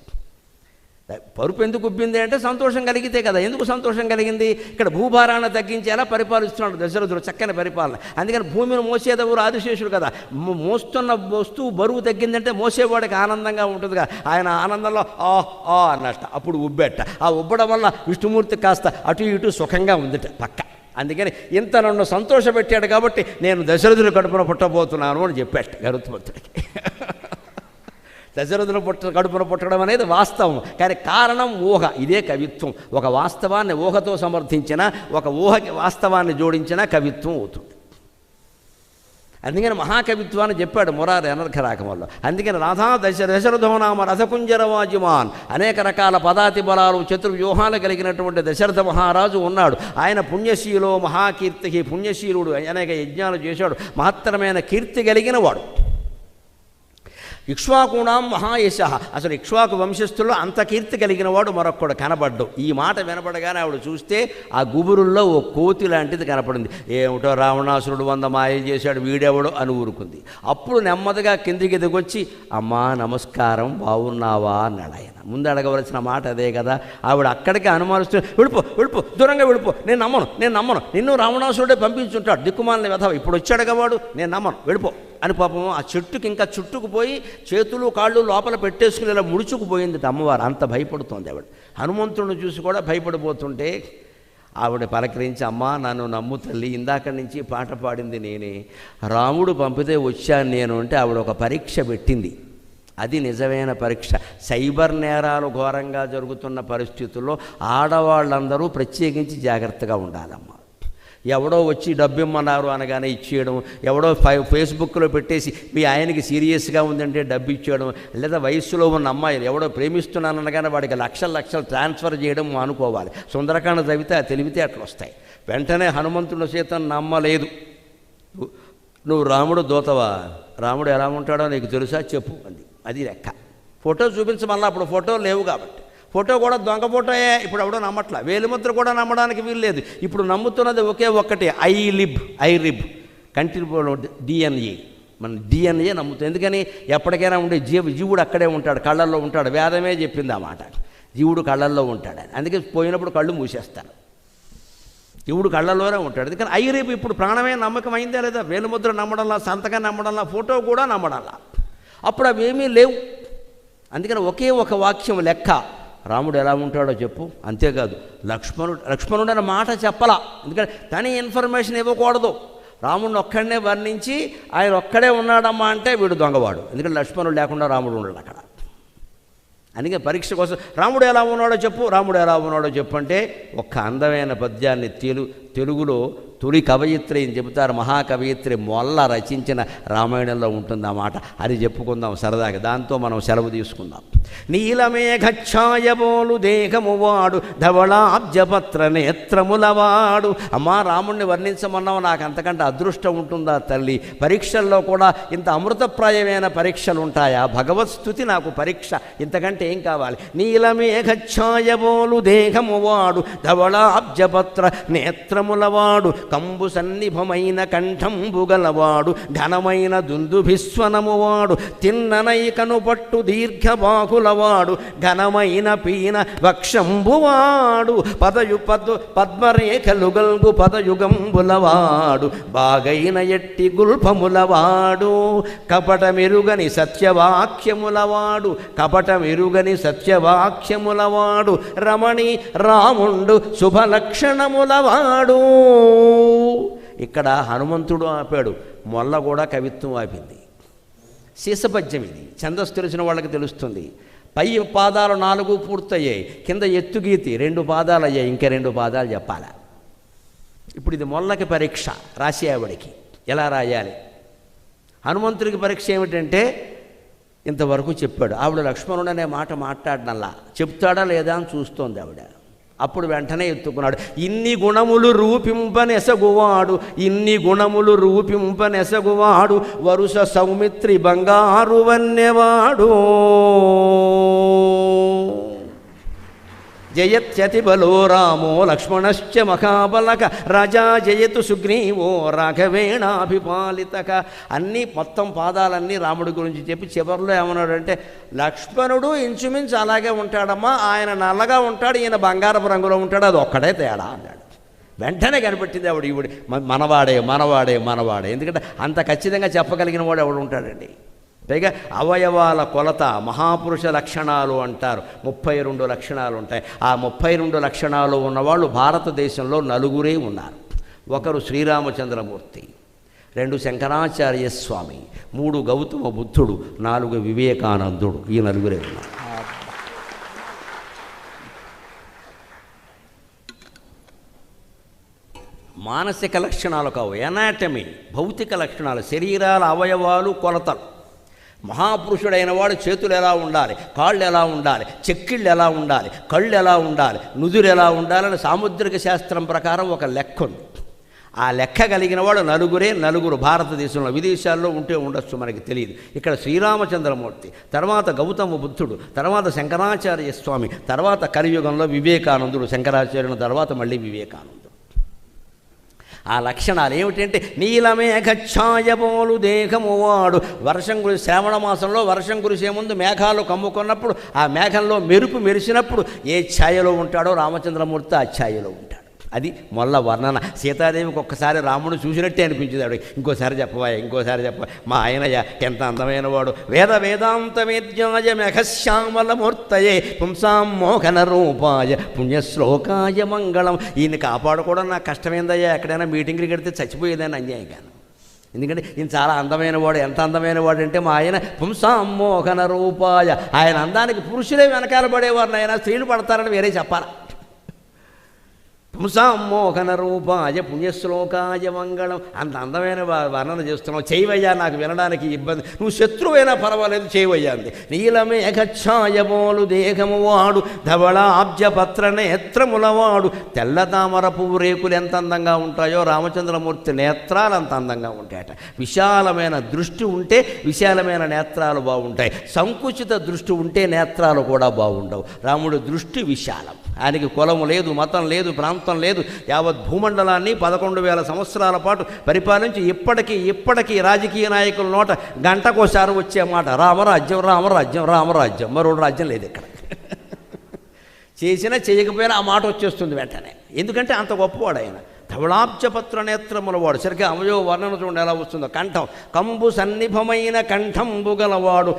పరుపు ఎందుకు ఉబ్బింది అంటే సంతోషం కలిగితే కదా. ఎందుకు సంతోషం కలిగింది? ఇక్కడ భూభారాన్ని తగ్గించేలా పరిపాలిస్తున్నాడు దశరథుడు, చక్కని పరిపాలన. అందుకని భూమిని మోసేదెవరు? ఆదిశేషుడు కదా. మోస్తున్న వస్తువు బరువు తగ్గిందంటే మోసేవాడికి ఆనందంగా ఉంటుందిగా. ఆయన ఆనందంలో అన్నట్ట, అప్పుడు ఉబ్బెట్ట. ఆ ఉబ్బడం వల్ల విష్ణుమూర్తి కాస్త అటు ఇటు సుఖంగా ఉందిట పక్క. అందుకని ఇంత నన్ను సంతోషపెట్టాడు కాబట్టి నేను దశరథుడి కడుపున పుట్టబోతున్నాను అని చెప్పాట గరుత్మంతుడికి. దశరథుల కడుపున పుట్టడం అనేది వాస్తవం, కానీ కారణం ఊహ. ఇదే కవిత్వం. ఒక వాస్తవాన్ని ఊహతో సమర్థించిన, ఒక ఊహకి వాస్తవాన్ని జోడించిన కవిత్వం అవుతుంది. అందుకని మహాకవిత్వాన్ని చెప్పాడు మురారి అనర్ఘరాకమల్లో. అందుకని రాధా దశరథోనామ రథకుంజరవాజిమాన్, అనేక రకాల పదాతి బలాలు చతుర్వ్యూహాలు కలిగినటువంటి దశరథ మహారాజు ఉన్నాడు. ఆయన పుణ్యశీలో మహాకీర్తికి, పుణ్యశీలుడు, అనేక యజ్ఞాలు చేశాడు, మహత్తరమైన కీర్తి కలిగిన వాడు. ఇక్ష్వాకుణాం మహాయశ, అసలు ఇక్ష్వాకు వంశస్థుల్లో అంత కీర్తి కలిగిన వాడు మరొక్కడు కనబడ్డు. ఈ మాట వినపడగానే ఆవిడ చూస్తే ఆ గుబురుల్లో ఓ కోతి లాంటిది కనపడింది. ఏమిటో రావణాసురుడు 100 మాయలు చేశాడు, వీడెవడో అని ఊరుకుంది. అప్పుడు నెమ్మదిగా కిందికి దిగొచ్చి అమ్మా నమస్కారం, బాగున్నావా అన్నాడు ఆయన. ముందు అడగవలసిన మాట అదే కదా. ఆవిడ అక్కడికి అనుమానిస్తూ వెళ్ళిపో వెళ్ళిపో, దూరంగా వెళ్ళిపో, నేను నమ్మను, నిన్ను రావణాసురుడే పంపించుంటాడు, దిక్కుమాలిన వెధవ, ఇప్పుడు వచ్చాడుగా నేను నమ్మను, వెళ్ళిపో అని పాపం ఆ చెట్టుకి ఇంకా చుట్టుకుపోయి చేతులు కాళ్ళు లోపల పెట్టేసుకుని ఇలా ముడుచుకుపోయింది అమ్మవారు. అంత భయపడుతోంది ఆవిడ. హనుమంతుడిని చూసి కూడా భయపడిపోతుంటే ఆవిడ పలకరించి, అమ్మా నన్ను నమ్ము తల్లి, ఇందాక నుంచి పాట పాడింది నేనే, రాముడు పంపితే వచ్చాను నేను అంటే ఆవిడ ఒక పరీక్ష పెట్టింది. అది నిజమైన పరీక్ష. సైబర్ నేరాలు ఘోరంగా జరుగుతున్న పరిస్థితుల్లో ఆడవాళ్ళందరూ ప్రత్యేకించి జాగ్రత్తగా ఉండాలమ్మా. ఎవడో వచ్చి డబ్బిమ్మన్నారు అనగానే ఇచ్చేయడం, ఎవడో ఫేస్బుక్లో పెట్టేసి మీ ఆయనకి సీరియస్గా ఉందంటే డబ్బు ఇచ్చేయడం, లేదా వయస్సులో ఉన్న అమ్మాయిలు ఎవడో ప్రేమిస్తున్నాననగానే వాడికి లక్షలు ట్రాన్స్ఫర్ చేయడం అనుకోవాలి. సుందరకాండ చదివితే ఆ తెలివితే అట్లా వస్తాయి. వెంటనే హనుమంతుడు సీతను నమ్మలేదు. నువ్వు రాముడు దూతవా, రాముడు ఎలా ఉంటాడో నీకు తెలుసా చెప్పు అంది. అది లెక్క. ఫోటో చూపించమల్లా, అప్పుడు ఫోటో లేవు కాబట్టి. ఫోటో కూడా దొంగ ఫోటోయే, ఇప్పుడు ఎవడో నమ్మట్లా. వేలిముద్ర కూడా నమ్మడానికి వీలు లేదు. ఇప్పుడు నమ్ముతున్నది ఒకే ఒక్కటి, ఐ రిబ్ కంటిన్యూ డిఎన్ఏ. మన డిఎన్ఏ నమ్ముతుంది. ఎందుకని ఎప్పటికైనా ఉండే జీవుడు అక్కడే ఉంటాడు, కళ్ళల్లో ఉంటాడు. వేదమే చెప్పింది ఆ మాట, జీవుడు కళ్ళల్లో ఉంటాడు. అందుకే పోయినప్పుడు కళ్ళు మూసేస్తారు, జీవుడు కళ్ళల్లోనే ఉంటాడు. ఎందుకని ఐ రిబ్ ఇప్పుడు ప్రాణమే నమ్మకం అయిందా లేదా? వేలిముద్ర నమ్మడంలా, సంతకం నమ్మడంలా, ఫోటో కూడా నమ్మడంలా. అప్పుడు అవేమీ లేవు. అందుకని ఒకే ఒక వాక్యం లెక్క, రాముడు ఎలా ఉంటాడో చెప్పు. అంతేకాదు లక్ష్మణుడు అన్న మాట చెప్పలా, ఎందుకంటే తని ఇన్ఫర్మేషన్ ఇవ్వకూడదు. రాముడిని ఒక్కడనే వర్ణించి ఆయన ఒక్కడే ఉన్నాడమ్మా అంటే వీడు దొంగవాడు. ఎందుకంటే లక్ష్మణుడు లేకుండా రాముడు ఉన్నాడు అక్కడ. అందుకే పరీక్ష కోసం రాముడు ఎలా ఉన్నాడో చెప్పు అంటే ఒక్క అందమైన పద్యాన్ని తెలుగులో తొలి కవయిత్రి అని చెబుతారు. మహాకవయిత్రి మొల్ల రచించిన రామాయణంలో ఉంటుంది ఆ మాట. అది చెప్పుకుందాం సరదాగా, దాంతో మనం సెలవు తీసుకుందాం. నీలమేఘఛాయబోలు దేహము వాడు, ధవళాబ్జపత్ర నేత్రములవాడు. అమ్మా రాముణ్ణి వర్ణించమన్నావు, నాకు అంతకంటే అదృష్టం ఉంటుందా తల్లి? పరీక్షల్లో కూడా ఇంత అమృతప్రాయమైన పరీక్షలు ఉంటాయా? భగవత్ స్తుతి నాకు పరీక్ష, ఇంతకంటే ఏం కావాలి? నీలమేఘఛాయబోలు దేహము వాడు, ధవళాబ్జపత్ర నేత్రములవాడు, కంబు సన్నిభమైన కంఠంబు గలవాడు, ఘనమైన దుందుభిస్వనమువాడు, తిన్ననై కనుపట్టు దీర్ఘబాహులవాడు, ఘనమైన పీన వక్షంబువాడు, పద్మరేఖలు గల్గు పదయుగంబులవాడు, బాగైన ఎట్టి గుల్పములవాడు, కపటమెరుగని సత్యవాక్యములవాడు, రమణి రాముండు శుభలక్షణములవాడు. ఇక్కడ హనుమంతుడు ఆపాడు, మొల్ల కూడా కవిత్వం ఆపింది. శీసపద్యం ఇది, ఛందస్సు తెలిసిన వాళ్ళకి తెలుస్తుంది. పై పాదాలు 4 పూర్తయ్యాయి, కింద ఎత్తుగీతి 2 పాదాలు అయ్యాయి, ఇంకా 2 పాదాలు చెప్పాలి. ఇప్పుడు ఇది మొల్లకి పరీక్ష రాసేవాడికి ఎలా రాయాలి. హనుమంతుడికి పరీక్ష ఏమిటంటే ఇంతవరకు చెప్పాడు. ఆవిడ లక్ష్మణుడు అనే మాట మాట్లాడనల్లా, చెప్తాడా లేదా అని చూస్తోంది ఆవిడ. అప్పుడు వెంటనే ఎత్తుకున్నాడు. ఇన్ని గుణములు రూపింపనెసగువాడు, వరుస సౌమిత్రి బంగారు వన్నెవాడు, జయత్యతి బలో రామో లక్ష్మణశ్చ మహాబలక, రాజా జయతు సుగ్రీవో రాఘవేణాభిపాలితక. అన్నీ మొత్తం పాదాలన్నీ రాముడి గురించి చెప్పి చివరిలో ఏమన్నాడంటే, లక్ష్మణుడు ఇంచుమించు అలాగే ఉంటాడమ్మా, ఆయన నల్లగా ఉంటాడు, ఈయన బంగారపు రంగులో ఉంటాడు, అది ఒక్కడే తేడా అన్నాడు. వెంటనే కనిపెట్టింది ఆవిడ మనవాడే. ఎందుకంటే అంత ఖచ్చితంగా చెప్పగలిగిన వాడు ఎవడు ఉంటాడండి. పైగా అవయవాల కొలత, మహాపురుష లక్షణాలు అంటారు. 32 లక్షణాలు ఉంటాయి. ఆ 32 లక్షణాలు ఉన్నవాళ్ళు భారతదేశంలో 4 ఉన్నారు. ఒకరు శ్రీరామచంద్రమూర్తి, 2 శంకరాచార్య స్వామి, 3 గౌతమ బుద్ధుడు, 4 వివేకానందుడు. ఈ నలుగురే ఉన్నారు. మానసిక లక్షణాలు కావు, ఎనాటమీ, భౌతిక లక్షణాలు, శరీరాల అవయవాలు, కొలతలు. మహాపురుషుడైన వాడు చేతులు ఎలా ఉండాలి, కాళ్ళు ఎలా ఉండాలి, చెక్కిళ్ళు ఎలా ఉండాలి, కళ్ళు ఎలా ఉండాలి, నుదురు ఎలా ఉండాలని సాముద్రిక శాస్త్రం ప్రకారం ఒక లెక్క ఉంది. ఆ లెక్క కలిగిన వాడు నలుగురు భారతదేశంలో, విదేశాల్లో ఉంటే ఉండొచ్చు, మనకి తెలియదు. ఇక్కడ శ్రీరామచంద్రమూర్తి, తర్వాత గౌతమ బుద్ధుడు, తర్వాత శంకరాచార్య స్వామి, తర్వాత కలియుగంలో వివేకానందుడు, శంకరాచార్యుని తర్వాత మళ్ళీ వివేకానందుడు. ఆ లక్షణాలు ఏమిటంటే నీలమేఘఛాయబోలు దేహము వాడు. వర్షం కురిసి శ్రావణ మాసంలో వర్షం కురిసే ముందు మేఘాలు కమ్ముకున్నప్పుడు ఆ మేఘంలో మెరుపు మెరిసినప్పుడు ఏ ఛాయలో ఉంటాడో రామచంద్రమూర్తి ఆ ఛాయలో ఉంటాడు. అది మొల్ల వర్ణన. సీతాదేవికి ఒక్కసారి రాముడు చూసినట్టే అనిపించింది. ఆవిడ ఇంకోసారి చెప్పవా. మా ఆయనయ్య ఎంత అందమైన వాడు. వేదాంత వేద్యాయ మేఘశ్యామలమూర్తయే పుంసాం మోహన రూపాయ పుణ్యశ్లోకాయ మంగళం. ఈయన కాపాడుకోవడం నాకు కష్టమైందయ్యా. ఎక్కడైనా మీటింగ్కి కడితే చచ్చిపోయేదని అన్యాయంగాను. ఎందుకంటే ఈయన చాలా అందమైన వాడు. ఎంత అందమైన వాడు అంటే మా ఆయన పుంసాం మోహన రూపాయ. ఆయన అందానికి పురుషులే వెనకాల పడేవారు, ఆయన స్త్రీలు పడతారని వేరే చెప్పాలా. పుంసామోహన రూపాయ పుణ్యశ్లోకాయ మంగళం. అంత అందమైన వర్ణన చేస్తున్నావు. చేయవయ్యా, నాకు వినడానికి ఇబ్బంది. నువ్వు శత్రువైనా పర్వాలేదు, చేయవయ్యా అంది. నీలమేఘఛాయబోలు దేహము వాడు ధవళాబ్జపత్ర నేత్రములవాడు. తెల్ల తామర పువ్వు రేకులు ఎంత అందంగా ఉంటాయో రామచంద్రమూర్తి నేత్రాలు అంత అందంగా ఉంటాయట. విశాలమైన దృష్టి ఉంటే విశాలమైన నేత్రాలు బాగుంటాయి. సంకుచిత దృష్టి ఉంటే నేత్రాలు కూడా బాగుండవు. రాముడి దృష్టి విశాలం. ఆయనకి కులము లేదు, మతం లేదు, ప్రాంతం లేదు. యావత్ భూమండలాన్ని 11,000 సంవత్సరాల పాటు పరిపాలించి ఇప్పటికీ రాజకీయ నాయకుల నోట గంటకోసారి వచ్చే మాట రామరాజ్యం. మరో రాజ్యం లేదు ఇక్కడ. చేసినా చేయకపోయినా ఆ మాట వచ్చేస్తుంది వెంటనే. ఎందుకంటే అంత గొప్పవాడు ఆయన. ధవళాబ్జపత్ర నేత్రముల వాడు. సరిగ్గా అవయవ వర్ణన చూడండి ఎలా వస్తుందో. కంఠం కంబు సన్నిభమైన కంఠంబు గలవాడు.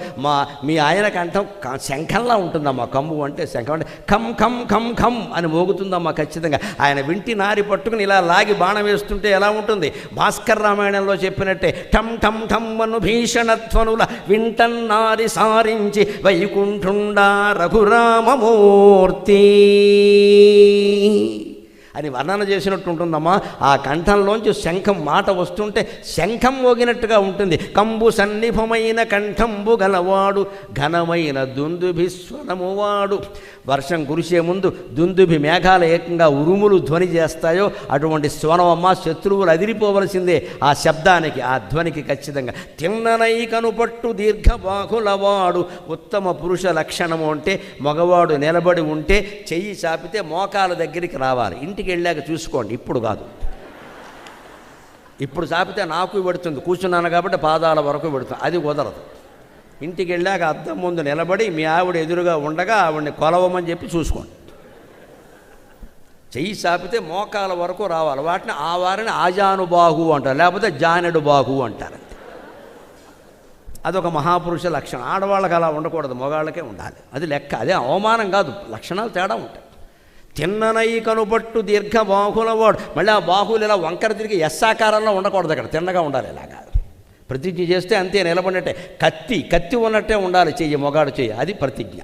మీ ఆయన కంఠం శంఖంలా ఉంటుందమ్మా. కంబు అంటే శంఖం అంటే ఖం ఖం ఖం ఖం అని మోగుతుందమ్మా ఖచ్చితంగా. ఆయన వింటి నారి పట్టుకుని ఇలా లాగి బాణం వేస్తుంటే ఎలా ఉంటుంది? భాస్కర్ రామాయణంలో చెప్పినట్టే ఠం ఠం ఠం అను భీషణధ్వనుల వింటన్నారి సారించి వైకుంఠుండా రఘురామమూర్తి అని వర్ణన చేసినట్టు ఉంటుందమ్మా. ఆ కంఠంలోంచి శంఖం మాట వస్తుంటే శంఖం మోగినట్టుగా ఉంటుంది. కంబు సన్నిభమైన కంఠంబు గలవాడు ఘనమైన దుందుభిస్వరము వాడు. వర్షం కురిసే ముందు దుందుభి మేఘాలు ఏకంగా ఉరుములు ధ్వని చేస్తాయో అటువంటి స్వనమమ్మ. శత్రువులు అదిరిపోవలసిందే ఆ శబ్దానికి, ఆ ధ్వనికి ఖచ్చితంగా. తిన్ననై కనుపట్టు దీర్ఘబాహులవాడు. ఉత్తమ పురుష లక్షణము అంటే మగవాడు నిలబడి ఉంటే చెయ్యి చాపితే మోకాల దగ్గరికి రావాలి. ఇంటికి వెళ్ళాక చూసుకోండి, ఇప్పుడు కాదు. ఇప్పుడు చాపితే నాకు పెడుతుంది, కూర్చున్నాను కాబట్టి పాదాల వరకు పెడుతుంది. అది కుదరదు. ఇంటికి వెళ్ళాక అద్దం ముందు నిలబడి మీ ఆవిడ ఎదురుగా ఉండగా ఆవిడని కొలవమని చెప్పి చూసుకోండి. చెయ్యి చాపితే మోకాల వరకు రావాలి. వారిని ఆజానుబాహు అంటారు, లేకపోతే జానెడు బాహు అంటారు. అదొక మహాపురుష లక్షణం. ఆడవాళ్ళకి అలా ఉండకూడదు, మగవాళ్ళకే ఉండాలి. అది లెక్క. అదే అవమానం కాదు, లక్షణాలు తేడా ఉంటాయి. తిన్ననై కనుపట్టు దీర్ఘ బాహులవాడు. మళ్ళీ ఆ బాహువులు ఇలా వంకర తిరిగి ఎస్సాకారంలో ఉండకూడదు. అక్కడ తిన్నగా ఉండాలి. ఇలాగా ప్రతిజ్ఞ చేస్తే అంతే, నిలబడినట్టే. కత్తి ఉన్నట్టే ఉండాలి చెయ్యి, మొగాడు చెయ్యి. అది ప్రతిజ్ఞ.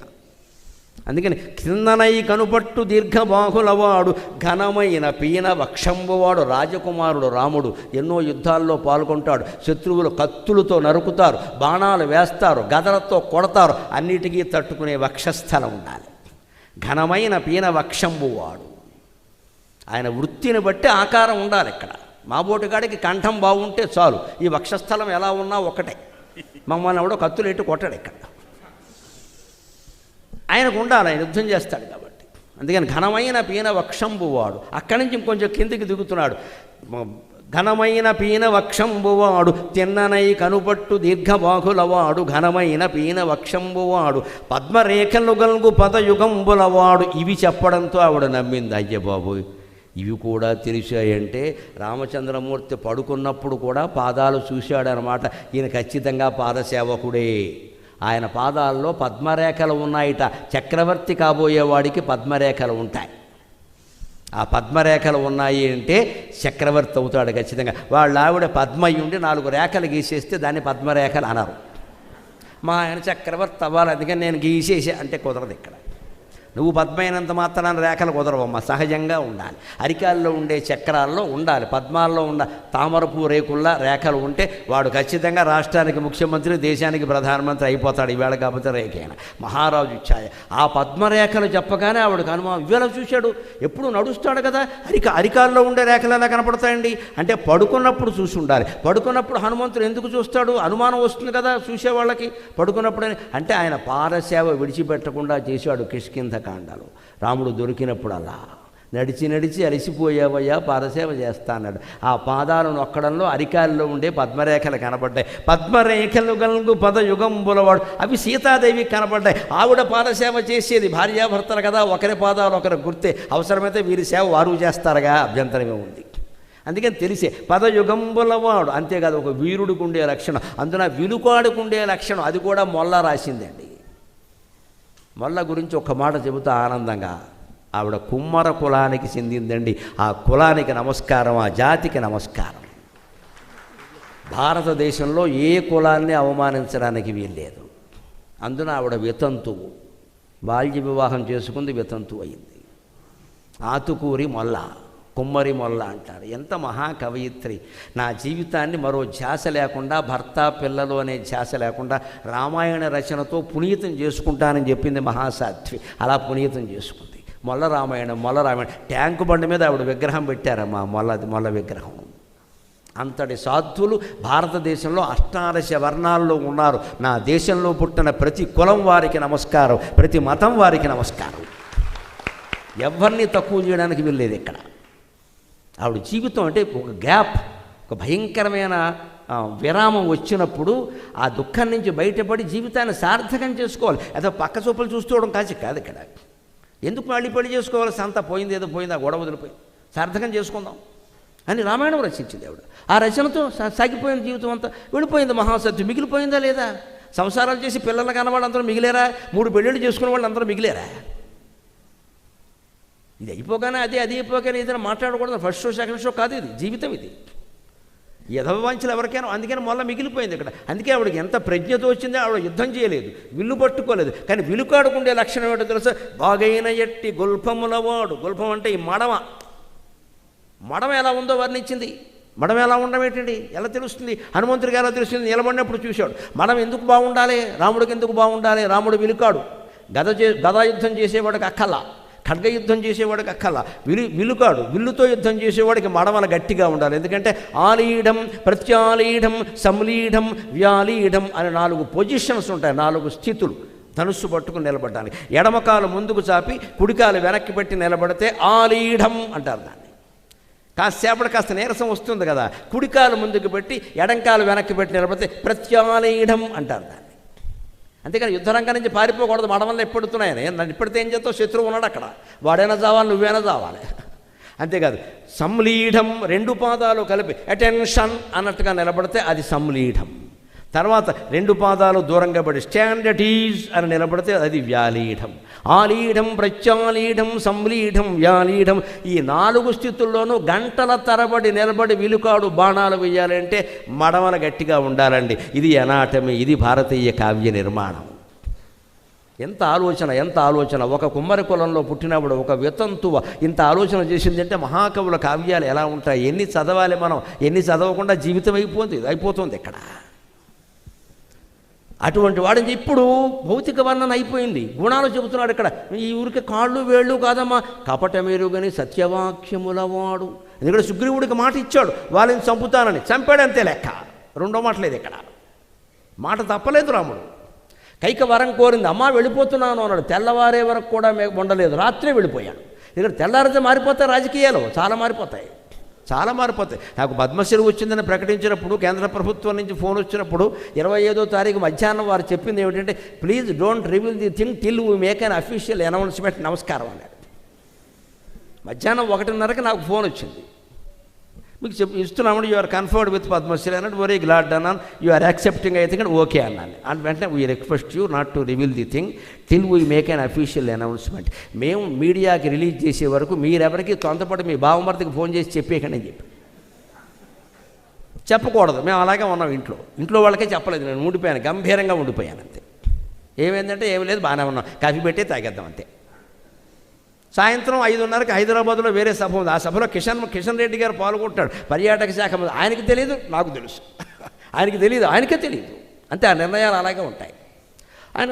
అందుకని కిందనై కనుపట్టు దీర్ఘబాహులవాడు ఘనమైన పీన వక్షంబువాడు. రాజకుమారుడు రాముడు ఎన్నో యుద్ధాల్లో పాల్గొంటాడు. శత్రువులు కత్తులతో నరుకుతారు, బాణాలు వేస్తారు, గదలతో కొడతారు. అన్నిటికీ తట్టుకునే వక్షస్థలం ఉండాలి. ఘనమైన పీన వక్షంబువాడు. ఆయన వృత్తిని బట్టి ఆకారం ఉండాలి. ఇక్కడ మాబోటిగాడికి కంఠం బాగుంటే చాలు, ఈ వక్షస్థలం ఎలా ఉన్నా ఒకటే. మమ్మల్ని ఎవడో కత్తులు ఎట్టు కొట్టాడు. ఇక్కడ ఆయనకు ఉండాలి, ఆయన యుద్ధం చేస్తాడు కాబట్టి. అందుకని ఘనమైన పీన వక్షంబువాడు. అక్కడి నుంచి ఇంకొంచెం కిందికి దిగుతున్నాడు. ఘనమైన పీన వక్షంబువాడు తిన్ననై కనుపట్టు దీర్ఘబాహులవాడు ఘనమైన పీన వక్షంబువాడు పద్మరేఖలు గల్గు పదయుగంబులవాడు. ఇవి చెప్పడంతో ఆవిడ నమ్మింది. అయ్య బాబోయ్, ఇవి కూడా తెలిసాయంటే రామచంద్రమూర్తి పడుకున్నప్పుడు కూడా పాదాలు చూశాడనమాట. ఈయన ఖచ్చితంగా పాదసేవకుడే. ఆయన పాదాల్లో పద్మరేఖలు ఉన్నాయిట. చక్రవర్తి కాబోయేవాడికి పద్మరేఖలు ఉంటాయి. ఆ పద్మరేఖలు ఉన్నాయి అంటే చక్రవర్తి అవుతాడు ఖచ్చితంగా. వాళ్ళ ఆవిడ పద్మయ్య ఉండి 4 రేఖలు గీసేస్తే దాన్ని పద్మరేఖలు అనరు. మా ఆయన చక్రవర్తి అవ్వాలి అందుకని నేను గీసేసే అంటే కుదరదు. ఇక్కడ నువ్వు పద్మైనంత మాత్రాన రేఖలు కుదరవమ్మ, సహజంగా ఉండాలి. అరికాల్లో ఉండే చక్రాల్లో ఉండాలి, పద్మాల్లో ఉన్న తామరపు రేకుల్లా రేఖలు ఉంటే వాడు ఖచ్చితంగా రాష్ట్రానికి ముఖ్యమంత్రి, దేశానికి ప్రధానమంత్రి అయిపోతాడు. ఈవేళ కాకపోతే రేఖైన మహారాజు ఛాయ. ఆ పద్మరేఖలు చెప్పగానే ఆవిడకు అనుమానం. ఇవేళ చూశాడు, ఎప్పుడు నడుస్తాడు కదా, అరికాల్లో ఉండే రేఖలు ఎలా కనపడతాయండి అంటే పడుకున్నప్పుడు చూసి ఉండాలి. పడుకున్నప్పుడు హనుమంతుడు ఎందుకు చూస్తాడు, అనుమానం వస్తుంది కదా చూసేవాళ్ళకి. పడుకున్నప్పుడు అంటే ఆయన పాదసేవ విడిచిపెట్టకుండా చేశాడు కిష్కింధ కాండలో. రాముడు దొరికినప్పుడు నడిచి నడిచి అలసిపోయావయ్యా, పాదసేవ చేస్తా అన్నాడు. ఆ పాదాలు నొక్కడంలో అరికాల్లో ఉండే పద్మరేఖలు కనబడ్డాయి. పద్మరేఖలు గల్గు పదయుగంబులవాడు, అవి సీతాదేవి కనబడ్డాయి. ఆవిడ పాదసేవ చేసేది, భార్యాభర్తలు కదా, ఒకరి పాదాలు ఒకరు గుర్తే. అవసరమైతే వీరి సేవ వారు చేస్తారుగా, అభ్యంతరమే ఉంది. అందుకని తెలిసే పదయుగంబులవాడు. అంతేకాదు ఒక వీరుడికి ఉండే లక్షణం, అందున విలుకాడుకు ఉండే లక్షణం, అది కూడా మొల్ల రాసిందండి. మొల్ల గురించి ఒక మాట చెబుతా ఆనందంగా. ఆవిడ కుమ్మర కులానికి చెందిందండి. ఆ కులానికి నమస్కారం, ఆ జాతికి నమస్కారం. భారతదేశంలో ఏ కులాన్ని అవమానించడానికి వీల్లేదు. అందున ఆవిడ వితంతువు, బాల్య వివాహం చేసుకుంది, వితంతువు అయింది. ఆతుకూరి మొల్ల, కుమ్మరి మొల్ల అంటారు. ఎంత మహాకవయిత్రి. నా జీవితాన్ని మరో ధ్యాస లేకుండా, భర్త పిల్లలు అనే ధ్యాస లేకుండా రామాయణ రచనతో పునీతం చేసుకుంటానని చెప్పింది మహాసాధ్వి. అలా పునీతం చేసుకుంది. మొల్ల రామాయణం. ట్యాంకు బండి మీద ఆవిడ విగ్రహం పెట్టారమ్మా, మొల్ల విగ్రహం. అంతటి సాధువులు భారతదేశంలో 18 వర్ణాల్లో ఉన్నారు. నా దేశంలో పుట్టిన ప్రతి కులం వారికి నమస్కారం, ప్రతి మతం వారికి నమస్కారం. ఎవరిని తక్కువ చేయడానికి వీల్లేదు ఇక్కడ. ఆవిడ జీవితం అంటే ఒక గ్యాప్, ఒక భయంకరమైన విరామం వచ్చినప్పుడు ఆ దుఃఖం నుంచి బయటపడి జీవితాన్ని సార్థకం చేసుకోవాలి. ఏదో పక్క చూపులు చూసుకోవడం కాదు ఇక్కడ. ఎందుకు మళ్ళీ పెళ్లి చేసుకోవాలి, సంత పోయింది, ఏదో పోయింది, ఆ గొడవ వదిలిపోయింది, సార్థకం చేసుకుందాం అని రామాయణం రచించింది ఆవిడ. ఆ రచనతో సాగిపోయిన జీవితం అంతా వెళ్ళిపోయింది. మహాసత్యం మిగిలిపోయిందా లేదా? సంసారాలు చేసి పిల్లలు కనవాళ్ళు అందరూ మిగిలేరా? 3 పెళ్ళిళ్ళు చేసుకునే వాళ్ళు అందరూ మిగిలేరా? ఇది అయిపోగానే అది అయిపోగానే ఏదైనా మాట్లాడకూడదు. ఫస్ట్ షో సెకండ్ షో కాదు, ఇది జీవితం. ఇది యథవాంఛలు ఎవరికైనా. అందుకని మొల్ల మిగిలిపోయింది ఇక్కడ. అందుకే ఆవిడకి ఎంత ప్రజ్ఞతో వచ్చిందో, ఆవిడ యుద్ధం చేయలేదు, విల్లు పట్టుకోలేదు. కానీ విలుకాడుకుండే లక్షణం ఏంటో తెలుసా? బాగైన ఎట్టి గుల్పములవాడు. గుల్పం అంటే ఈ మడమ ఎలా ఉందో వర్ణించింది. మడం ఎలా ఉండడం ఏంటండి, ఎలా తెలుస్తుంది? హనుమంతుడికి ఎలా తెలుస్తుంది? నిలబడినప్పుడు చూశాడు. మడం ఎందుకు బాగుండాలి, రాముడికి ఎందుకు బాగుండాలి? రాముడు విలుకాడు. గదా యుద్ధం చేసేవాడికి అక్కల్లా, ఖడ్గ యుద్ధం చేసేవాడికి అక్కల్లా. విలుకాడు. విల్లుతో యుద్ధం చేసేవాడికి మడమల గట్టిగా ఉండాలి. ఎందుకంటే ఆలీఢం, ప్రత్యాలీఢం, సంలీఢం, వ్యాలీఢం అనే 4 పొజిషన్స్ ఉంటాయి, 4 స్థితులు ధనుస్సు పట్టుకుని నిలబడడానికి. ఎడమకాలు ముందుకు చాపి కుడికాలు వెనక్కి పెట్టి నిలబడితే ఆలీఢం అంటారు దాన్ని. కాసేపటి కాస్త నీరసం వస్తుంది కదా, కుడికాలు ముందుకు పెట్టి ఎడంకాలు వెనక్కి పెట్టి నిలబడితే ప్రత్యాలీఢం అంటారు దాన్ని. అంతేకాని యుద్ధరంగం నుంచి పారిపోకూడదు. మడమల్లో ఎప్పుడుతున్నాయని నన్ను ఇప్పటితే ఏం చేస్తావు? శత్రువు ఉన్నాడు అక్కడ, వాడైనా చావాలి, నువ్వైనా చావాలి. అంతేకాదు సంలీఢం, 2 పాదాలు కలిపి అటెన్షన్ అన్నట్టుగా నిలబడితే అది సంలీఢం. తర్వాత 2 పాదాలు దూరంగా పడి స్టాండ్ అట్ ఈజ్ అని నిలబడితే అది వ్యాలీఢం. ఆలీఢం, ప్రత్యాలీఢం, సంలీఢం, వ్యాలీఢం. ఈ 4 స్థితుల్లోనూ గంటల తరబడి నిలబడి విలుకాడు బాణాలు వేయాలంటే మడమల గట్టిగా ఉండాలండి. ఇది ఎనాటమీ, ఇది భారతీయ కావ్య నిర్మాణం. ఎంత ఆలోచన. ఒక కుమ్మరి కులంలో పుట్టినప్పుడు ఒక వితంతువ ఇంత ఆలోచన చేసిందంటే మహాకవుల కావ్యాలు ఎలా ఉంటాయి? ఎన్ని చదవాలి మనం, ఎన్ని చదవకుండా జీవితం అయిపోతుంది ఇక్కడ. అటువంటి వాడిని ఇప్పుడు భౌతిక వర్ణన అయిపోయింది, గుణాలు చెబుతున్నాడు ఇక్కడ. ఈ ఊరికి కాళ్ళు వేళ్ళు కాదమ్మా, కపటమేరుగని సత్యవాక్యములవాడు. ఎందుకంటే సుగ్రీవుడికి మాట ఇచ్చాడు, వాళ్ళని చంపుతానని, చంపాడంతే లెక్క. రెండో మాట లేదు ఇక్కడ, మాట తప్పలేదు రాముడు. కైక వరం కోరింది, అమ్మ వెళ్ళిపోతున్నాను అన్నాడు. తెల్లవారే వరకు కూడా ఉండలేదు, రాత్రే వెళ్ళిపోయాడు. ఇక్కడ తెల్లారితే మారిపోతాయి రాజకీయాలు, చాలా మారిపోతాయి. నాకు పద్మశ్రీ వచ్చిందని ప్రకటించినప్పుడు కేంద్ర ప్రభుత్వం నుంచి ఫోన్ వచ్చినప్పుడు 25వ తారీఖు మధ్యాహ్నం వారు చెప్పింది ఏమిటంటే, please don't reveal the thing till we make an official announcement, నమస్కారం అన్నాడు. మధ్యాహ్నం 1:30కి నాకు ఫోన్ వచ్చింది. మీకు ఇస్తున్నామని you are conferred with Padmashri అన్నట్టు వెరీ గ్లాడ్ అన్నాను. యు ఆర్ యాక్సెప్టింగ్ అయితే కానీ ఓకే అన్నాను. అండ్ వెంటనే we request you not to reveal the thing till we make an official announcement. మేము మీడియాకి రిలీజ్ చేసే వరకు మీరెవరికి తొందరపడి మీ బావమర్దికి ఫోన్ చేసి చెప్పేయకండి అని చెప్పి చెప్పకూడదు. మేము అలాగే ఉన్నాం ఇంట్లో వాళ్ళకే చెప్పలేదు. నేను ఉండిపోయాను, గంభీరంగా ఉండిపోయాను అంతే. ఏమైందంటే ఏమి లేదు, బాగానే ఉన్నాం, కాఫీ పెట్టే తాగేద్దాం అంతే. సాయంత్రం 5:30కి హైదరాబాద్లో వేరే సభ ఉంది. ఆ సభలో కిషన్ రెడ్డి గారు పాల్గొంటాడు, పర్యాటక శాఖ మంత్రి. ఆయనకి తెలియదు, నాకు తెలుసు. ఆయనకి తెలియదు, ఆయనకే తెలియదు. అంతే, ఆ నిర్ణయాలు అలాగే ఉంటాయి. ఆయన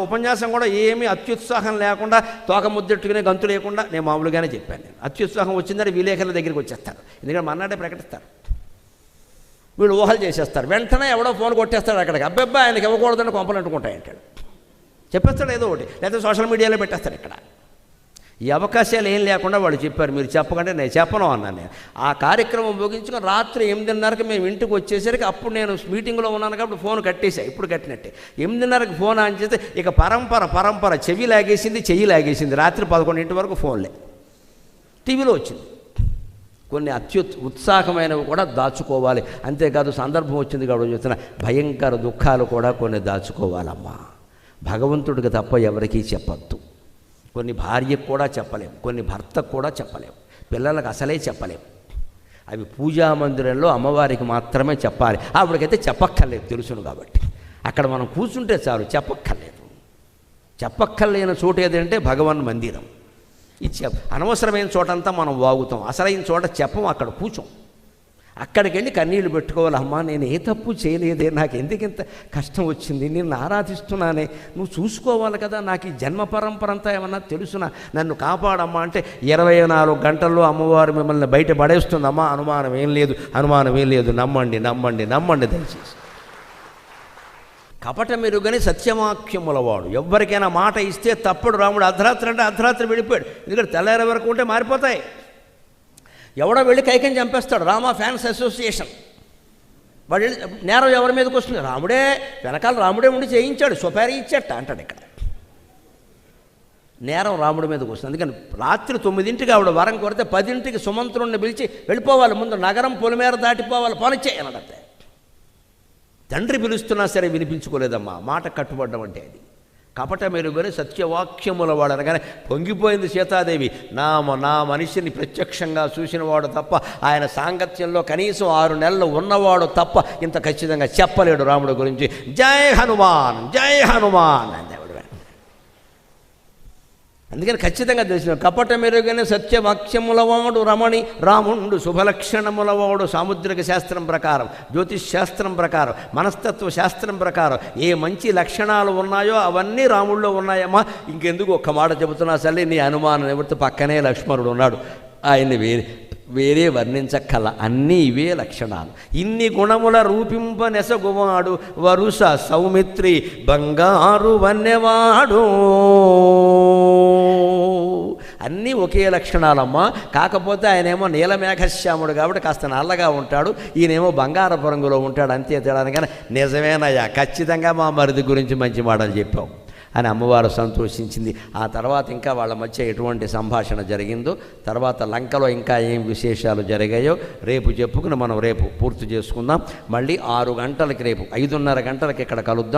ఉపన్యాసం కూడా ఏమీ అత్యుత్సాహం లేకుండా, తోక ముద్దెట్టుకునే గంతు లేకుండా నేను మామూలుగానే చెప్పాను. నేను అత్యుత్సాహం వచ్చిందని విలేకరుల దగ్గరికి వచ్చేస్తారు, ఎందుకంటే మన్నాడే ప్రకటిస్తారు. వీళ్ళు ఊహలు చేసేస్తారు. వెంటనే ఎవడో ఫోన్ కొట్టేస్తాడు అక్కడికి. అబ్బాయి ఆయనకి ఇవ్వకూడదని కొంపలు అంటుకుంటాయంటాడు, చెప్పేస్తాడు ఏదో ఒకటి, లేకపోతే సోషల్ మీడియాలో పెట్టేస్తాడు. ఇక్కడ ఈ అవకాశాలు ఏం లేకుండా వాళ్ళు చెప్పారు, మీరు చెప్పకంటే నేను చెప్పను అన్నాను. నేను ఆ కార్యక్రమం ముగించుకొని రాత్రి 8:30కి మేము ఇంటికి వచ్చేసరికి, అప్పుడు నేను మీటింగ్లో ఉన్నాను కాబట్టి ఫోన్ కట్టేశాను, ఇప్పుడు కట్టినట్టే. 8:30కి ఫోన్ ఆన్ చేస్తే ఇక పరంపర చెవి లాగేసింది, చెయ్యి లాగేసింది. రాత్రి 11 వరకు ఫోన్లే. టీవీలో వచ్చింది. కొన్ని ఉత్సాహమైనవి కూడా దాచుకోవాలి. అంతేకాదు సందర్భం వచ్చింది కాబట్టి చెప్తున్నా, భయంకర దుఃఖాలు కూడా కొన్ని దాచుకోవాలమ్మా. భగవంతుడికి తప్ప ఎవరికీ చెప్పద్దు. కొన్ని భార్యకు కూడా చెప్పలేము, కొన్ని భర్తకు కూడా చెప్పలేము, పిల్లలకు అసలే చెప్పలేము. అవి పూజా మందిరంలో అమ్మవారికి మాత్రమే చెప్పాలి. ఆవిడకైతే చెప్పక్కర్లేదు, తెలుసును కాబట్టి. అక్కడ మనం కూర్చుంటే చాలు, చెప్పక్కర్లేదు. చెప్పక్కర్లేని చోటు ఏదంటే భగవన్ మందిరం. ఈ అనవసరమైన చోటంతా మనం వాగుతాం, అసలైన చోట చెప్పం, అక్కడ కూర్చోం. అక్కడికి వెళ్ళి కన్నీళ్ళు పెట్టుకోవాలి. అమ్మా, నేను ఏ తప్పు చేయలేదే, నాకు ఎందుకింత కష్టం వచ్చింది, నిన్ను ఆరాధిస్తున్నానే, నువ్వు చూసుకోవాలి కదా, నాకు ఈ జన్మ పరంపర అంతా ఏమన్నా తెలుసునా, నన్ను కాపాడమ్మా అంటే 24 గంటల్లో అమ్మవారు మిమ్మల్ని బయట పడేస్తుందమ్మా. అనుమానం ఏం లేదు, నమ్మండి దయచేసి. కపట మెరుగని సత్యవాక్యములవాడు. ఎవరికైనా మాట ఇస్తే తప్పుడు. రాముడు అర్ధరాత్రి అంటే అర్ధరాత్రి వెళ్ళిపోయాడు, ఎందుకంటే తెల్లారి వరకు ఉంటే మారిపోతాయి. ఎవడో వెళ్ళి కైకని చంపేస్తాడు. రామా ఫ్యాన్స్ అసోసియేషన్ వాడు వెళ్ళి, నేరం ఎవరి మీదకి వస్తుంది? రాముడే, వెనకాల రాముడే ఉండి చేయించాడు, సుపారీ ఇచ్చేట అంటాడు. ఇక్కడ నేరం రాముడి మీదకి వస్తుంది. అందుకని రాత్రి 9ంటికి ఆవిడ వరం కొడితే 10ంటికి సుమంత్రుణ్ణి పిలిచి వెళ్ళిపోవాలి, ముందు నగరం పొలిమేర దాటిపోవాలి, పోనిచ్చే అనడంతే. తండ్రి పిలుస్తున్నా సరే వినిపించుకోలేదమ్మా. మాట కట్టుబడ్డం అంటే అది. కపట మెరుగని సత్యవాక్యముల వాడు అనగానే పొంగిపోయింది సీతాదేవి. నా మనిషిని ప్రత్యక్షంగా చూసినవాడు తప్ప, ఆయన సాంగత్యంలో కనీసం 6 నెలలు ఉన్నవాడు తప్ప ఇంత ఖచ్చితంగా చెప్పలేడు రాముడి గురించి. జై హనుమాన్ అంది ఆవిడ. అందుకని ఖచ్చితంగా తెలిసిన కపట మెరుగని సత్యవాక్యములవాడు రాముండు శుభలక్షణములవాడు. సాముద్రిక శాస్త్రం ప్రకారం, జ్యోతిష్ శాస్త్రం ప్రకారం, మనస్తత్వ శాస్త్రం ప్రకారం ఏ మంచి లక్షణాలు ఉన్నాయో అవన్నీ రాముల్లో ఉన్నాయమ్మా. ఇంకెందుకు ఒక్క మాట చెబుతున్నా సరే, నీ అనుమానం ఎవరితో పక్కనే లక్ష్మణుడు ఉన్నాడు, ఆయన్ని వేరే వర్ణించక్కల, అన్నీ ఇవే లక్షణాలు. ఇన్ని గుణముల రూపింపనెసగువాడు వరుస సౌమిత్రి బంగారు వన్నెవాడు. అన్నీ ఒకే లక్షణాలమ్మా. కాకపోతే ఆయనేమో నీలమేఘశ్యాముడు కాబట్టి కాస్త నల్లగా ఉంటాడు, ఈయనేమో బంగారపు రంగులో ఉంటాడు, అంతే తేడా. కానీ నిజమేనయ్యా, ఖచ్చితంగా మా మరిది గురించి మంచి మాటలు చెప్పావు అని అమ్మవారు సంతోషించింది. ఆ తర్వాత ఇంకా వాళ్ళ మధ్య ఎటువంటి సంభాషణ జరిగిందో, తర్వాత లంకలో ఇంకా ఏం విశేషాలు జరిగాయో రేపు చెప్పుకుని మనం రేపు పూర్తి చేసుకుందాం. మళ్ళీ 6 గంటలకి, రేపు 5:30 గంటలకి ఇక్కడ కలుద్దాం.